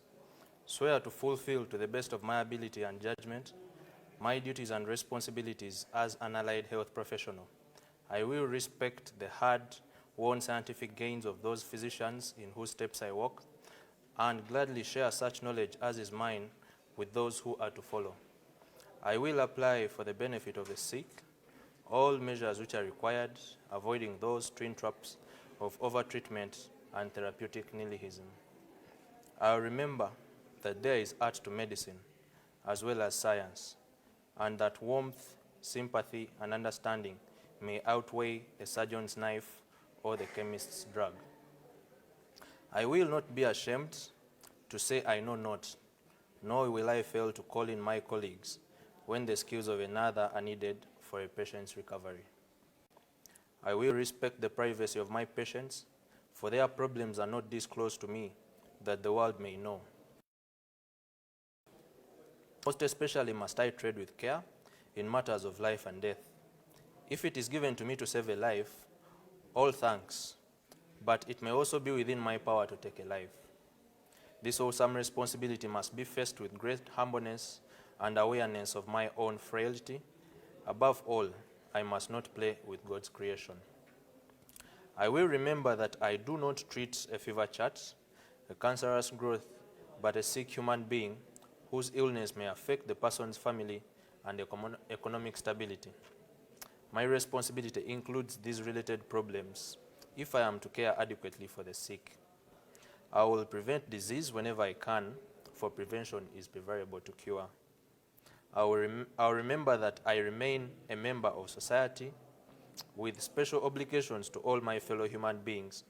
swear to fulfill to the best of my ability and judgment my duties and responsibilities as an allied health professional. I will respect the hard-won scientific gains of those physicians in whose steps I walk, and gladly share such knowledge as is mine with those who are to follow. I will apply for the benefit of the sick all measures which are required, avoiding those twin traps of overtreatment and therapeutic nihilism. I remember that there is art to medicine as well as science, and that warmth, sympathy, and understanding may outweigh a surgeon's knife or the chemist's drug. I will not be ashamed to say I know not, nor will I fail to call in my colleagues when the skills of another are needed for a patient's recovery. I will respect the privacy of my patients, for their problems are not disclosed to me that the world may know. Most especially must I tread with care in matters of life and death. If it is given to me to save a life, all thanks, but it may also be within my power to take a life. This awesome responsibility must be faced with great humbleness and awareness of my own frailty. Above all, I must not play with God's creation. I will remember that I do not treat a fever chart, a cancerous growth, but a sick human being whose illness may affect the person's family and economic stability. My responsibility includes these related problems if I am to care adequately for the sick. I will prevent disease whenever I can, for prevention is preferable to cure. I'll remember that I remain a member of society with special obligations to all my fellow human beings,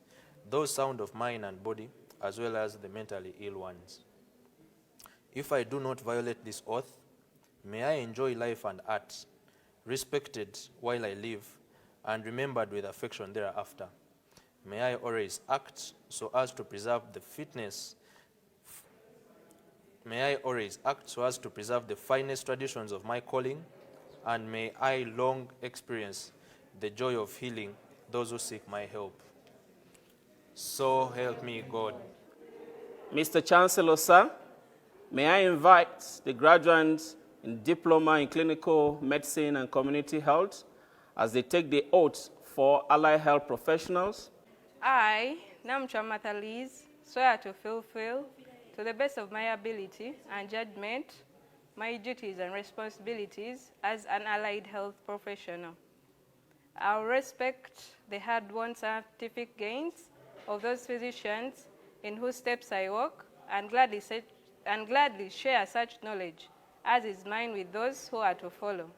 those sound of mind and body, as well as the mentally ill ones. If I do not violate this oath, may I enjoy life and art, respected while I live, and remembered with affection thereafter. May I always act so as to preserve the fitness. May I always act so as to preserve the finest traditions of my calling, and may I long experience the joy of healing those who seek my help. So help me God. Mr. Chancellor, sir, may I invite the graduates in Diploma in Clinical Medicine and Community Health as they take the oath for allied health professionals. I, Namcha Mataliz, swear to fulfill, to the best of my ability and judgment, my duties and responsibilities as an allied health professional. I will respect the hard-won scientific gains of those physicians in whose steps I walk, and gladly share such knowledge as is mine with those who are to follow.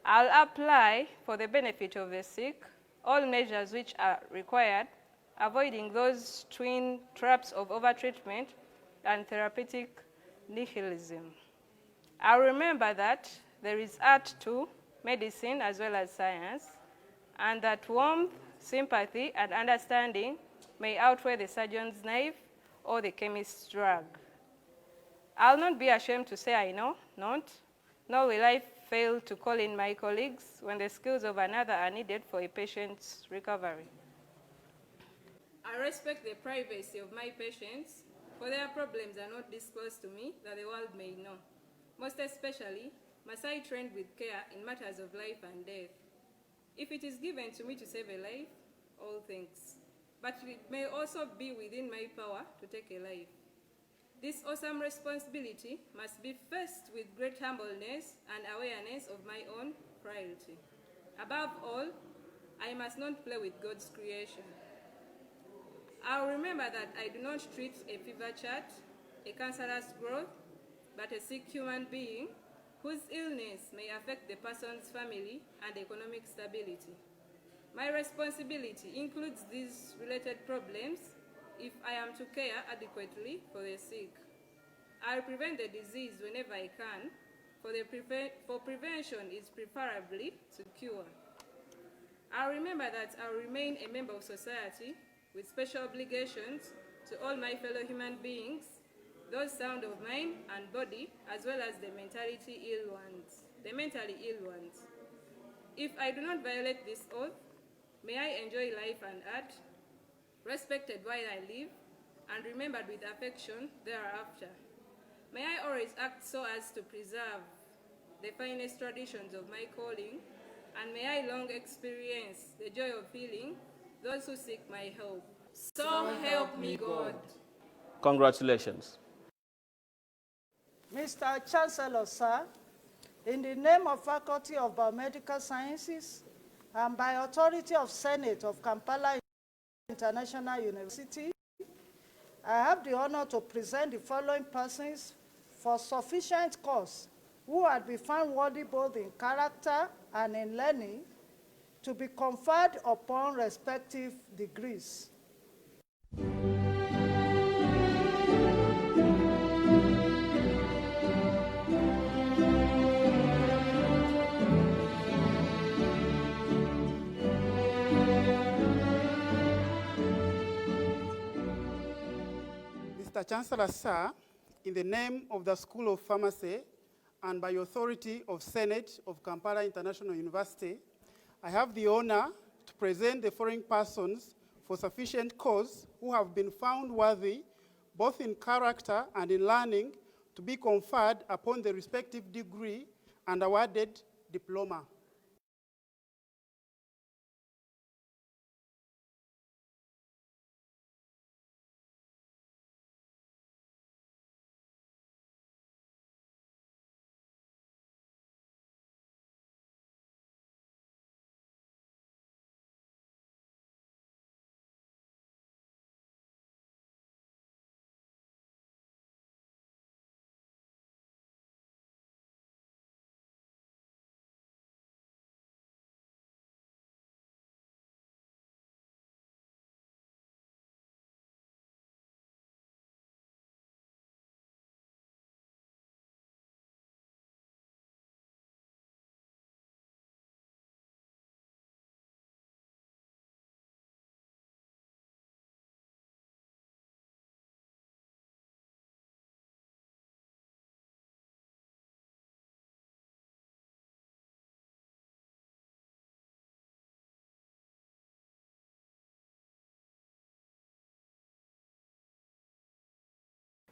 I'll apply, for the benefit of the sick, all measures which are required, avoiding those twin traps of overtreatment and therapeutic nihilism. I'll remember that there is art to medicine as well as science, and that warmth, sympathy, and understanding may outweigh the surgeon's knife or the chemist's drug. I'll not be ashamed to say I know not, nor will I fail to call in my colleagues when the skills of another are needed for a patient's recovery. I respect the privacy of my patients, for their problems are not disclosed to me that the world may know. Most especially, must I tread with care in matters of life and death. If it is given to me to save a life, all things. But it may also be within my power to take a life. This awesome responsibility must be faced with great humbleness and awareness of my own frailty. Above all, I must not play with God's creation. I'll remember that I do not treat a fever chart, a cancerous growth, but a sick human being whose illness may affect the person's family and economic stability. My responsibility includes these related problems if I am to care adequately for the sick. I'll prevent the disease whenever I can, for prevention is preferably to cure. I'll remember that I'll remain a member of society with special obligations to all my fellow human beings, those sound of mind and body, as well as the mentally ill ones. If I do not violate this oath, may I enjoy life and art, respected while I live, and remembered with affection thereafter. May I always act so as to preserve the finest traditions of my calling, and may I long experience the joy of healing those who seek my help. So help me God. Congratulations. Mr. Chancellor, sir, in the name of Faculty of Biomedical Sciences and by authority of Senate of Kampala International University, I have the honor to present the following persons for sufficient cause who had been found worthy both in character and in learning to be conferred upon respective degrees. Mr. Chancellor, sir, in the name of the School of Pharmacy and by authority of Senate of Kampala International University, I have the honor to present the following persons for sufficient cause who have been found worthy, both in character and in learning, to be conferred upon the respective degree and awarded diploma.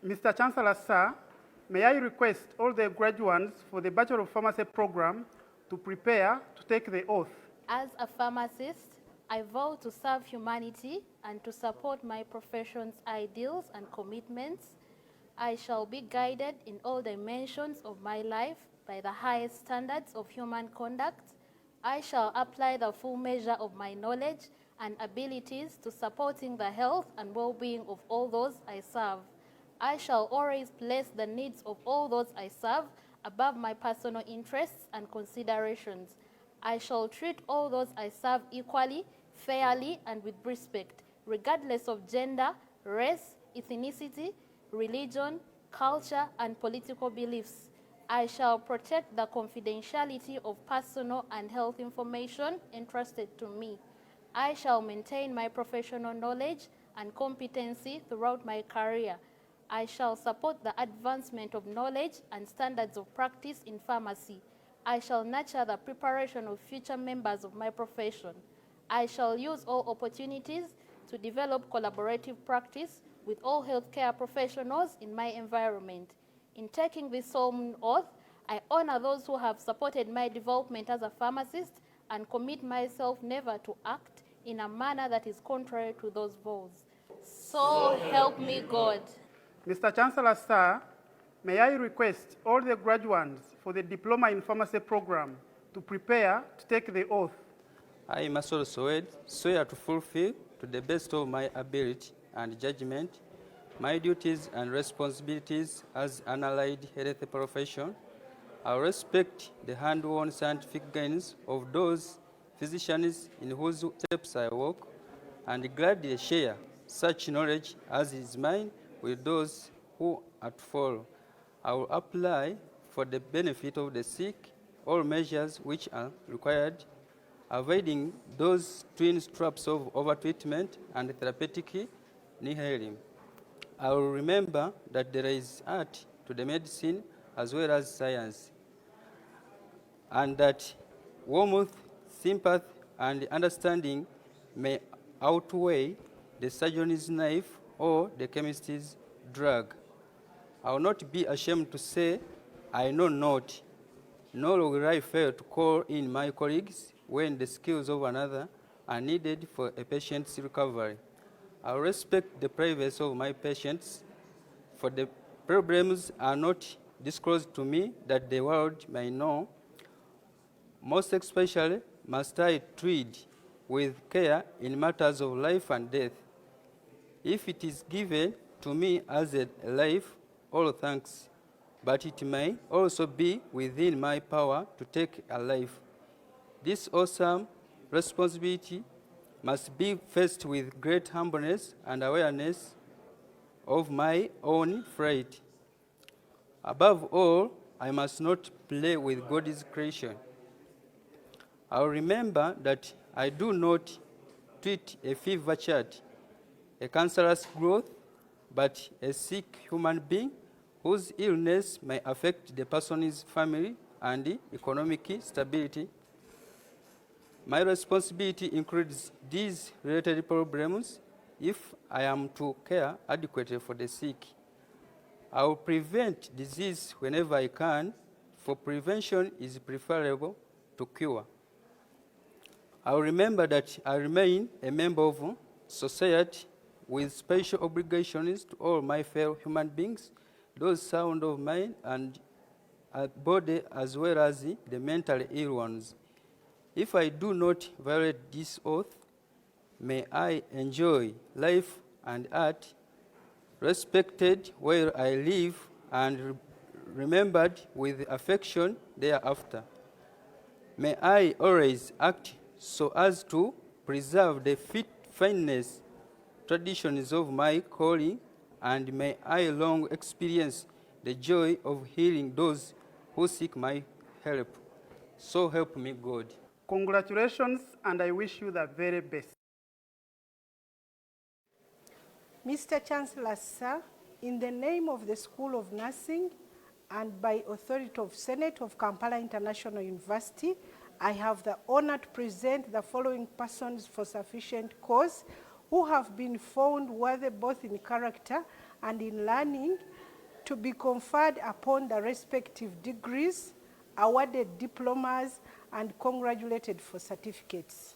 Mr. Chancellor, sir, may I request all the graduates for the Bachelor of Pharmacy program to prepare to take the oath. As a pharmacist, I vow to serve humanity and to support my profession's ideals and commitments. I shall be guided in all dimensions of my life by the highest standards of human conduct. I shall apply the full measure of my knowledge and abilities to supporting the health and well-being of all those I serve. I shall always place the needs of all those I serve above my personal interests and considerations. I shall treat all those I serve equally, fairly, and with respect, regardless of gender, race, ethnicity, religion, culture, and political beliefs. I shall protect the confidentiality of personal and health information entrusted to me. I shall maintain my professional knowledge and competency throughout my career. I shall support the advancement of knowledge and standards of practice in pharmacy. I shall nurture the preparation of future members of my profession. I shall use all opportunities to develop collaborative practice with all healthcare professionals in my environment. In taking this solemn oath, I honor those who have supported my development as a pharmacist and commit myself never to act in a manner that is contrary to those vows. So help me God. Mr. Chancellor, sir, may I request all the graduates for the Diploma in Pharmacy program to prepare to take the oath. I, Masoro Soed, swear to fulfill, to the best of my ability and judgment, my duties and responsibilities as an allied health profession. I respect the hand-won scientific guidance of those physicians in whose steps I walk, and gladly share such knowledge as is mine with those who are to follow. I will apply for the benefit of the sick all measures which are required, avoiding those twin traps of overtreatment and therapeutic nihilism. I will remember that there is art to the medicine as well as science, and that warmth, sympathy, and understanding may outweigh the surgeon's knife or the chemist's drug. I will not be ashamed to say, I know not, nor will I fail to call in my colleagues when the skills of another are needed for a patient's recovery. I respect the privacy of my patients, for the problems are not disclosed to me that the world may know. Most especially must I tread with care in matters of life and death. If it is given to me as a life, all thanks, but it may also be within my power to take a life. This awesome responsibility must be faced with great humbleness and awareness of my own fate. Above all, I must not play with God's creation. I will remember that I do not treat a fever child, a cancerous growth, but a sick human being whose illness may affect the person's family and economic stability. My responsibility includes these related problems if I am to care adequately for the sick. I will prevent disease whenever I can, for prevention is preferable to cure. I will remember that I remain a member of society with special obligations to all my fellow human beings, those sound of mind and body, as well as the mentally ill ones. If I do not violate this oath, may I enjoy life and art, respected where I live and remembered with affection thereafter. May I always act so as to preserve the fineness, traditions of my calling, and may I long experience the joy of healing those who seek my help. So help me God. Congratulations, and I wish you the very best. Mr. Chancellor, sir, in the name of the School of Nursing and by authority of Senate of Kampala International University, I have the honor to present the following persons for sufficient cause who have been found worthy both in character and in learning to be conferred upon the respective degrees, awarded diplomas, and congratulated for certificates.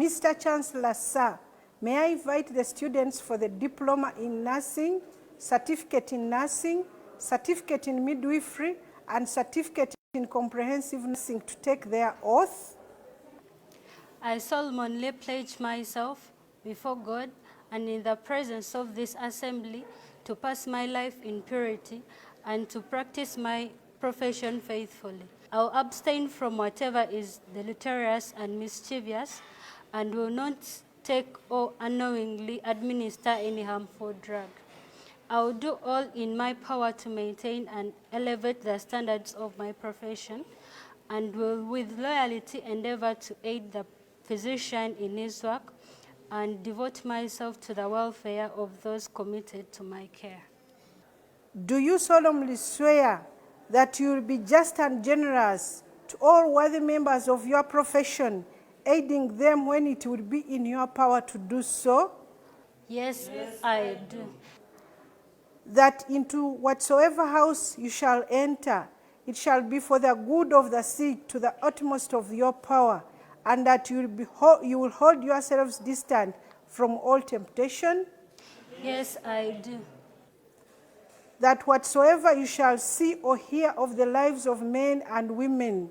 Mr. Chancellor, sir, may I invite the students for the Diploma in Nursing, Certificate in Nursing, Certificate in Midwifery, and Certificate in comprehensive nursing to take their oath. I solemnly pledge myself before God and in the presence of this assembly to pass my life in purity and to practice my profession faithfully. I will abstain from whatever is deleterious and mischievous and will not take or unknowingly administer any harmful drug. I will do all in my power to maintain and elevate the standards of my profession and will with loyalty endeavor to aid the physician in his work and devote myself to the welfare of those committed to my care. Do you solemnly swear that you will be just and generous to all worthy members of your profession, aiding them when it will be in your power to do so? Yes, I do. That into whatsoever house you shall enter, it shall be for the good of the sick to the utmost of your power, and that you will hold yourselves distant from all temptation? Yes, I do. That whatsoever you shall see or hear of the lives of men and women,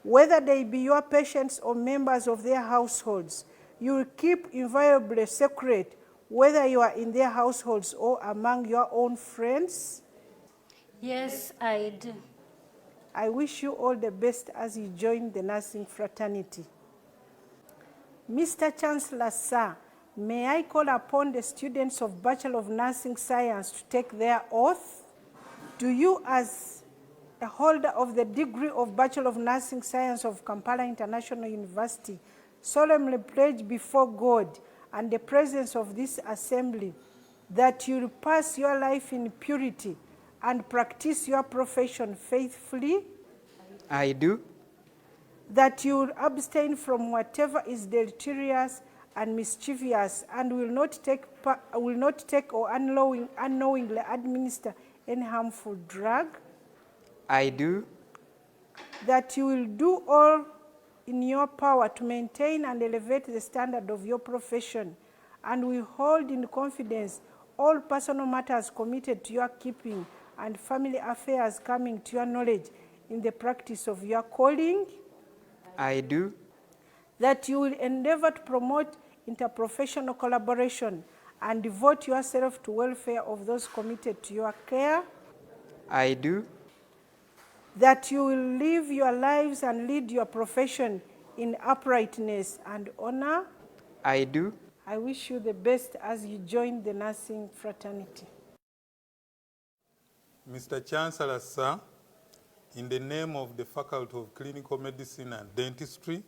whether they be your patients or members of their households, you will keep inviolably secret, whether you are in their households or among your own friends? Yes, I do. I wish you all the best as you join the nursing fraternity. Mr. Chancellor, sir, may I call upon the students of Bachelor of Nursing Science to take their oath? Do you, as a holder of the degree of Bachelor of Nursing Science of Kampala International University, solemnly pledge before God and the presence of this assembly that you will pass your life in purity and practice your profession faithfully? I do. That you will abstain from whatever is deleterious and mischievous and will not take or unknowingly administer any harmful drug? I do. That you will do all in your power to maintain and elevate the standard of your profession and will hold in confidence all personal matters committed to your keeping and family affairs coming to your knowledge in the practice of your calling? I do. That you will endeavor to promote interprofessional collaboration and devote yourself to welfare of those committed to your care? I do. That you will live your lives and lead your profession in uprightness and honor? I do. I wish you the best as you join the nursing fraternity. Mr. Chancellor, sir, in the name of the Faculty of Clinical Medicine and Dentistry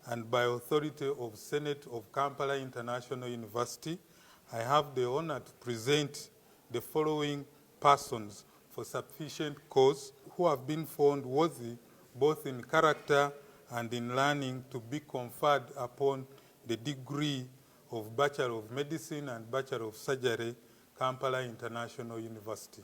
and by authority of Senate of Kampala International University, I have the honor to present the following persons for sufficient cause who have been found worthy both in character and in learning to be conferred upon the degree of Bachelor of Medicine and Bachelor of Surgery, Kampala International University.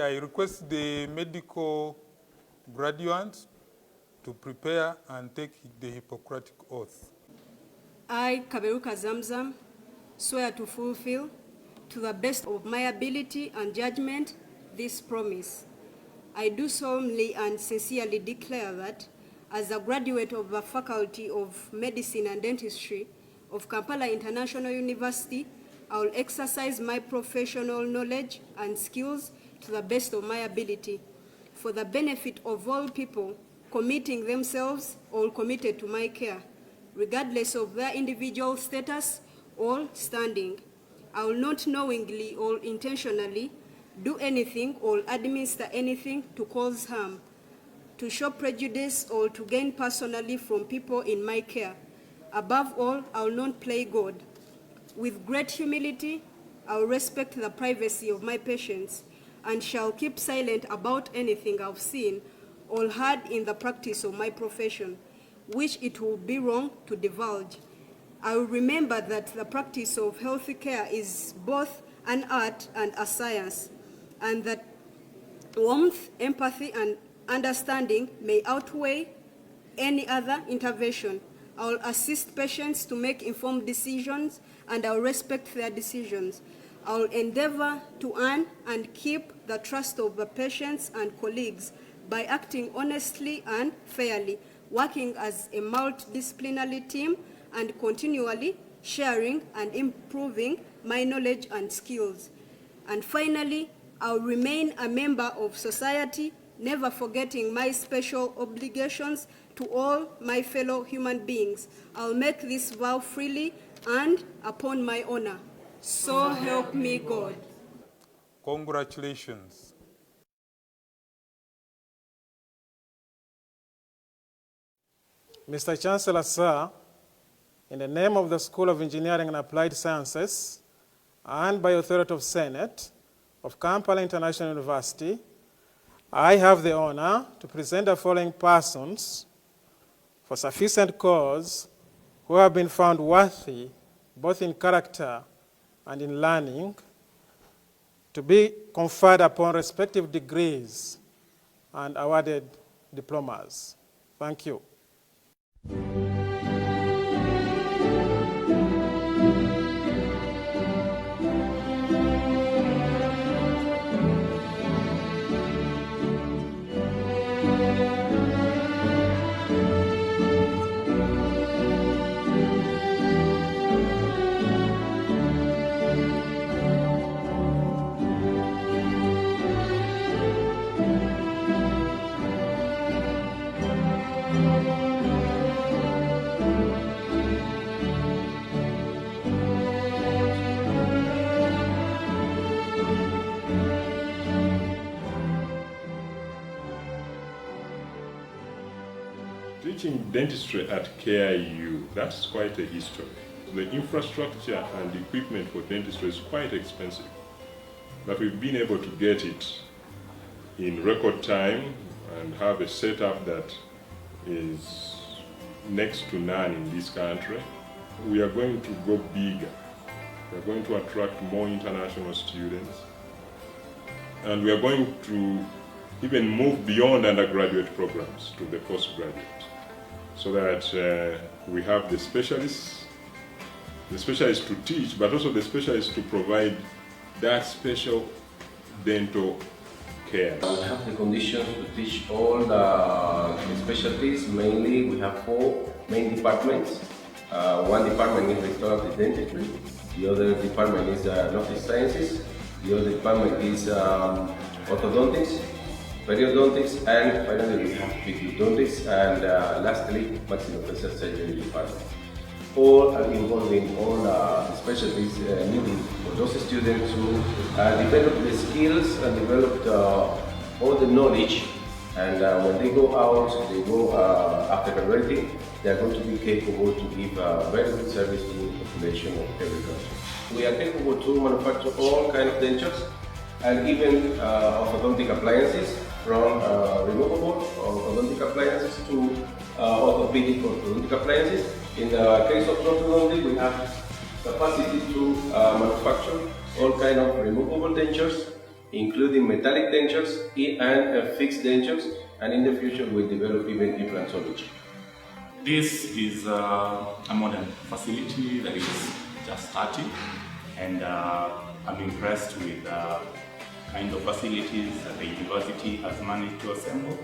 I request the medical graduates to prepare and take the Hippocratic Oath. I, Kaberuka Zamzam, swear to fulfill, to the best of my ability and judgment, this promise. I do solemnly and sincerely declare that, as a graduate of the Faculty of Medicine and Dentistry of Kampala International University, I will exercise my professional knowledge and skills to the best of my ability, for the benefit of all people committing themselves or committed to my care, regardless of their individual status or standing. I will not knowingly or intentionally do anything or administer anything to cause harm, to show prejudice, or to gain personally from people in my care. Above all, I will not play God. With great humility, I will respect the privacy of my patients and shall keep silent about anything I've seen or heard in the practice of my profession, which it will be wrong to divulge. I will remember that the practice of health care is both an art and a science, and that warmth, empathy, and understanding may outweigh any other intervention. I will assist patients to make informed decisions, and I will respect their decisions. I will endeavor to earn and keep the trust of the patients and colleagues by acting honestly and fairly, working as a multidisciplinary team, and continually sharing and improving my knowledge and skills. And finally, I will remain a member of society, never forgetting my special obligations to all my fellow human beings. I will make this vow freely and upon my honor. So help me God. Congratulations. Mr. Chancellor, sir, in the name of the School of Engineering and Applied Sciences and by authority of Senate of Kampala International University, I have the honor to present the following persons for sufficient cause who have been found worthy, both in character and in learning, to be conferred upon respective degrees and awarded diplomas. Thank you. Teaching dentistry at KIU, that's quite a history. The infrastructure and equipment for dentistry is quite expensive, but we've been able to get it in record time and have a setup that is next to none in this country. We are going to go bigger. We are going to attract more international students, and we are going to even move beyond undergraduate programs to the postgraduate, so that we have the specialists to teach, but also the specialists to provide that special dental care. We have the conditions to teach all the specialties. Mainly, we have 4 main departments. One department is restorative dentistry, the other department is northeast sciences, the other department is orthodontics, periodontics, and finally we have periodontics, and lastly maxillofacial surgery department. All are involving all the specialties needed for those students who develop the skills and develop all the knowledge, and when they go out, they go after graduating, they are going to be capable to give very good service to the population of every country. We are capable to manufacture all kinds of dentures and even orthodontic appliances, from removable orthodontic appliances to orthopedic orthodontic appliances. In the case of orthodontic, we have capacity to manufacture all kinds of removable dentures including metallic dentures and fixed dentures, and in the future we'll develop even implantology. This is a modern facility that is just starting, and I'm impressed with the kind of facilities that the university has managed to assemble.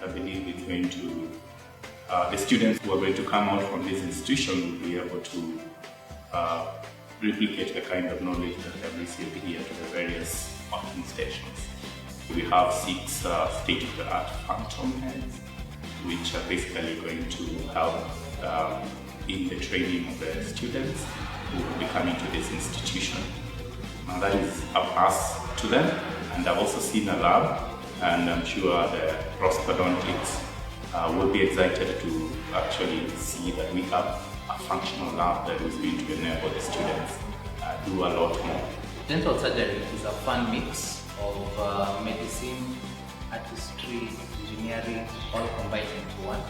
I believe it's going to, the students who are going to come out from this institution will be able to replicate the kind of knowledge that they have received here to the various working stations. We have 6 state-of-the-art phantom heads, which are basically going to help in the training of the students who will be coming to this institution. Now that is a plus to them, and I've also seen a lab, and I'm sure the prosthodontics will be excited to actually see that we have a functional lab that is going to enable the students do a lot more. Dental surgery is a fun mix of medicine, artistry, engineering, all combined into one.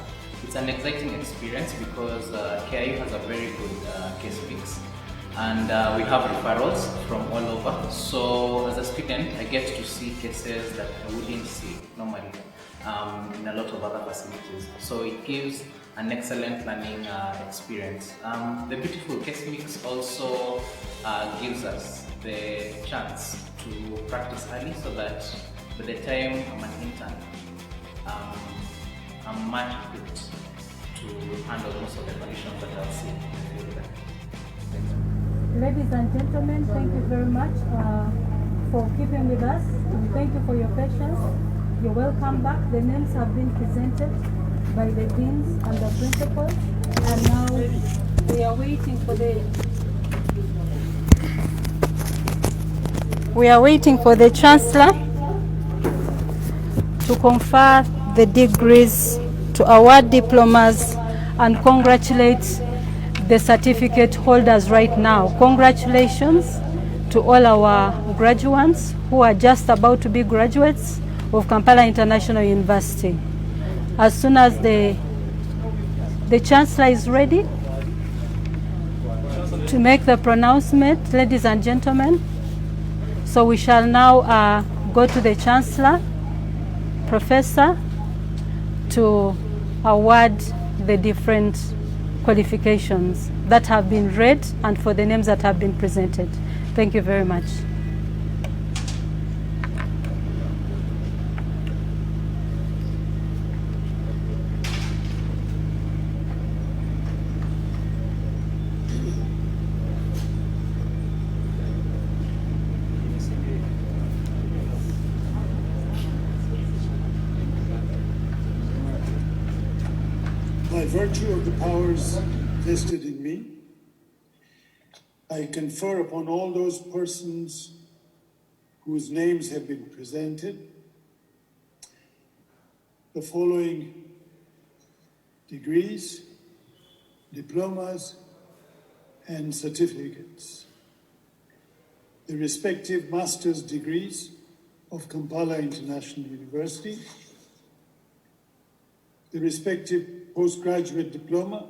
It's an exciting experience because KIU has a very good case mix, and we have referrals from all over. So as a student, I get to see cases that I wouldn't see normally in a lot of other facilities. So it gives an excellent learning experience. The beautiful case mix also gives us the chance to practice early, so that by the time I'm an intern, I'm much equipped to handle most of the conditions that I'll see in the field. Ladies and gentlemen, thank you very much for keeping with us, and thank you for your patience. You're welcome back. The names have been presented by the deans and the principals, and now we are waiting for the Chancellor to confer the degrees, to award diplomas, and congratulate the certificate holders right now. Congratulations to all our graduates who are just about to be graduates of Kampala International University. As soon as the Chancellor is ready to make the pronouncement, ladies and gentlemen, so we shall now go to the Chancellor, Professor, to award the different qualifications that have been read and for the names that have been presented. Thank you very much. By virtue of the powers vested in me, I confer upon all those persons whose names have been presented the following degrees, diplomas, and certificates. The respective master's degrees of Kampala International University, the respective postgraduate diploma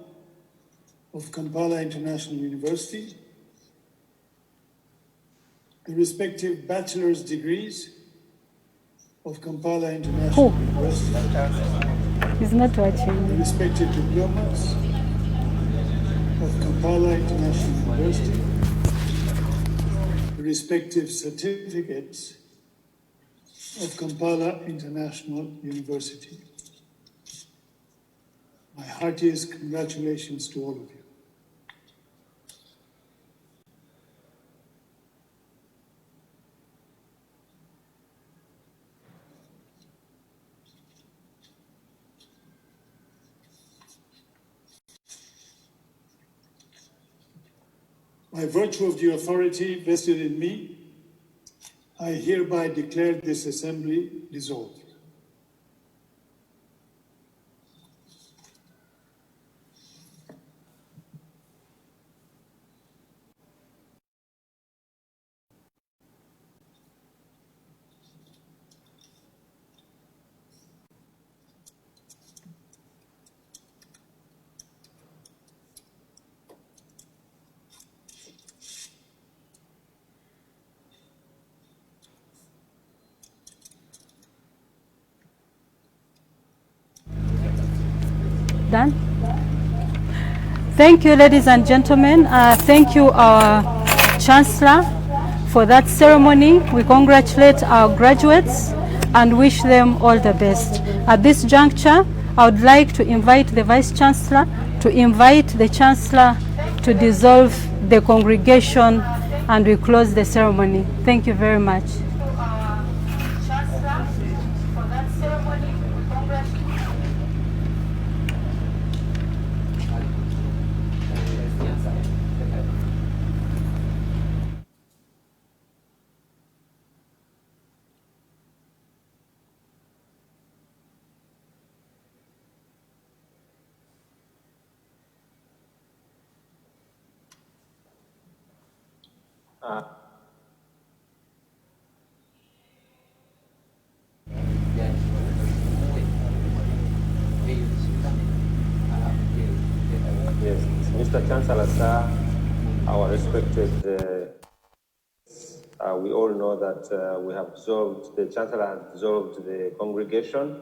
of Kampala International University, the respective bachelor's degrees of Kampala International University. He's not watching. The respective diplomas of Kampala International University, the respective certificates of Kampala International University. My heartiest congratulations to all of you. By virtue of the authority vested in me, I hereby declare this assembly dissolved. Done? Thank you, ladies and gentlemen. Thank you, our Chancellor, for that ceremony. We congratulate our graduates and wish them all the best. At this juncture, I would like to invite the Vice Chancellor to invite the Chancellor to dissolve the congregation, and we close the ceremony. Thank you very much. Yes, Mr. Chancellor, sir, our respected, we all know that we have dissolved, the Chancellor has dissolved the congregation.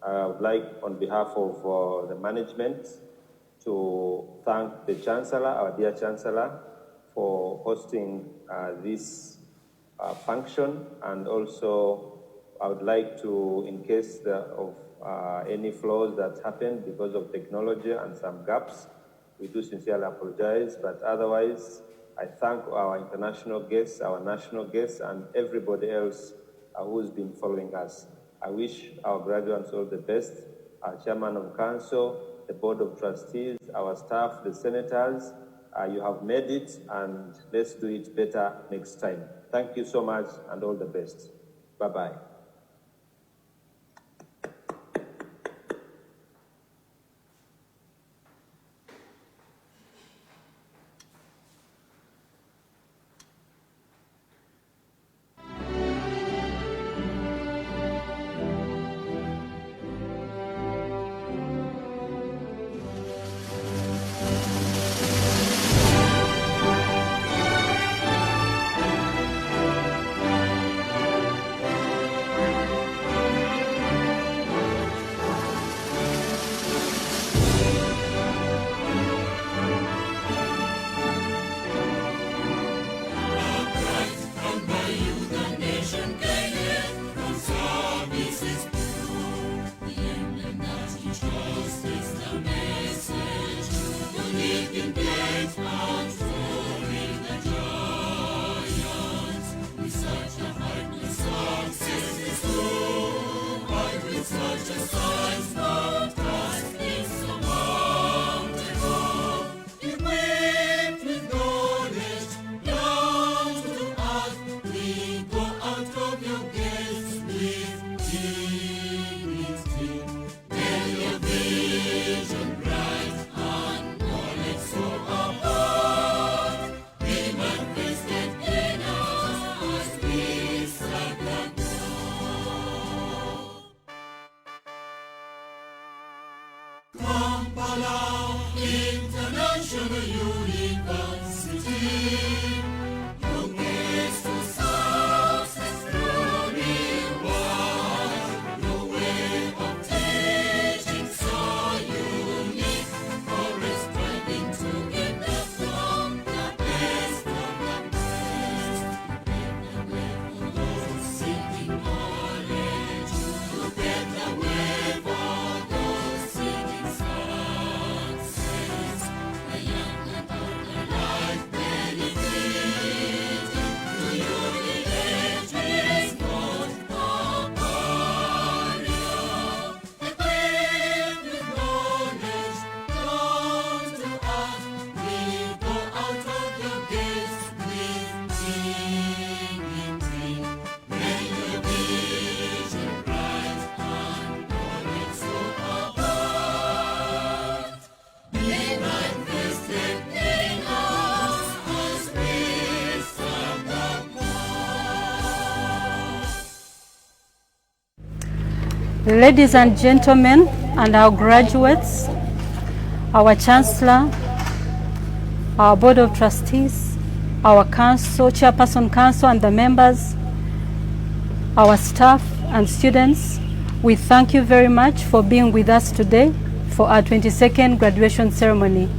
I would like, on behalf of the management, to thank the Chancellor, our dear Chancellor, for hosting this function, and also I would like to, in case of any flaws that happened because of technology and some gaps, we do sincerely apologize, but otherwise, I thank our international guests, our national guests, and everybody else who's been following us. I wish our graduates all the best, our Chairman of Council, the Board of Trustees, our staff, the senators. You have made it, and let's do it better next time. Thank you so much, and all the best. Bye-bye. Kampala International University, youngest to success glory wide. Your way of teaching so unique, always striving to get the from the best of the best. To pave the way for those seeking knowledge, to pave the way for those seeking success. The young and old alike benefiting. To you the age is not a barrier. Equipped with knowledge, come to us. We go out of your gates with dignity. May your vision bright and knowledge so abundant be manifested in us as we serve the poor. Ladies and gentlemen, and our graduates, our Chancellor, our Board of Trustees, our Council, Chairperson Council and the members, our staff and students, we thank you very much for being with us today. for our 22nd graduation ceremony.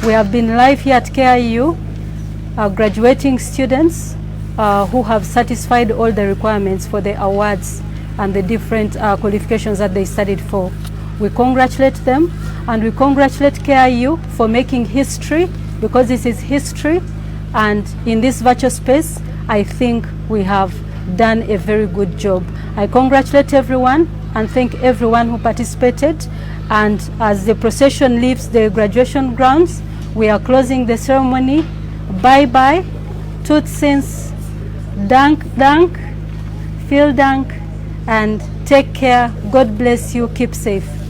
We have been live here at KIU, graduating students who have satisfied all the requirements for the awards and the different qualifications that they studied for. We congratulate them, and we congratulate KIU for making history, because this is history, and in this virtual space, I think we have done a very good job. I congratulate everyone and thank everyone who participated, and as the procession leaves the graduation grounds, we are closing the ceremony. Bye-bye, Tutsins, Dank, Dank, Vielen Dank, and take care. God bless you. Keep safe.